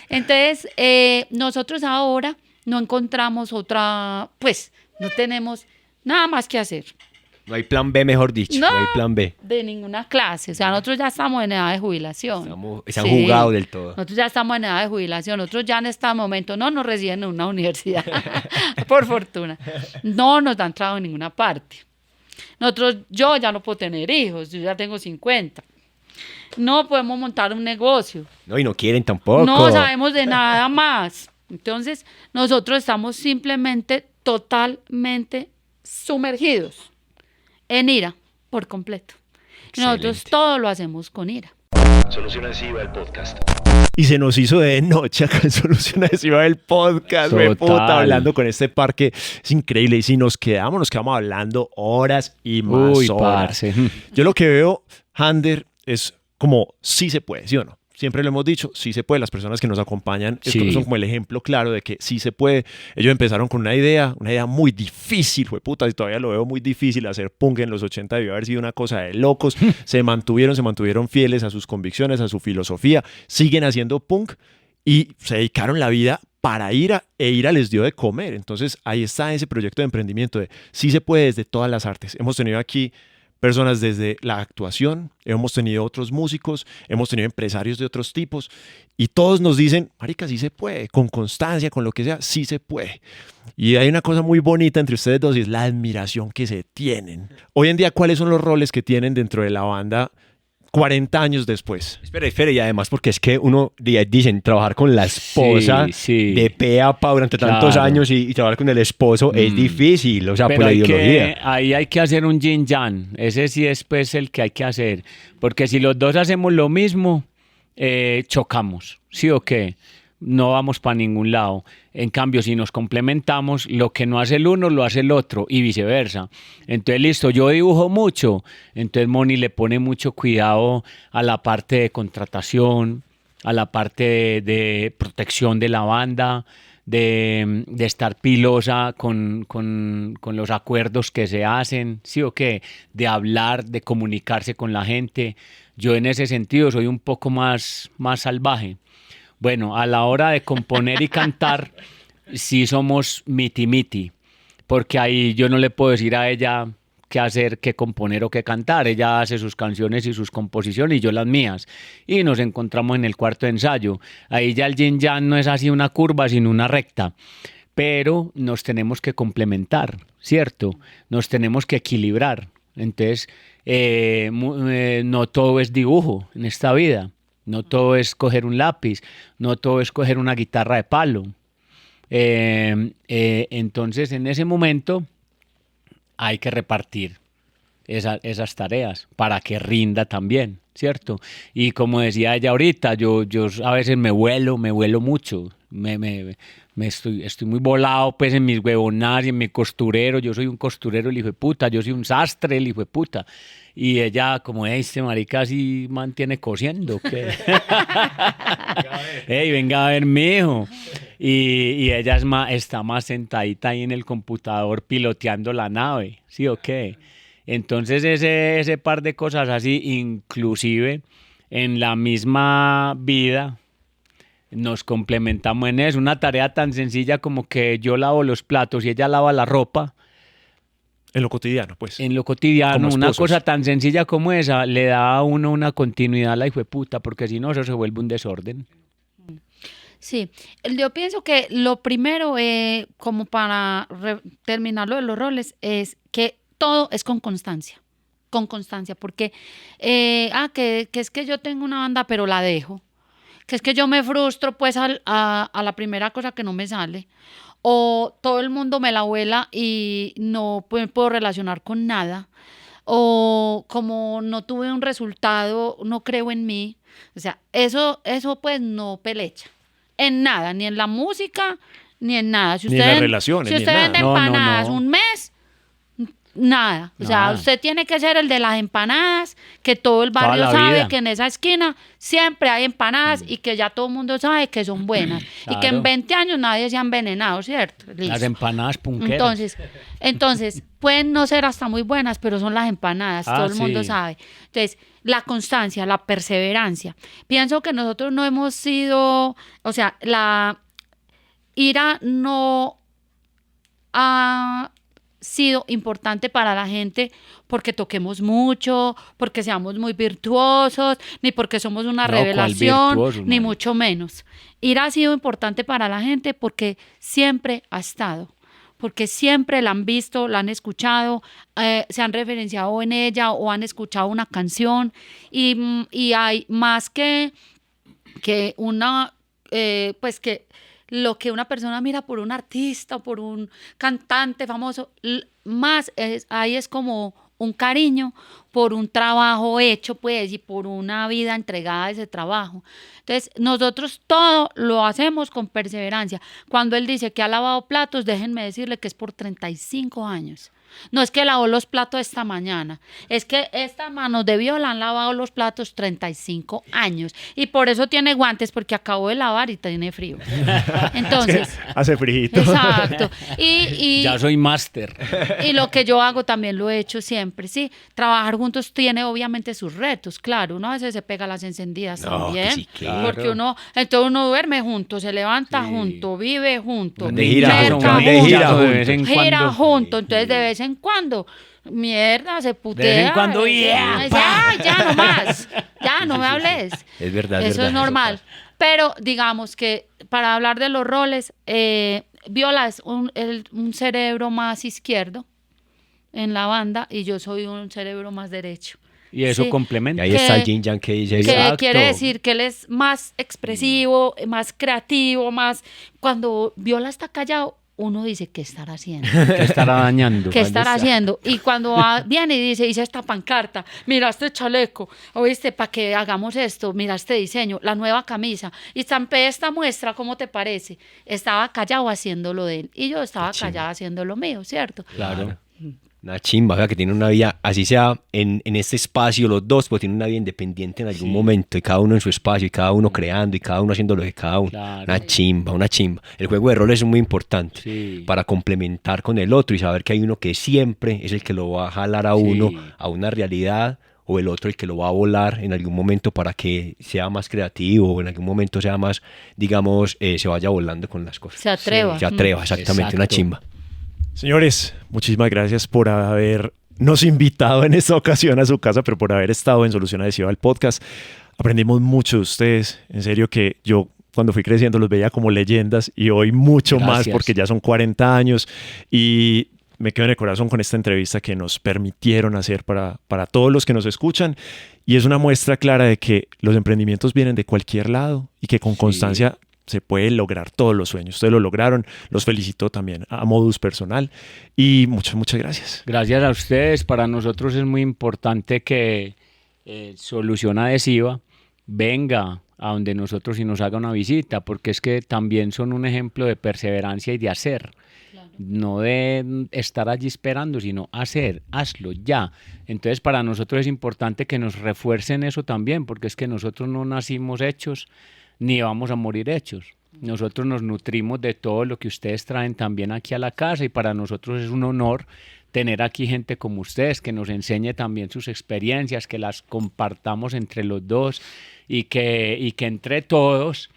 B: Entonces, nosotros ahora no encontramos otra, pues, no tenemos nada más que hacer.
C: No hay plan B, mejor dicho. No hay plan B.
B: De ninguna clase. O sea, nosotros ya estamos en edad de jubilación.
C: Se han jugado del todo.
B: Nosotros ya estamos en edad de jubilación. Nosotros ya en este momento no nos reciben en una universidad. Por fortuna. No nos dan trabajo en ninguna parte. Yo ya no puedo tener hijos. Yo ya tengo 50. No podemos montar un negocio.
C: No, y no quieren tampoco.
B: No sabemos de nada más. Entonces, nosotros estamos simplemente totalmente sumergidos en ira por completo. Nosotros todo lo hacemos con ira.
E: Solución Adhesiva, el podcast.
D: Y se nos hizo de noche acá en Solución Adhesiva del podcast,
A: Total.
D: puta, hablando con este parque. Es increíble. Y si nos quedamos hablando horas y más
A: Uy,
D: horas.
A: parce.
D: Yo lo que veo, Hander, es como sí se puede, ¿sí o no? Siempre lo hemos dicho, sí se puede. Las personas que nos acompañan
A: Sí.
D: son como el ejemplo claro de que sí se puede. Ellos empezaron con una idea muy difícil, puta, y todavía lo veo muy difícil. Hacer punk en los 80 debió haber sido una cosa de locos. se mantuvieron fieles a sus convicciones, a su filosofía. Siguen haciendo punk y se dedicaron la vida para ira les dio de comer. Entonces ahí está ese proyecto de emprendimiento de sí se puede desde todas las artes. Hemos tenido aquí personas desde la actuación, hemos tenido otros músicos, hemos tenido empresarios de otros tipos y todos nos dicen, marica, sí se puede, con constancia, con lo que sea, sí se puede. Y hay una cosa muy bonita entre ustedes dos y es la admiración que se tienen. Hoy en día, ¿cuáles son los roles que tienen dentro de la banda 40 años después?
C: Espera, y además porque es que uno, dicen, trabajar con la esposa
A: Sí.
C: de pe a pa durante tantos
A: Claro.
C: años y trabajar con el esposo es difícil, o sea,
A: Pero
C: por la ideología.
A: ahí hay que hacer un yin yang. Ese sí es pues el que hay que hacer. Porque si los dos hacemos lo mismo, chocamos. ¿Sí o qué? No vamos para ningún lado. En cambio, si nos complementamos, lo que no hace el uno, lo hace el otro y viceversa. Entonces, listo, yo dibujo mucho. Entonces, Moni le pone mucho cuidado a la parte de contratación, a la parte de protección de la banda, de estar pilosa con los acuerdos que se hacen, ¿sí o qué? De hablar, de comunicarse con la gente. Yo en ese sentido soy un poco más salvaje. Bueno, a la hora de componer y cantar, sí somos miti-miti, porque ahí yo no le puedo decir a ella qué hacer, qué componer o qué cantar. Ella hace sus canciones y sus composiciones y yo las mías. Y nos encontramos en el cuarto de ensayo. Ahí ya el yin yang no es así una curva, sino una recta. Pero nos tenemos que complementar, ¿cierto? Nos tenemos que equilibrar. Entonces, no todo es dibujo en esta vida. No todo es coger un lápiz, no todo es coger una guitarra de palo. Entonces, en ese momento hay que repartir esas tareas para que rinda también, ¿cierto? Y como decía ella ahorita, yo a veces me vuelo mucho, estoy muy volado pues en mis huevonadas y en mi costurero. Yo soy un costurero el hijo de puta, yo soy un sastre el hijo de puta. Y ella como, este marica así mantiene cosiendo, ¿qué? Ey, venga a ver, mijo. Y ella está más sentadita ahí en el computador piloteando la nave, ¿sí o qué? Entonces ese par de cosas así, inclusive en la misma vida, nos complementamos en eso. Una tarea tan sencilla como que yo lavo los platos y ella lava la ropa.
D: En lo cotidiano, pues.
A: En lo cotidiano,
D: Como
A: una
D: esposos.
A: cosa tan sencilla como esa le da a uno una continuidad a la hijueputa, porque si no, eso se vuelve un desorden.
B: Sí, yo pienso que lo primero, como para terminar lo de los roles, es que todo es con constancia, porque, que es que yo tengo una banda pero la dejo, que es que yo me frustro pues a la primera cosa que no me sale, o todo el mundo me la vuela y no me puedo relacionar con nada, o como no tuve un resultado, no creo en mí. O sea, eso pues no pelecha en nada, ni en la música, ni en nada. Si
D: Ni en las relaciones,
B: si
D: ni en
B: usted
D: nada.
B: vende
A: No, no,
B: empanadas
A: no.
B: un mes, nada. O sea,
A: Nada.
B: usted tiene que ser el de las empanadas, que todo el
A: Toda
B: barrio
A: la
B: sabe
A: vida.
B: que en esa esquina siempre hay empanadas y que ya todo el mundo sabe que son buenas. Y que en
A: Claro.
B: 20 años nadie se ha envenenado, ¿cierto?
A: Las
B: Listo.
A: empanadas punqueras.
B: Entonces, pueden no ser hasta muy buenas, pero son las empanadas,
A: Ah,
B: todo el mundo
A: sí.
B: sabe. Entonces, la constancia, la perseverancia. Pienso que nosotros no hemos sido, o sea, la ira no ha sido importante para la gente porque toquemos mucho, porque seamos muy virtuosos, ni porque somos una
A: No, ¿cuál
B: revelación,
A: virtuosos,
B: ni
A: marica?
B: mucho menos. Ira ha sido importante para la gente porque siempre ha estado, porque siempre la han visto, la han escuchado, se han referenciado en ella o han escuchado una canción y hay más que una, pues que lo que una persona mira por un artista, por un cantante famoso, más ahí es como un cariño por un trabajo hecho, pues, y por una vida entregada a ese trabajo. Entonces, nosotros todo lo hacemos con perseverancia. Cuando él dice que ha lavado platos, déjenme decirle que es por 35 años. No es que lavó los platos esta mañana, es que estas manos de Viola han lavado los platos 35 años y por eso tiene guantes, porque acabó de lavar y tiene frío. Entonces,
D: Hace frito.
B: exacto. Y
A: Ya soy máster.
B: y lo que yo hago también lo he hecho siempre, ¿sí? Trabajar juntos tiene obviamente sus retos, claro. Uno a veces se pega las encendidas
C: No,
B: también,
C: que sí, claro.
B: porque entonces uno duerme junto, se levanta junto, vive junto,
C: De gira
B: merca
C: junto,
B: junto,
C: de gira
A: de vez en
B: gira
A: cuando.
B: junto. Entonces de vez en cuando, mierda, se putea.
A: De vez en cuando, yeah,
B: ya no más, ya no me hables.
C: Es verdad,
B: Eso es normal.
C: pasa.
B: Pero digamos que para hablar de los roles, Viola es un cerebro más izquierdo en la banda y yo soy un cerebro más derecho.
A: Y eso
B: Sí.
C: Y
A: complementa.
C: ahí
B: Que-
C: está el yin yang que dice.
B: Que
C: Exacto.
B: quiere decir que él es más expresivo, más creativo, más... Cuando Viola está callado, uno dice, ¿qué estará haciendo?
A: Que estará dañando.
B: ¿Qué estará haciendo? Y cuando viene y dice, hice esta pancarta, mira este chaleco, oíste, para que hagamos esto, mira este diseño, la nueva camisa, y estampé esta muestra, ¿cómo te parece? Estaba callado haciendo lo de él, y yo estaba callada haciendo lo mío, ¿cierto?
A: Claro.
C: Una chimba, vea, que tiene una vida, así sea en este espacio los dos, pues tienen una vida independiente en algún momento, y cada uno en su espacio, y cada uno creando, y cada uno haciendo lo de cada uno.
A: Claro.
C: Una chimba, una chimba. El juego de roles es muy importante
A: Sí.
C: para complementar con el otro y saber que hay uno que siempre es el que lo va a jalar a uno
A: Sí.
C: a una realidad, o el otro el que lo va a volar en algún momento para que sea más creativo, o en algún momento sea más, digamos, se vaya volando con las cosas.
B: Se atreva.
C: Se atreva, exactamente, una
A: Exacto.
C: chimba.
D: Señores, muchísimas gracias por habernos invitado en esta ocasión a su casa, pero por haber estado en Solución Adhesiva, el podcast. Aprendimos mucho de ustedes. En serio que yo cuando fui creciendo los veía como leyendas y hoy mucho más
A: Gracias.
D: porque ya son 40 años y me quedo en el corazón con esta entrevista que nos permitieron hacer para todos los que nos escuchan y es una muestra clara de que los emprendimientos vienen de cualquier lado y que con constancia se puede lograr todos los sueños. Ustedes lo lograron. Los felicito también a modus personal y muchas gracias.
A: Gracias a ustedes. Para nosotros es muy importante que Solución Adhesiva venga a donde nosotros y nos haga una visita, porque es que también son un ejemplo de perseverancia y de hacer. No de estar allí esperando, sino hacer, hazlo ya. Entonces para nosotros es importante que nos refuercen eso también, porque es que nosotros no nacimos hechos, ni vamos a morir hechos. Nosotros nos nutrimos de todo lo que ustedes traen también aquí a la casa y para nosotros es un honor tener aquí gente como ustedes que nos enseñe también sus experiencias, que las compartamos entre los dos y que entre todos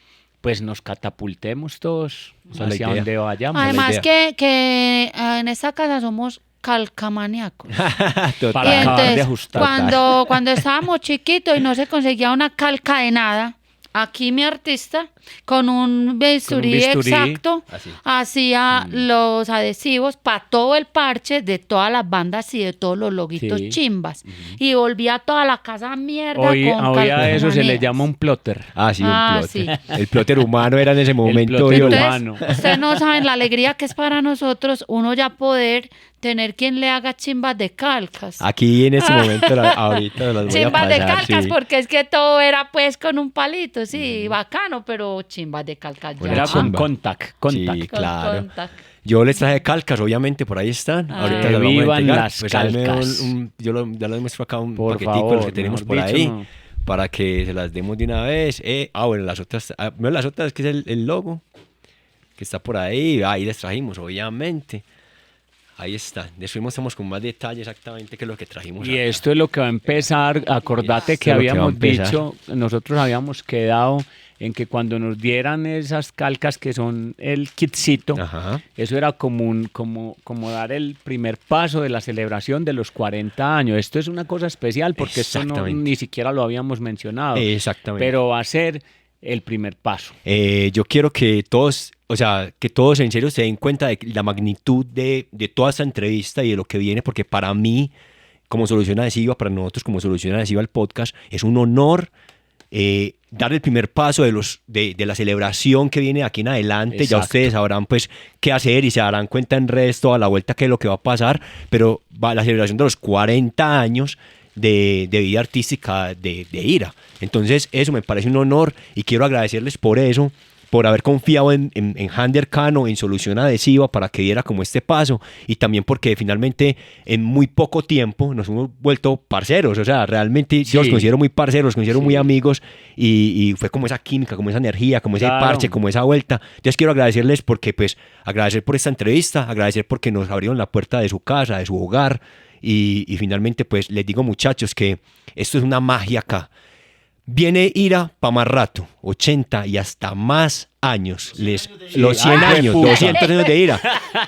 A: pues nos catapultemos todos
C: Esa es la
A: hacia
C: idea.
A: donde vayamos.
B: Además
C: idea.
B: que en esta casa somos calcamaníacos.
A: Para
B: Y
A: acabar de
B: entonces,
A: ajustar.
B: cuando estábamos chiquitos y no se conseguía una calca de nada, aquí mi artista, con un bisturí exacto, hacía los adhesivos para todo el parche de todas las bandas y de todos los loguitos chimbas. Y volvía toda la casa mierda
A: Hoy
B: con
A: a eso se le
B: calcomanías.
A: llama un plotter.
C: Ah, sí, un plotter.
B: Sí.
C: El plotter humano era en ese momento.
A: plotter
C: Viola.
A: humano.
B: Entonces, ustedes no saben la alegría que es para nosotros uno ya poder tener quien le haga chimbas de calcas.
C: Aquí en este momento, ahorita las voy a
B: Chimbas de
C: pasar,
B: calcas,
C: sí.
B: porque es que todo era pues con un palito, sí, bacano, pero chimbas de calcas ya.
A: Era con
C: chimba.
A: contact.
C: Sí,
B: Con
C: claro.
B: contact.
C: Yo les traje calcas, obviamente, por ahí están. Ahorita
A: Que
C: las vamos a
A: vivan
C: entregar.
A: las
C: Pues ahí me
A: calcas.
C: ya les muestro acá un
A: Por
C: paquetico de
A: favor,
C: los que tenemos por
A: mejor
C: ahí.
A: dicho, no.
C: Para que se las demos de una vez. Bueno, las otras, que es el logo, que está por ahí. Ahí les trajimos, obviamente. Ahí está. Después mostramos con más detalle exactamente qué es lo que trajimos.
A: Y
C: acá.
A: esto es lo que va a empezar. Acordate
C: Esto
A: que
C: es lo que va a
A: habíamos
C: empezar.
A: dicho, nosotros habíamos quedado en que cuando nos dieran esas calcas que son el kitcito,
C: Ajá.
A: eso era como dar el primer paso de la celebración de los 40 años. Esto es una cosa especial porque esto
C: Exactamente.
A: ni siquiera lo habíamos mencionado.
C: Exactamente.
A: Pero va a ser el primer paso.
C: Yo quiero que todos, que todos en serio se den cuenta de la magnitud de toda esta entrevista y de lo que viene, porque para mí, como Solución Adhesiva, para nosotros como Solución Adhesiva, el podcast, es un honor dar el primer paso de la celebración que viene de aquí en adelante. Ya
A: Exacto.
C: ustedes sabrán pues qué hacer y se darán cuenta en resto a la vuelta qué es lo que va a pasar, pero va la celebración de los 40 años de vida artística de IRA. Entonces eso me parece un honor y quiero agradecerles por eso, por haber confiado en Hander Cano, en Solución Adhesiva para que diera como este paso, y también porque finalmente en muy poco tiempo nos hemos vuelto parceros. O sea, realmente yo los
A: Sí.
C: considero muy parceros, los considero muy amigos, y fue como esa química, como esa energía, como ese
A: Claro.
C: parche, como esa vuelta. Entonces quiero agradecerles porque pues agradecer por esta entrevista, agradecer porque nos abrieron la puerta de su casa, de su hogar, y finalmente pues les digo, muchachos, que esto es una magia acá. Viene IRA para más rato, 80 y hasta más años. Los 100
A: Ay,
C: años,
A: jueputa.
C: 200 años de IRA.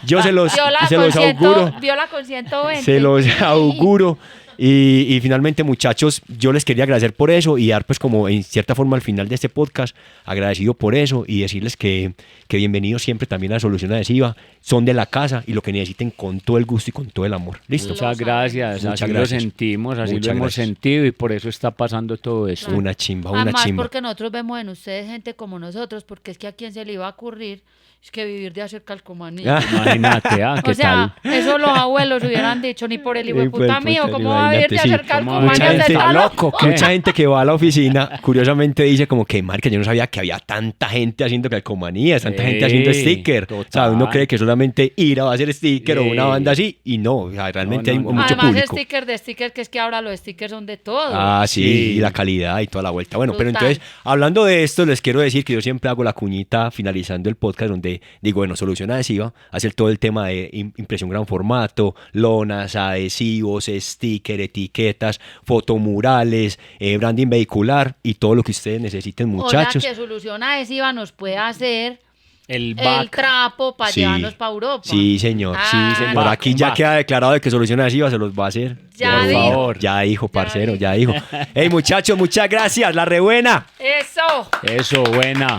C: Yo se los auguro.
B: Viola con 120.
C: Se los auguro. Y finalmente, muchachos, yo les quería agradecer por eso y dar pues como en cierta forma al final de este podcast, agradecido por eso y decirles que bienvenidos siempre también a Solución Adhesiva. Son de la casa y lo que necesiten con todo el gusto y con todo el amor. ¿Listo?
A: Muchas gracias,
C: Muchas
A: así
C: gracias.
A: lo sentimos, así
C: Muchas
A: lo hemos
C: gracias.
A: sentido y por eso está pasando todo esto.
C: Una chimba, una
B: Además,
C: chimba.
B: porque nosotros vemos en ustedes gente como nosotros, porque es que a quién se le iba a ocurrir es que vivir de hacer calcomanía.
A: Imagínate, ¿qué
B: O sea,
A: tal?
B: eso los abuelos hubieran dicho, ni por el hijo de
C: Hijo de
B: puta mío,
C: puta,
B: ¿cómo va a vivir de
C: imagínate,
B: hacer
C: sí.
B: calcomanía?
C: Mucha
B: ¿Usted
C: gente-
B: está loco?
A: ¿Qué?
C: Mucha gente que va a la oficina, curiosamente dice como que, marica, yo no sabía que había tanta gente haciendo calcomanías, tanta gente haciendo
A: Sí,
C: sticker. O sea, uno
A: total.
C: cree que solamente IRA va a hacer sticker o una
A: Sí.
C: banda así, y no, o sea, realmente
A: No,
C: hay
A: no,
C: mucho
B: Además,
C: público.
B: sticker de sticker, que es que ahora los stickers son de todo.
C: Ah, sí,
A: Sí.
C: y la calidad y toda la vuelta. Bueno, pero
B: Total.
C: entonces, hablando de esto, les quiero decir que yo siempre hago la cuñita finalizando el podcast donde digo, bueno, Solución Adhesiva, hacer todo el tema de impresión gran formato, lonas, adhesivos, sticker, etiquetas, fotomurales, branding vehicular y todo lo que ustedes necesiten, muchachos.
B: O sea, que Solución Adhesiva nos puede hacer
A: El
B: el
A: back.
B: trapo para
C: Sí.
B: llevarnos para Europa.
C: Sí, señor, sí,
B: Ah.
C: señor.
A: Back,
C: Aquí ya
A: back.
C: queda declarado de que Solución Adhesiva se los va a hacer.
B: Ya
C: Por
B: dijo.
C: favor. Ya dijo, parcero,
B: dijo.
C: ya dijo. Hey, muchachos, muchas gracias. La rebuena.
B: Eso.
A: Eso, buena.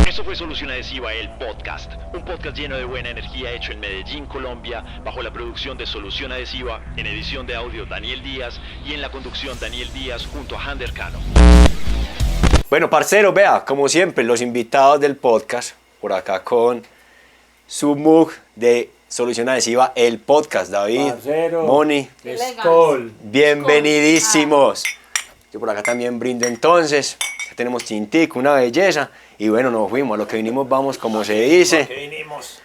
E: Eso fue Solución Adhesiva, el podcast. Un podcast lleno de buena energía hecho en Medellín, Colombia, bajo la producción de Solución Adhesiva, en edición de audio Daniel Díaz y en la conducción Daniel Díaz junto a Hander Cano.
C: Bueno, parcero, vea, como siempre, los invitados del podcast, por acá con su mug de Solución Adhesiva, el podcast, David,
A: Parcero.
C: Moni,
A: Skol.
C: bienvenidísimos. Yo por acá también brindo entonces, ya tenemos tintico, una belleza, y bueno, nos fuimos, a lo que vinimos vamos, como se dice.